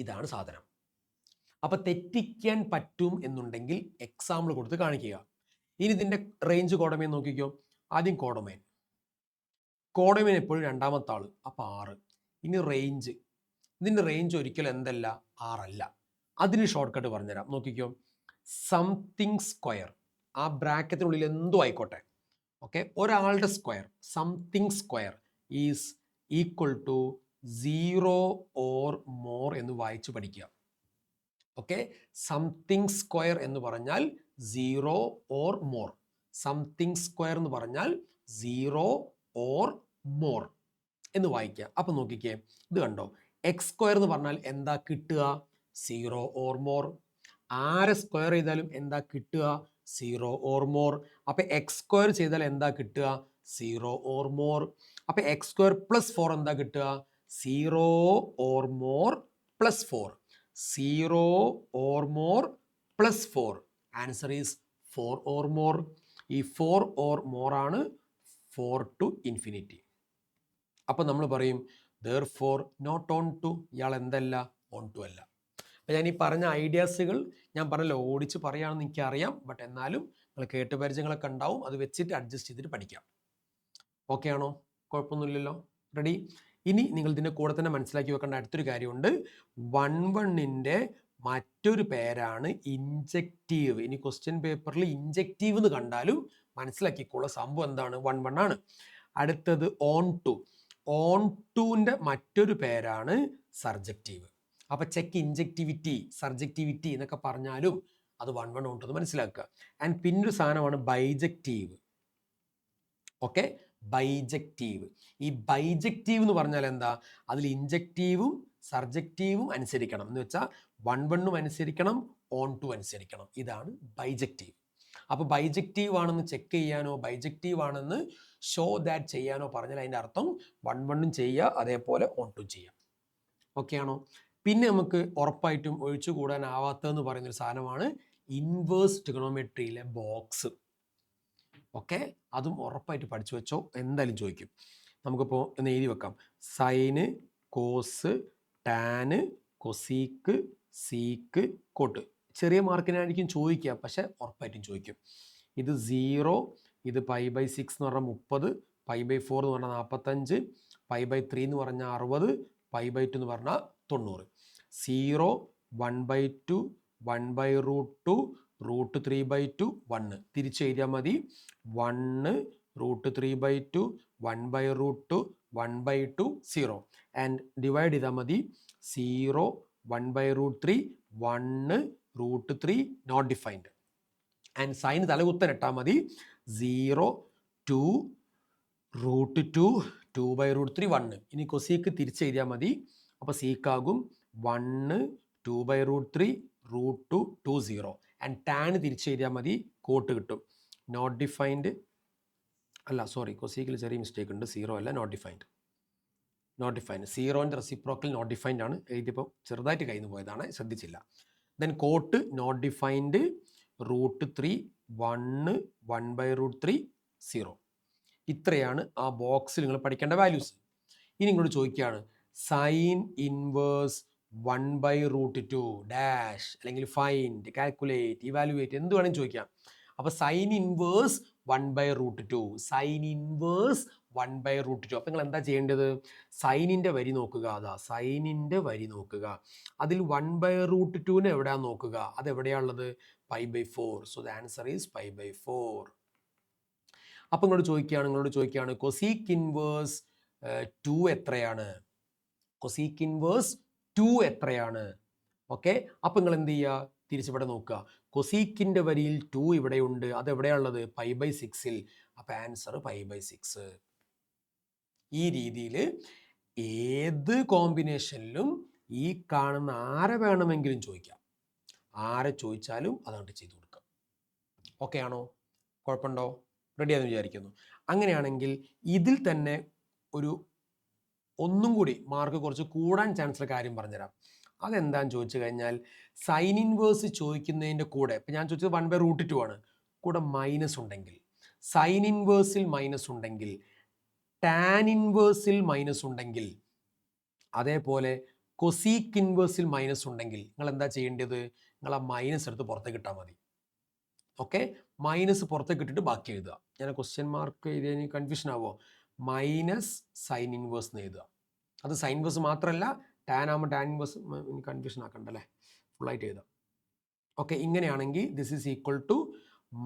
[SPEAKER 1] ഇതാണ് സാധനം. അപ്പോൾ തെറ്റിക്കാൻ പറ്റും എന്നുണ്ടെങ്കിൽ എക്സാമ്പിൾ കൊടുത്ത് കാണിക്കുക. ഇനി ഇതിൻ്റെ റേഞ്ച് കോഡൊമെയിൻ നോക്കിക്കോ. ആദ്യം കോഡൊമെയിൻ എപ്പോഴും രണ്ടാമത്തെ ആൾ, അപ്പോൾ 6. ഇനി റേഞ്ച്, ഇതിൻ്റെ റേഞ്ച് ഒരിക്കലും എന്തല്ല? 6 അല്ല. അതിന് ഷോർട്ട് കട്ട് പറഞ്ഞുതരാം. നോക്കിക്കോ, സംതിങ് സ്ക്വയർ, ആ ബ്രാക്കറ്റിനുള്ളിൽ എന്തോ ആയിക്കോട്ടെ, ഓക്കെ, ഒരാളുടെ square, something square is equal to 0 or more എന്ന് വായിച്ച് പഠിക്കുക. ഓക്കെ, സംതിങ് സ്ക്വയർ എന്ന് പറഞ്ഞാൽ 0 or more. സംതിങ് സ്ക്വയർ എന്ന് പറഞ്ഞാൽ 0 or more എന്ന് വായിക്കുക. അപ്പം നോക്കിക്കേ, ഇത് കണ്ടോ, x² എന്ന് പറഞ്ഞാൽ എന്താ കിട്ടുക? 0 or more. ആരെ സ്ക്വയർ ചെയ്താലും എന്താ കിട്ടുക? 0 or more. അപ്പോൾ x² ചെയ്താൽ എന്താ കിട്ടുക? 0 or more. അപ്പോൾ x² + 4 എന്താ കിട്ടുക? 0 or more + 4. 0 or more + 4. Answer is 4 or more. ഈ 4 or more ആണ് 4 to infinity. അപ്പോൾ നമ്മൾ പറയും therefore not on2. ഇയാൾ എന്തല്ല? on2 അല്ല. അപ്പോൾ ഞാൻ ഈ പറഞ്ഞ ഐഡിയാസുകൾ ഞാൻ പറഞ്ഞല്ലോ, ഓടിച്ച് പറയുകയാണെന്ന് എനിക്കറിയാം, ബട്ട് എന്നാലും നിങ്ങൾ കേട്ട് പരിചയങ്ങളൊക്കെ ഉണ്ടാവും, അത് വെച്ചിട്ട് അഡ്ജസ്റ്റ് ചെയ്തിട്ട് പഠിക്കാം. ഓക്കെ ആണോ? കുഴപ്പമൊന്നുമില്ലല്ലോ. റെഡി? ഇനി നിങ്ങൾ ഇതിൻ്റെ കൂടെ തന്നെ മനസ്സിലാക്കി വെക്കേണ്ട അടുത്തൊരു കാര്യമുണ്ട്. 1-1ൻ്റെ മറ്റൊരു പേരാണ് ഇൻജക്റ്റീവ്. ഇനി ക്വസ്റ്റ്യൻ പേപ്പറിൽ ഇൻജക്റ്റീവ് എന്ന് കണ്ടാലും മനസ്സിലാക്കിക്കോളൂ, സംഭവം എന്താണ്, 1-1 ആണ്. അടുത്തത് ഓൺ ടു. ഓൺ ടുവിൻ്റെ മറ്റൊരു പേരാണ് സർജക്റ്റീവ്. അപ്പം ചെക്ക് ഇൻജക്റ്റിവിറ്റി, സർജക്റ്റിവിറ്റി എന്നൊക്കെ പറഞ്ഞാലും അത് 1-1 ഓൺ ടു എന്ന് മനസ്സിലാക്കുക. ആൻഡ് പിന്നൊരു സാധനമാണ് ബൈജക്റ്റീവ്. Okay, bijective. ഈ ബൈജക്റ്റീവ് എന്ന് പറഞ്ഞാൽ എന്താ, അതിൽ ഇൻജക്റ്റീവും സർജക്റ്റീവും അനുസരിക്കണം എന്ന് വെച്ചാൽ 1-1 അനുസരിക്കണം, ഓൺ ടു അനുസരിക്കണം. ഇതാണ് ബൈജക്റ്റീവ്. അപ്പോൾ ബൈജക്റ്റീവ് ആണെന്ന് ചെക്ക് ചെയ്യാനോ ബൈജക്റ്റീവ് ആണെന്ന് ഷോ ദാറ്റ് ചെയ്യാനോ പറഞ്ഞാൽ അതിൻ്റെ അർത്ഥം 1-1 ചെയ്യുക, അതേപോലെ ഓൺ ടു ചെയ്യുക. ഓക്കെ ആണോ? പിന്നെ നമുക്ക് ഉറപ്പായിട്ടും ഒഴിച്ചുകൂടാനാവാത്തതെന്ന് പറയുന്നൊരു സാധനമാണ് ഇൻവേഴ്സ് ട്രിഗണോമെട്രിയിലെ ബോക്സ്. ഓക്കെ, അതും ഉറപ്പായിട്ട് പഠിച്ചു വെച്ചോ, എന്തായാലും ചോദിക്കും. നമുക്കിപ്പോൾ ഒന്ന് എഴുതി വെക്കാം. Sine, cos, tan, cosec, sec, cot. ചെറിയ മാർക്കിനായിരിക്കും ചോദിക്കുക, പക്ഷെ ഉറപ്പായിട്ടും ചോദിക്കും. ഇത് 0, ഇത് π/6 എന്ന് പറഞ്ഞാൽ 30, π/4 എന്ന് പറഞ്ഞാൽ 45, π/3 എന്ന് പറഞ്ഞാൽ 60, π/2 എന്ന് പറഞ്ഞാൽ 90. 0, 1/2, 1/√2, √3/2, 1. തിരിച്ചെഴുതിയാൽ മതി. 1, √3/2, 1/√2, 1/2, 0. ആൻഡ് ഡിവൈഡ് ചെയ്താൽ മതി. 0, 1/√3, 1, √3, നോട്ട് ഡിഫൈൻഡ്. ആൻഡ് സൈൻ തലകുത്തൻ ഇട്ടാൽ മതി. 0, 2, √2, 2/√3, 1. ഇനി കൊസീക്ക് തിരിച്ചെഴുതിയാൽ മതി. അപ്പോൾ സീക്കാകും 1, 2/√3, √2, 2, 0. ആൻഡ് ടാൻ തിരിച്ചെഴുതിയാൽ മതി, കോട്ട് കിട്ടും. നോട്ട് ഡിഫൈൻഡ് അല്ല, സോറി, കൊസീക്കിൽ ചെറിയ മിസ്റ്റേക്ക് ഉണ്ട്. 0 അല്ല, നോട്ട് ഡിഫൈൻഡ്. നോട്ട് ഡിഫൈൻഡ് 0ൻ്റെ റെസിപ്രോക്കൽ നോട്ട് ഡിഫൈൻഡ് ആണ്. എഴുതിയപ്പോൾ ചെറുതായിട്ട് കയ്യിൽ നിന്ന് പോയതാണ്, ശ്രദ്ധിച്ചില്ല. Then cot not defined, √3, 1, 1/√3, 0. ഇത്രയാണ് ആ ബോക്സിൽ നിങ്ങൾ പഠിക്കേണ്ട വാല്യൂസ്. ഇനി നിങ്ങളോട് ചോദിക്കുകയാണ് സൈൻ ഇൻവേഴ്സ് 1/√2 ഡാഷ്, അല്ലെങ്കിൽ ഫൈൻഡ്, കാൽക്കുലേറ്റ്, ഇവാലുവേറ്റ്, എന്ത് വേണമെങ്കിലും ചോദിക്കാം. അപ്പോൾ സൈൻ ഇൻവേഴ്സ് 1/√2, സൈൻ ഇൻവേഴ്സ് 1/√2. അപ്പോൾ നിങ്ങൾ എന്താ ചെയ്യേണ്ടത്, സൈനിൻ്റെ വരി നോക്കുക. അതാ സൈനിൻ്റെ വരി നോക്കുക. അതിൽ 1/√2 എവിടെയാണെന്ന് നോക്കുക. അതെവിടെയാണുള്ളത്, π/4. So the answer is π/4. അപ്പോൾ നിങ്ങളോട് ചോദിക്കുകയാണ് കൊസീക്ക് ഇൻവേഴ്സ് 2 എത്രയാണ്, കൊസീക്ക് ഇൻവേഴ്സ് 2 എത്രയാണ്. ഓക്കെ, അപ്പോൾ നിങ്ങൾ എന്ത് ചെയ്യുക, തിരിച്ചിവിടെ നോക്കുക. കൊസീക്കിൻ്റെ വരിയിൽ 2 ഇവിടെയുണ്ട്, അതെവിടെയാണുള്ളത്, π/6ൽ. അപ്പോൾ ആൻസർ π/6. ഈ രീതിയിൽ ഏത് കോമ്പിനേഷനിലും ഈ കാണുന്ന ആരെ വേണമെങ്കിലും ചോദിക്കാം. ആരെ ചോദിച്ചാലും അതങ്ങോട്ട് ചെയ്തു കൊടുക്കാം. ഓക്കെ ആണോ? കുഴപ്പമുണ്ടോ? റെഡിയാണെന്ന് വിചാരിക്കുന്നു. അങ്ങനെയാണെങ്കിൽ ഇതിൽ തന്നെ ഒന്നും കൂടി മാർക്ക് കുറച്ച് കൂടാൻ ചാൻസുള്ള കാര്യം പറഞ്ഞുതരാം. അതെന്താണെന്ന് ചോദിച്ചു കഴിഞ്ഞാൽ, സൈൻ ഇൻവേഴ്സ് ചോദിക്കുന്നതിൻ്റെ കൂടെ, ഇപ്പം ഞാൻ ചോദിച്ചത് 1/√2 ആണ്, കൂടെ മൈനസ് ഉണ്ടെങ്കിൽ, സൈൻ ഇൻവേഴ്സിൽ മൈനസ് ഉണ്ടെങ്കിൽ, ടാൻ ഇൻവേഴ്സിൽ മൈനസ് ഉണ്ടെങ്കിൽ, അതേപോലെ കൊസീക്ക് ഇൻവേഴ്സിൽ മൈനസ് ഉണ്ടെങ്കിൽ നിങ്ങൾ എന്താ ചെയ്യേണ്ടത്, നിങ്ങൾ ആ മൈനസ് എടുത്ത് പുറത്തേക്ക് ഇട്ടാൽ മതി. ഓക്കെ, മൈനസ് പുറത്തേക്ക് ഇട്ടിട്ട് ബാക്കി എഴുതുക. ഞാൻ ക്വസ്റ്റ്യൻ മാർക്ക് എഴുതിയതിന് കൺഫ്യൂഷൻ ആവുമോ, മൈനസ് സൈൻ ഇൻവേഴ്സ് എന്ന് എഴുതുക. അത് സൈൻ ഇൻവേഴ്സ് മാത്രമല്ല, ടാൻ ആകുമ്പോൾ ടാൻ ഇൻവേഴ്സ്, കൺഫ്യൂഷൻ ആക്കണ്ടല്ലേ, ഫുള്ളായിട്ട് എഴുതാം. ഓക്കെ, ഇങ്ങനെയാണെങ്കിൽ this is equal to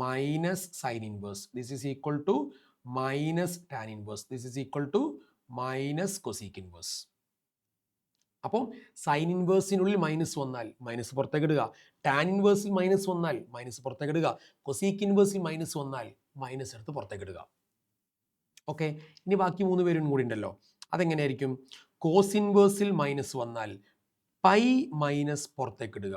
[SPEAKER 1] minus sine inverse, this is equal to minus tan inverse, this is equal to minus cosec inverse. അപ്പം സൈൻ ഇൻവേഴ്സിനുള്ളിൽ മൈനസ് വന്നാൽ മൈനസ് പുറത്തേക്ക് ഇടുക, ടാൻ ഇൻവേഴ്സിൽ മൈനസ് വന്നാൽ മൈനസ് പുറത്തേക്ക് ഇടുക, കൊസീക്ക് ഇൻവേഴ്സിൽ മൈനസ് വന്നാൽ മൈനസ് എടുത്ത് പുറത്തേക്ക് ഇടുക. ഓക്കെ, ഇനി ബാക്കി 3 പേരും കൂടി ഉണ്ടല്ലോ, അതെങ്ങനെയായിരിക്കും, കോസ് ഇൻവേഴ്സിൽ മൈനസ് വന്നാൽ പൈ മൈനസ് പുറത്തേക്ക് ഇടുക,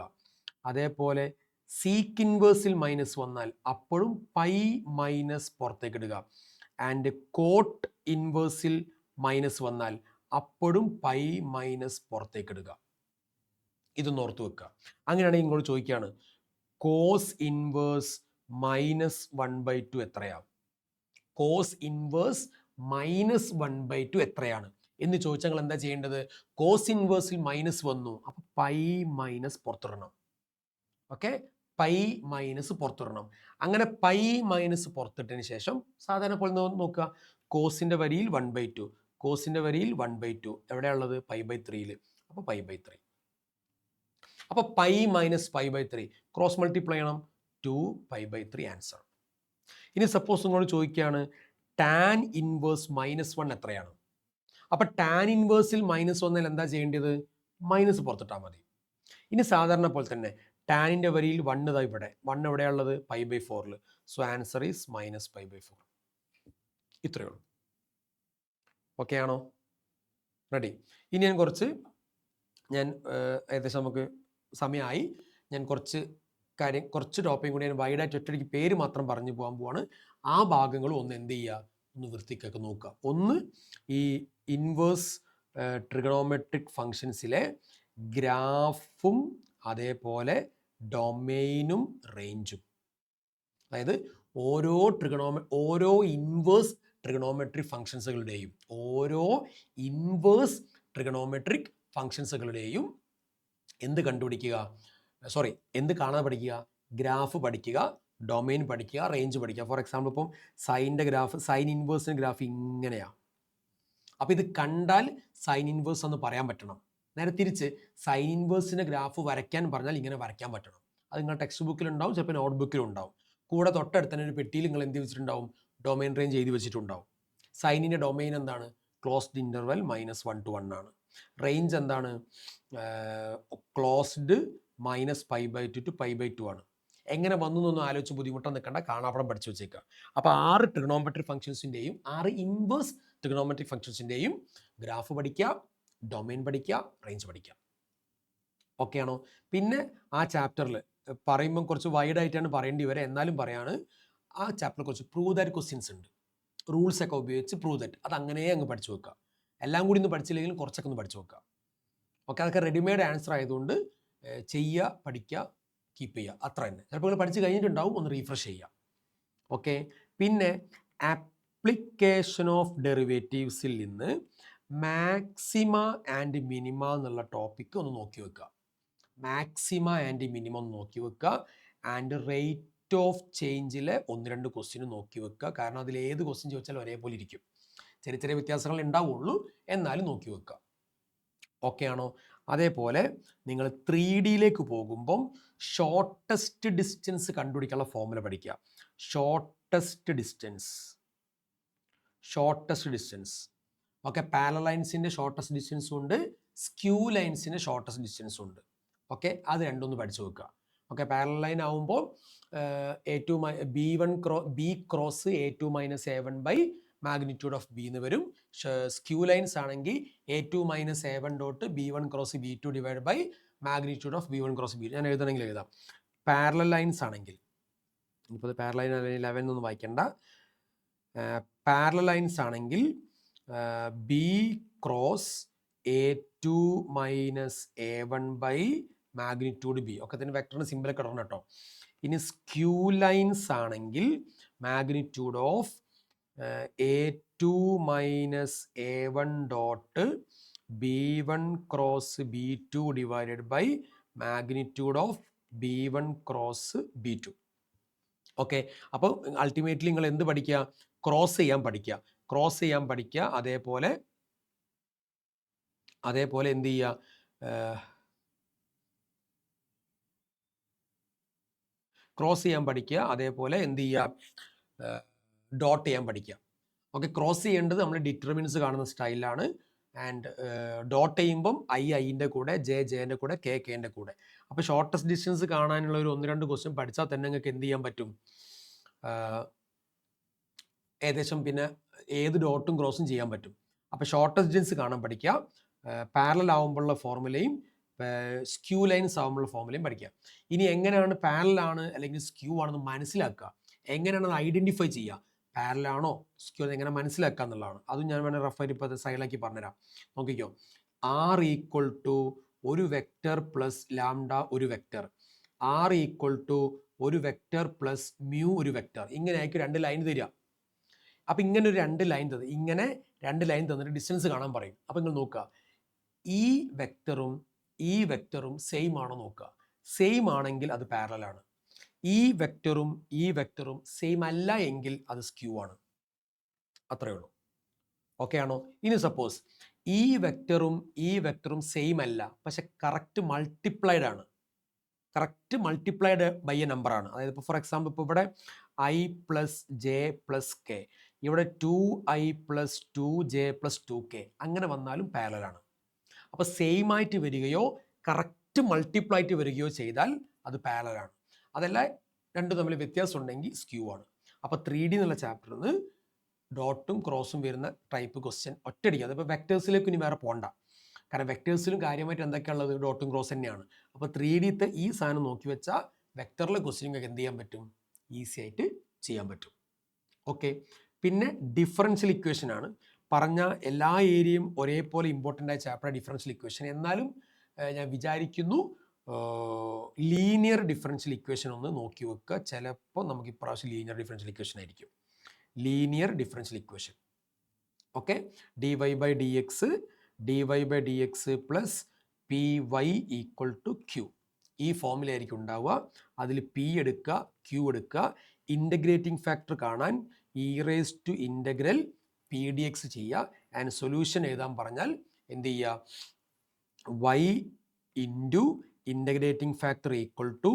[SPEAKER 1] അതേപോലെ സീക്ക് ഇൻവേഴ്സിൽ മൈനസ് വന്നാൽ അപ്പോഴും പൈ മൈനസ് പുറത്തേക്ക് ഇടുക, ആൻഡ് കോട്ട് ഇൻവേഴ്സിൽ മൈനസ് വന്നാൽ അപ്പോഴും പൈ മൈനസ് പുറത്തേക്ക് ഇടുക. ഇതൊന്ന് ഓർത്ത് വെക്കുക. അങ്ങനെയാണെങ്കിൽ ഇങ്ങോട്ട് ചോദിക്കുകയാണ് കോസ് ഇൻവേഴ്സ് മൈനസ് 1/2 എത്രയാണ്, കോസ് ഇൻവേഴ്സ് മൈനസ് 1/2 എത്രയാണ് എന്ന് ചോദിച്ചാൽ നിങ്ങൾ എന്താ ചെയ്യേണ്ടത്, കോസ് ഇൻവേഴ്സിൽ മൈനസ് വന്നു, അപ്പോൾ പൈ മൈനസ് പുറത്തിടണം. ഓക്കെ, പൈ മൈനസ് പുറത്തിടണം. അങ്ങനെ പൈ മൈനസ് പുറത്തിട്ടതിന് ശേഷം സാധാരണ പോലെ നോക്കുക, കോസിൻ്റെ വരിയിൽ 1/2, കോസിൻ്റെ വരിയിൽ 1/2, എവിടെയുള്ളത് π/3. അപ്പോൾ π/3. അപ്പോൾ പൈ മൈനസ് π/3 ക്രോസ് മൾട്ടിപ്ലൈ ചെയ്യണം, 2π/3 ആൻസർ. ഇനി സപ്പോസ് നിങ്ങൾ ചോദിക്കുകയാണ് ടാൻ ഇൻവേഴ്സ് -1 എത്രയാണ്? അപ്പോൾ ടാൻ ഇൻവേഴ്സിൽ -1 എന്താ ചെയ്യേണ്ടത്? മൈനസ് പുറത്തിട്ടാൽ മതി. ഇനി സാധാരണ പോലെ തന്നെ ടാനിൻ്റെ വരിയിൽ 1 ഇതാ ഇവിടെ, 1 എവിടെയുള്ളത്? π/4. So answer is -π/4. ഇത്രയേ ഉള്ളൂ. ഓക്കെ ആണോ? റെഡി? ഇനി ഞാൻ ഏകദേശം നമുക്ക് സമയമായി. ഞാൻ കുറച്ച് ടോപ്പിക്കും കൂടി ഞാൻ വൈഡായിട്ട് ഒറ്റയ്ക്ക് പേര് മാത്രം പറഞ്ഞു പോകാൻ പോവാണ്. ആ ഭാഗങ്ങൾ ഒന്ന് എന്ത് ചെയ്യുക, ഒന്ന് വൃത്തിക്കൊക്കെ നോക്കുക. ഒന്ന് ഈ ഇൻവേഴ്സ് ട്രിഗണോമെട്രിക് ഫങ്ഷൻസിലെ ഗ്രാഫും അതേപോലെ ഡൊമെയിനും റേഞ്ചും. അതായത് ഓരോ ഇൻവേഴ്സ് ട്രിഗണോമെട്രിക് ഫങ്ഷൻസുകളുടെയും എന്ത് കണ്ടുപിടിക്കുക, എന്ത് കാണാതെ പഠിക്കുക? ഗ്രാഫ് പഠിക്കുക, ഡൊമെയിൻ പഠിക്കുക, റേഞ്ച് പഠിക്കുക. ഫോർ എക്സാമ്പിൾ ഇപ്പം സൈൻ ഇൻവേഴ്സിൻ്റെ ഗ്രാഫ് ഇങ്ങനെയാണ്. അപ്പോൾ ഇത് കണ്ടാൽ സൈൻ ഇൻവേഴ്സ് എന്ന് പറയാൻ പറ്റണം. നേരെ തിരിച്ച് സൈൻ ഇൻവേഴ്സിൻ്റെ ഗ്രാഫ് വരയ്ക്കാൻ പറഞ്ഞാൽ ഇങ്ങനെ വരയ്ക്കാൻ പറ്റണം. അത് നിങ്ങൾ ടെക്സ്റ്റ് ബുക്കിലുണ്ടാവും, ചിലപ്പോൾ നോട്ട് ബുക്കിലുണ്ടാവും. കൂടെ തൊട്ടടുത്ത് തന്നെ ഒരു പെട്ടിയിൽ നിങ്ങൾ എന്ത് വെച്ചിട്ടുണ്ടാവും? ഡൊമെയിൻ റേഞ്ച് എഴുതി വെച്ചിട്ടുണ്ടാവും. സൈനിൻ്റെ ഡൊമെയിൻ എന്താണ്? ക്ലോസ്ഡ് ഇൻ്റർവെൽ -1 to 1 ആണ്. റേഞ്ച് എന്താണ്? ക്ലോസ്ഡ് -π/2 to π/2 ആണ്. എങ്ങനെ വന്നു എന്നൊന്നും ആലോചിച്ച് ബുദ്ധിമുട്ടാൻ നിൽക്കേണ്ട, കാണാപ്പടം പഠിച്ചു വെച്ചേക്കുക. അപ്പോൾ 6 ട്രിഗണോമെട്രിക് ഫംഗ്ഷൻസിൻ്റെയും 6 ഇൻവേഴ്സ് ട്രിഗണോമെട്രിക് ഫംഗ്ഷൻസിൻ്റെയും ഗ്രാഫ് പഠിക്കുക, ഡൊമെയിൻ പഠിക്കുക, റേഞ്ച് പഠിക്കുക. ഓക്കെ ആണോ? പിന്നെ ആ ചാപ്റ്ററിൽ പറയുമ്പം കുറച്ച് വൈഡായിട്ടാണ് പറയേണ്ടി വരിക, എന്നാലും പറയാണ്, ആ ചാപ്റ്ററിൽ കുറച്ച് പ്രൂവ് ദാറ്റ് ക്വസ്റ്റ്യൻസ് ഉണ്ട്. റൂൾസ് ഒക്കെ ഉപയോഗിച്ച് പ്രൂവ് ദാറ്റ്, അത് അങ്ങനെ അങ്ങ് പഠിച്ചു വെക്കുക. എല്ലാം കൂടി ഒന്ന് പഠിച്ചില്ലെങ്കിലും കുറച്ചൊക്കെ ഒന്ന് പഠിച്ചു വെക്കുക. ഓക്കെ, അതൊക്കെ റെഡിമെയ്ഡ് ആൻസർ ആയതുകൊണ്ട് ചെയ്യുക, പഠിക്കുക, കീപ്പ് ചെയ്യുക, അത്ര തന്നെ. ചിലപ്പോൾ നിങ്ങൾ പഠിച്ച് കഴിഞ്ഞിട്ടുണ്ടാവും, ഒന്ന് റീഫ്രഷ് ചെയ്യുക. ഓക്കെ, പിന്നെ ആപ്ലിക്കേഷൻ ഓഫ് ഡെറിവേറ്റീവ്സിൽ നിന്ന് മാക്സിമ ആൻഡ് മിനിമ എന്നുള്ള ടോപ്പിക്ക് ഒന്ന് നോക്കി വെക്കുക. മാക്സിമ ആൻഡ് മിനിമം ഒന്ന് നോക്കി വെക്കുക. ആൻഡ് റേറ്റ് ഓഫ് ചേഞ്ചിലെ 1-2 ക്വസ്റ്റ്യൻ നോക്കി വെക്കുക. കാരണം അതിൽ ഏത് ക്വസ്റ്റ്യൻ ചോദിച്ചാലും ഒരേപോലെ ഇരിക്കും, ചെറിയ ചെറിയ വ്യത്യാസങ്ങൾ ഉണ്ടാവുള്ളൂ, എന്നാലും നോക്കി വെക്കുക. ഓക്കെ ആണോ? അതേപോലെ നിങ്ങൾ 3Dയിലേക്ക് പോകുമ്പം ഷോർട്ടസ്റ്റ് ഡിസ്റ്റൻസ് കണ്ടുപിടിക്കാനുള്ള ഫോർമുല പഠിക്കുക. Shortest distance. ഓക്കെ, പാരലൽ ലൈൻസിൻ്റെ ഷോർട്ടസ്റ്റ് ഡിസ്റ്റൻസും ഉണ്ട്, സ്ക്യൂ ലൈൻസിൻ്റെ ഷോർട്ടസ്റ്റ് ഡിസ്റ്റൻസും ഉണ്ട്. ഓക്കെ, അത് രണ്ടൊന്ന് പഠിച്ചു വെക്കുക. ഓക്കെ, പാരലൽ ലൈൻ ആവുമ്പോൾ b cross A2 - A1 by magnitude of b എന്ന് വരും. സ്ക്യൂ ലൈൻസ് ആണെങ്കിൽ A2 - A1 dot B1 cross B2 divide by magnitude of B1 cross B2. ഞാൻ എഴുതണമെങ്കിൽ എഴുതാം. പാരലൽ ലൈൻസ് ആണെങ്കിൽ, ഇപ്പോൾ പാരലൽ ലൈൻ 11 ഒന്നും വായിക്കേണ്ട. പാരലൽ ലൈൻസ് ആണെങ്കിൽ b cross A2 - A1 by magnitude b. ഒക്കെ തന്നെ വെക്ടറിന് സിമ്പിളൊക്കെ ഇടണം കേട്ടോ. ഇനി സ്ക്യൂ ലൈൻസ് ആണെങ്കിൽ magnitude of A2 - A1 dot B1 cross B2 divided by magnitude of B1 cross B2. Okay, അപ്പോൾ അൾട്ടിമേറ്റ്ലി നിങ്ങൾ എന്ത് പഠിക്കുക? ക്രോസ് ചെയ്യാൻ പഠിക്കുക. അതേപോലെ എന്ത് ചെയ്യുക? ക്രോസ് ചെയ്യാൻ പഠിക്കുക. അതേപോലെ എന്ത് ചെയ്യുക? ഡോട്ട് ചെയ്യാൻ പഠിക്കുക. ഓക്കെ, ക്രോസ് ചെയ്യേണ്ടത് നമ്മൾ ഡിറ്റർമിനൻസ് കാണുന്ന സ്റ്റൈലാണ്. ആൻഡ് ഡോട്ട് ചെയ്യുമ്പം ഐൻ്റെ കൂടെ, ജെൻ്റെ കൂടെ, കെൻ്റെ കൂടെ. അപ്പോൾ ഷോർട്ടസ്റ്റ് ഡിസ്റ്റൻസ് കാണാനുള്ള ഒരു 1-2 ക്വസ്റ്റ്യൻ പഠിച്ചാൽ തന്നെ നിങ്ങൾക്ക് എന്ത് ചെയ്യാൻ പറ്റും? ഏകദേശം പിന്നെ ഏത് ഡോട്ടും ക്രോസും ചെയ്യാൻ പറ്റും. അപ്പോൾ ഷോർട്ടസ്റ്റ് ഡിസ്റ്റൻസ് കാണാൻ പഠിക്കുക. പാരലൽ ആവുമ്പോഴുള്ള ഫോർമുലയും സ്ക്യൂ ലൈൻസ് ആവുമ്പോഴുള്ള ഫോർമുലയും പഠിക്കുക. ഇനി എങ്ങനെയാണ് പാരലൽ ആണ് അല്ലെങ്കിൽ സ്ക്യൂ ആണെന്ന് മനസ്സിലാക്കുക, എങ്ങനെയാണ് അത് ഐഡൻറ്റിഫൈ ചെയ്യുക, പാരലൽ ആണോ സ്ക്യൂ എങ്ങനെ മനസ്സിലാക്കുക എന്നുള്ളതാണ്. അതും ഞാൻ വേണമെങ്കിൽ റഫായിട്ട് ഇപ്പോൾ സൈഡിലാക്കി പറഞ്ഞുതരാം. നോക്കിക്കോ, R = ഒരു വെക്റ്റർ പ്ലസ് ലാംഡ ഒരു വെക്റ്റർ, R = ഒരു വെക്റ്റർ പ്ലസ് മ്യൂ ഒരു വെക്റ്റർ. ഇങ്ങനെ ആയിരിക്കും 2 ലൈൻ തരിക. അപ്പം ഇങ്ങനെ ഒരു 2 ലൈൻ തന്നിട്ട് ഡിസ്റ്റൻസ് കാണാൻ പറയും. അപ്പം നിങ്ങൾ നോക്കുക, ഈ വെക്റ്ററും സെയിം ആണോ നോക്കുക. സെയിം ആണെങ്കിൽ അത് പാരലൽ ആണ്. ഈ വെക്ടറും സെയിം അല്ല എങ്കിൽ അത് സ്ക്യൂ ആണ്. അത്രയേ ഉള്ളൂ. ഓക്കെ ആണോ? ഇനി സപ്പോസ് ഈ വെക്ടറും സെയിം അല്ല, പക്ഷെ കറക്റ്റ് മൾട്ടിപ്ലൈഡ് ആണ്. Correct multiplied by a number ആണ്. അതായത് ഇപ്പോൾ ഫോർ എക്സാമ്പിൾ ഇപ്പോൾ ഇവിടെ i plus j plus k, ഇവിടെ 2i plus 2j plus 2k അങ്ങനെ വന്നാലും പാരലൽ ആണ്. അപ്പോൾ സെയിം ആയിട്ട് വരികയോ കറക്റ്റ് മൾട്ടിപ്ലൈ ആയിട്ട് വരികയോ ചെയ്താൽ അത് പാരലൽ ആണ്. അതല്ല രണ്ടും തമ്മിൽ വ്യത്യാസം ഉണ്ടെങ്കിൽ സ്ക്യൂ ആണ്. അപ്പോൾ 3D എന്നുള്ള ചാപ്റ്ററിൽ നിന്ന് ഡോട്ടും ക്രോസും വരുന്ന ടൈപ്പ് ക്വസ്റ്റ്യൻ ഒറ്റയടിക്കുക. അതിപ്പോൾ വെക്ടേഴ്സിലേക്ക് ഇനി വേറെ പോകണ്ട, കാരണം വെക്ടേഴ്സിലും കാര്യമായിട്ട് എന്തൊക്കെയുള്ളത് ഡോട്ടും ക്രോസ് തന്നെയാണ്. അപ്പോൾ 3Dത്തെ ഈ സാധനം നോക്കി വെച്ചാൽ വെക്ടറിലെ ക്വസ്റ്റ്യൻ എന്ത് ചെയ്യാൻ പറ്റും? ഈസി ആയിട്ട് ചെയ്യാൻ പറ്റും. ഓക്കെ. പിന്നെ ഡിഫറൻഷ്യൽ ഇക്വേഷൻ ആണ്. പറഞ്ഞ എല്ലാ ഏരിയയും ഒരേപോലെ ഇമ്പോർട്ടൻ്റ് ആയ ചാപ്റ്റർ ഡിഫറൻഷ്യൽ ഇക്വേഷൻ. എന്നാലും ഞാൻ വിചാരിക്കുന്നു ലീനിയർ ഡിഫറൻഷ്യൽ ഇക്വേഷൻ ഒന്ന് നോക്കി വെക്കുക. ചിലപ്പോൾ നമുക്ക് ഇപ്രാവശ്യം ലീനിയർ ഡിഫറൻഷ്യൽ ഇക്വേഷൻ ആയിരിക്കും. Linear differential equation. Okay. dy by dx plus p y equal to q. ഈ ഫോമിലായിരിക്കും ഉണ്ടാവുക. അതിൽ പി എടുക്കുക, ക്യൂ എടുക്കുക. ഇൻ്റഗ്രേറ്റിംഗ് ഫാക്ടർ കാണാൻ e raise to integral p d x ചെയ്യുക. ആൻഡ് സൊല്യൂഷൻ എഴുതാൻ പറഞ്ഞാൽ എന്ത് ചെയ്യുക? y into integrating factor equal to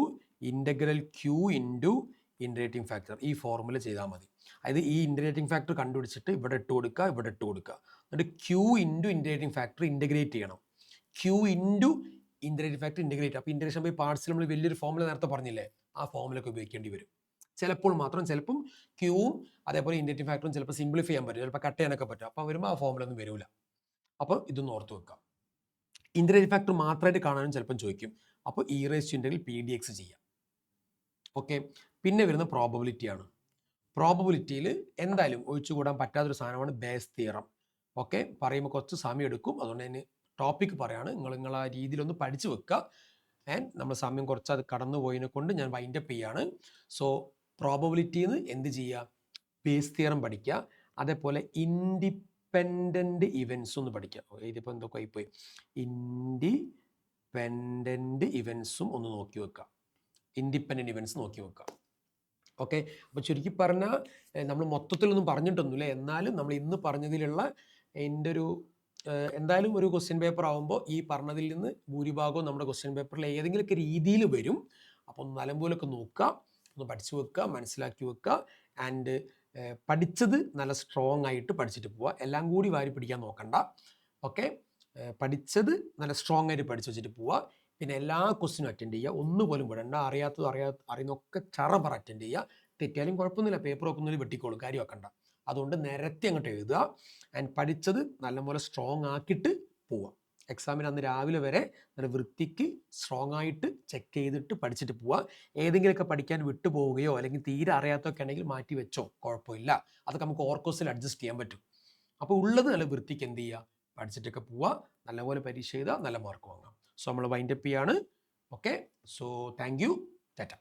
[SPEAKER 1] integral q into integrating factor. ഈ ഫോർമുല ചെയ്താൽ മതി. അതായത് ഈ ഇൻ്റഗ്രേറ്റിംഗ് ഫാക്ടർ കണ്ടുപിടിച്ചിട്ട് ഇവിടെ ഇട്ട് കൊടുക്കുക, ഇവിടെ ഇട്ട് കൊടുക്കുക. എന്നിട്ട് Q into integrating factor integrate ചെയ്യണം. Q into integrating factor integrate. അപ്പോൾ ഇൻ്റഗ്രേഷൻ ബൈ പാർട്സിൽ നമ്മൾ വലിയൊരു ഫോർമുല നേരത്തെ പറഞ്ഞില്ലേ, ആ ഫോർമുലൊക്കെ ഉപയോഗിക്കേണ്ടി വരും ചിലപ്പോൾ മാത്രം. ചിലപ്പം ക്യൂവും അതേപോലെ ഇൻ്റഗ്രേറ്റിംഗ് ഫാക്ടറും ചിലപ്പോൾ സിംപ്ലിഫൈ ചെയ്യാൻ പറ്റും, ചിലപ്പോൾ കട്ട് ചെയ്യാനൊക്കെ പറ്റും. അപ്പോൾ വരുമ്പോൾ ആ ഫോർമുല ഒന്നും വരില്ല. അപ്പോൾ ഇതൊന്ന് ഓർത്ത് വെക്കാം. ഇൻ്റഗ്രേറ്റിംഗ് ഫാക്ടർ മാത്രമായിട്ട് കാണാനും ചിലപ്പം ചോദിക്കും. അപ്പോൾ e raise to integral p d x ചെയ്യാം. ഓക്കെ. പിന്നെ വരുന്ന പ്രോബബിലിറ്റിയാണ്. പ്രോബബിലിറ്റിയിൽ എന്തായാലും ഒഴിച്ചുകൂടാൻ പറ്റാത്തൊരു സാധനമാണ് ബേസ് തിയറം. ഓക്കെ. പറയുമ്പോൾ കുറച്ച് സമയം എടുക്കും, അതുകൊണ്ട് തന്നെ ടോപ്പിക് പറയാണ്. നിങ്ങൾ ആ രീതിയിലൊന്ന് പഠിച്ചു വെക്കുക. ആൻഡ് നമ്മൾ സമയം കുറച്ച് അത് കടന്നു പോയതിനെ കൊണ്ട് ഞാൻ വൈൻഡപ്പ് ചെയ്യാണ്. സോ പ്രോബബിലിറ്റിയിൽ നിന്ന് എന്ത് ചെയ്യുക? ബേസ് തിയറം പഠിക്കുക. അതേപോലെ ഇൻഡിപെൻഡൻറ്റ് ഇവൻസ് ഒന്ന് പഠിക്കുക. ഇതിപ്പോൾ എന്തൊക്കെ ആയിപ്പോയി. ഇൻഡിപെൻഡൻറ്റ് ഇവൻസും ഒന്ന് നോക്കി വെക്കുക. ഇൻഡിപെൻഡൻറ്റ് ഇവൻസ് നോക്കി വെക്കുക. ഓക്കെ. അപ്പോൾ ചുരുക്കി പറഞ്ഞാൽ നമ്മൾ മൊത്തത്തിലൊന്നും പറഞ്ഞിട്ടൊന്നുമില്ല. എന്നാലും നമ്മൾ ഇന്ന് പറഞ്ഞതിലുള്ള എൻ്റെ ഒരു എന്തായാലും ഒരു ക്വസ്റ്റ്യൻ പേപ്പർ ആകുമ്പോൾ ഈ പറഞ്ഞതിൽ നിന്ന് ഭൂരിഭാഗവും നമ്മുടെ ക്വസ്റ്റ്യൻ പേപ്പറിൽ ഏതെങ്കിലുമൊക്കെ രീതിയിൽ വരും. അപ്പോൾ ഒന്ന് നല്ലപോലൊക്കെ നോക്കുക, ഒന്ന് പഠിച്ചു വെക്കുക, മനസ്സിലാക്കി വെക്കുക. ആൻഡ് പഠിച്ചത് നല്ല സ്ട്രോങ് ആയിട്ട് പഠിച്ചിട്ട് പോവുക. എല്ലാം കൂടി വാരി പിടിക്കാൻ നോക്കണ്ട. ഓക്കെ. പഠിച്ചത് നല്ല സ്ട്രോങ് ആയിട്ട് പഠിച്ചു വെച്ചിട്ട് പോവുക. പിന്നെ എല്ലാ ക്വസ്റ്റിനും അറ്റൻഡ് ചെയ്യുക. ഒന്നുപോലും വിടണ്ട. അറിയുന്നൊക്കെ പറ അറ്റൻഡ് ചെയ്യുക. തെറ്റിയാലും കുഴപ്പമൊന്നുമില്ല, പേപ്പർ വെക്കുന്നതിൽ വെട്ടിക്കോളും, കാര്യം വെക്കണ്ട. അതുകൊണ്ട് നിരത്തി അങ്ങോട്ട് എഴുതുക. ആൻഡ് പഠിച്ചത് നല്ലപോലെ സ്ട്രോങ് ആക്കിയിട്ട് പോവുക. എക്സാമിന് അന്ന് രാവിലെ വരെ നല്ല വൃത്തിക്ക് സ്ട്രോങ് ആയിട്ട് ചെക്ക് ചെയ്തിട്ട് പഠിച്ചിട്ട് പോവുക. ഏതെങ്കിലുമൊക്കെ പഠിക്കാൻ വിട്ടു പോവുകയോ അല്ലെങ്കിൽ തീരെ അറിയാത്തൊക്കെ ഉണ്ടെങ്കിൽ മാറ്റി വെച്ചോ, കുഴപ്പമില്ല. അതൊക്കെ നമുക്ക് ഓർക്കോസിൽ അഡ്ജസ്റ്റ് ചെയ്യാൻ പറ്റും. അപ്പോൾ ഉള്ളത് നല്ല വൃത്തിക്ക് എന്ത് ചെയ്യുക? പഠിച്ചിട്ടൊക്കെ പോവുക. നല്ലപോലെ പരീക്ഷ എഴുതുക, നല്ല മാർക്ക് വാങ്ങാം. സോ നമ്മൾ വൈൻഡപ്പ് ചെയ്യാണ്. Okay. So thank you. Tata.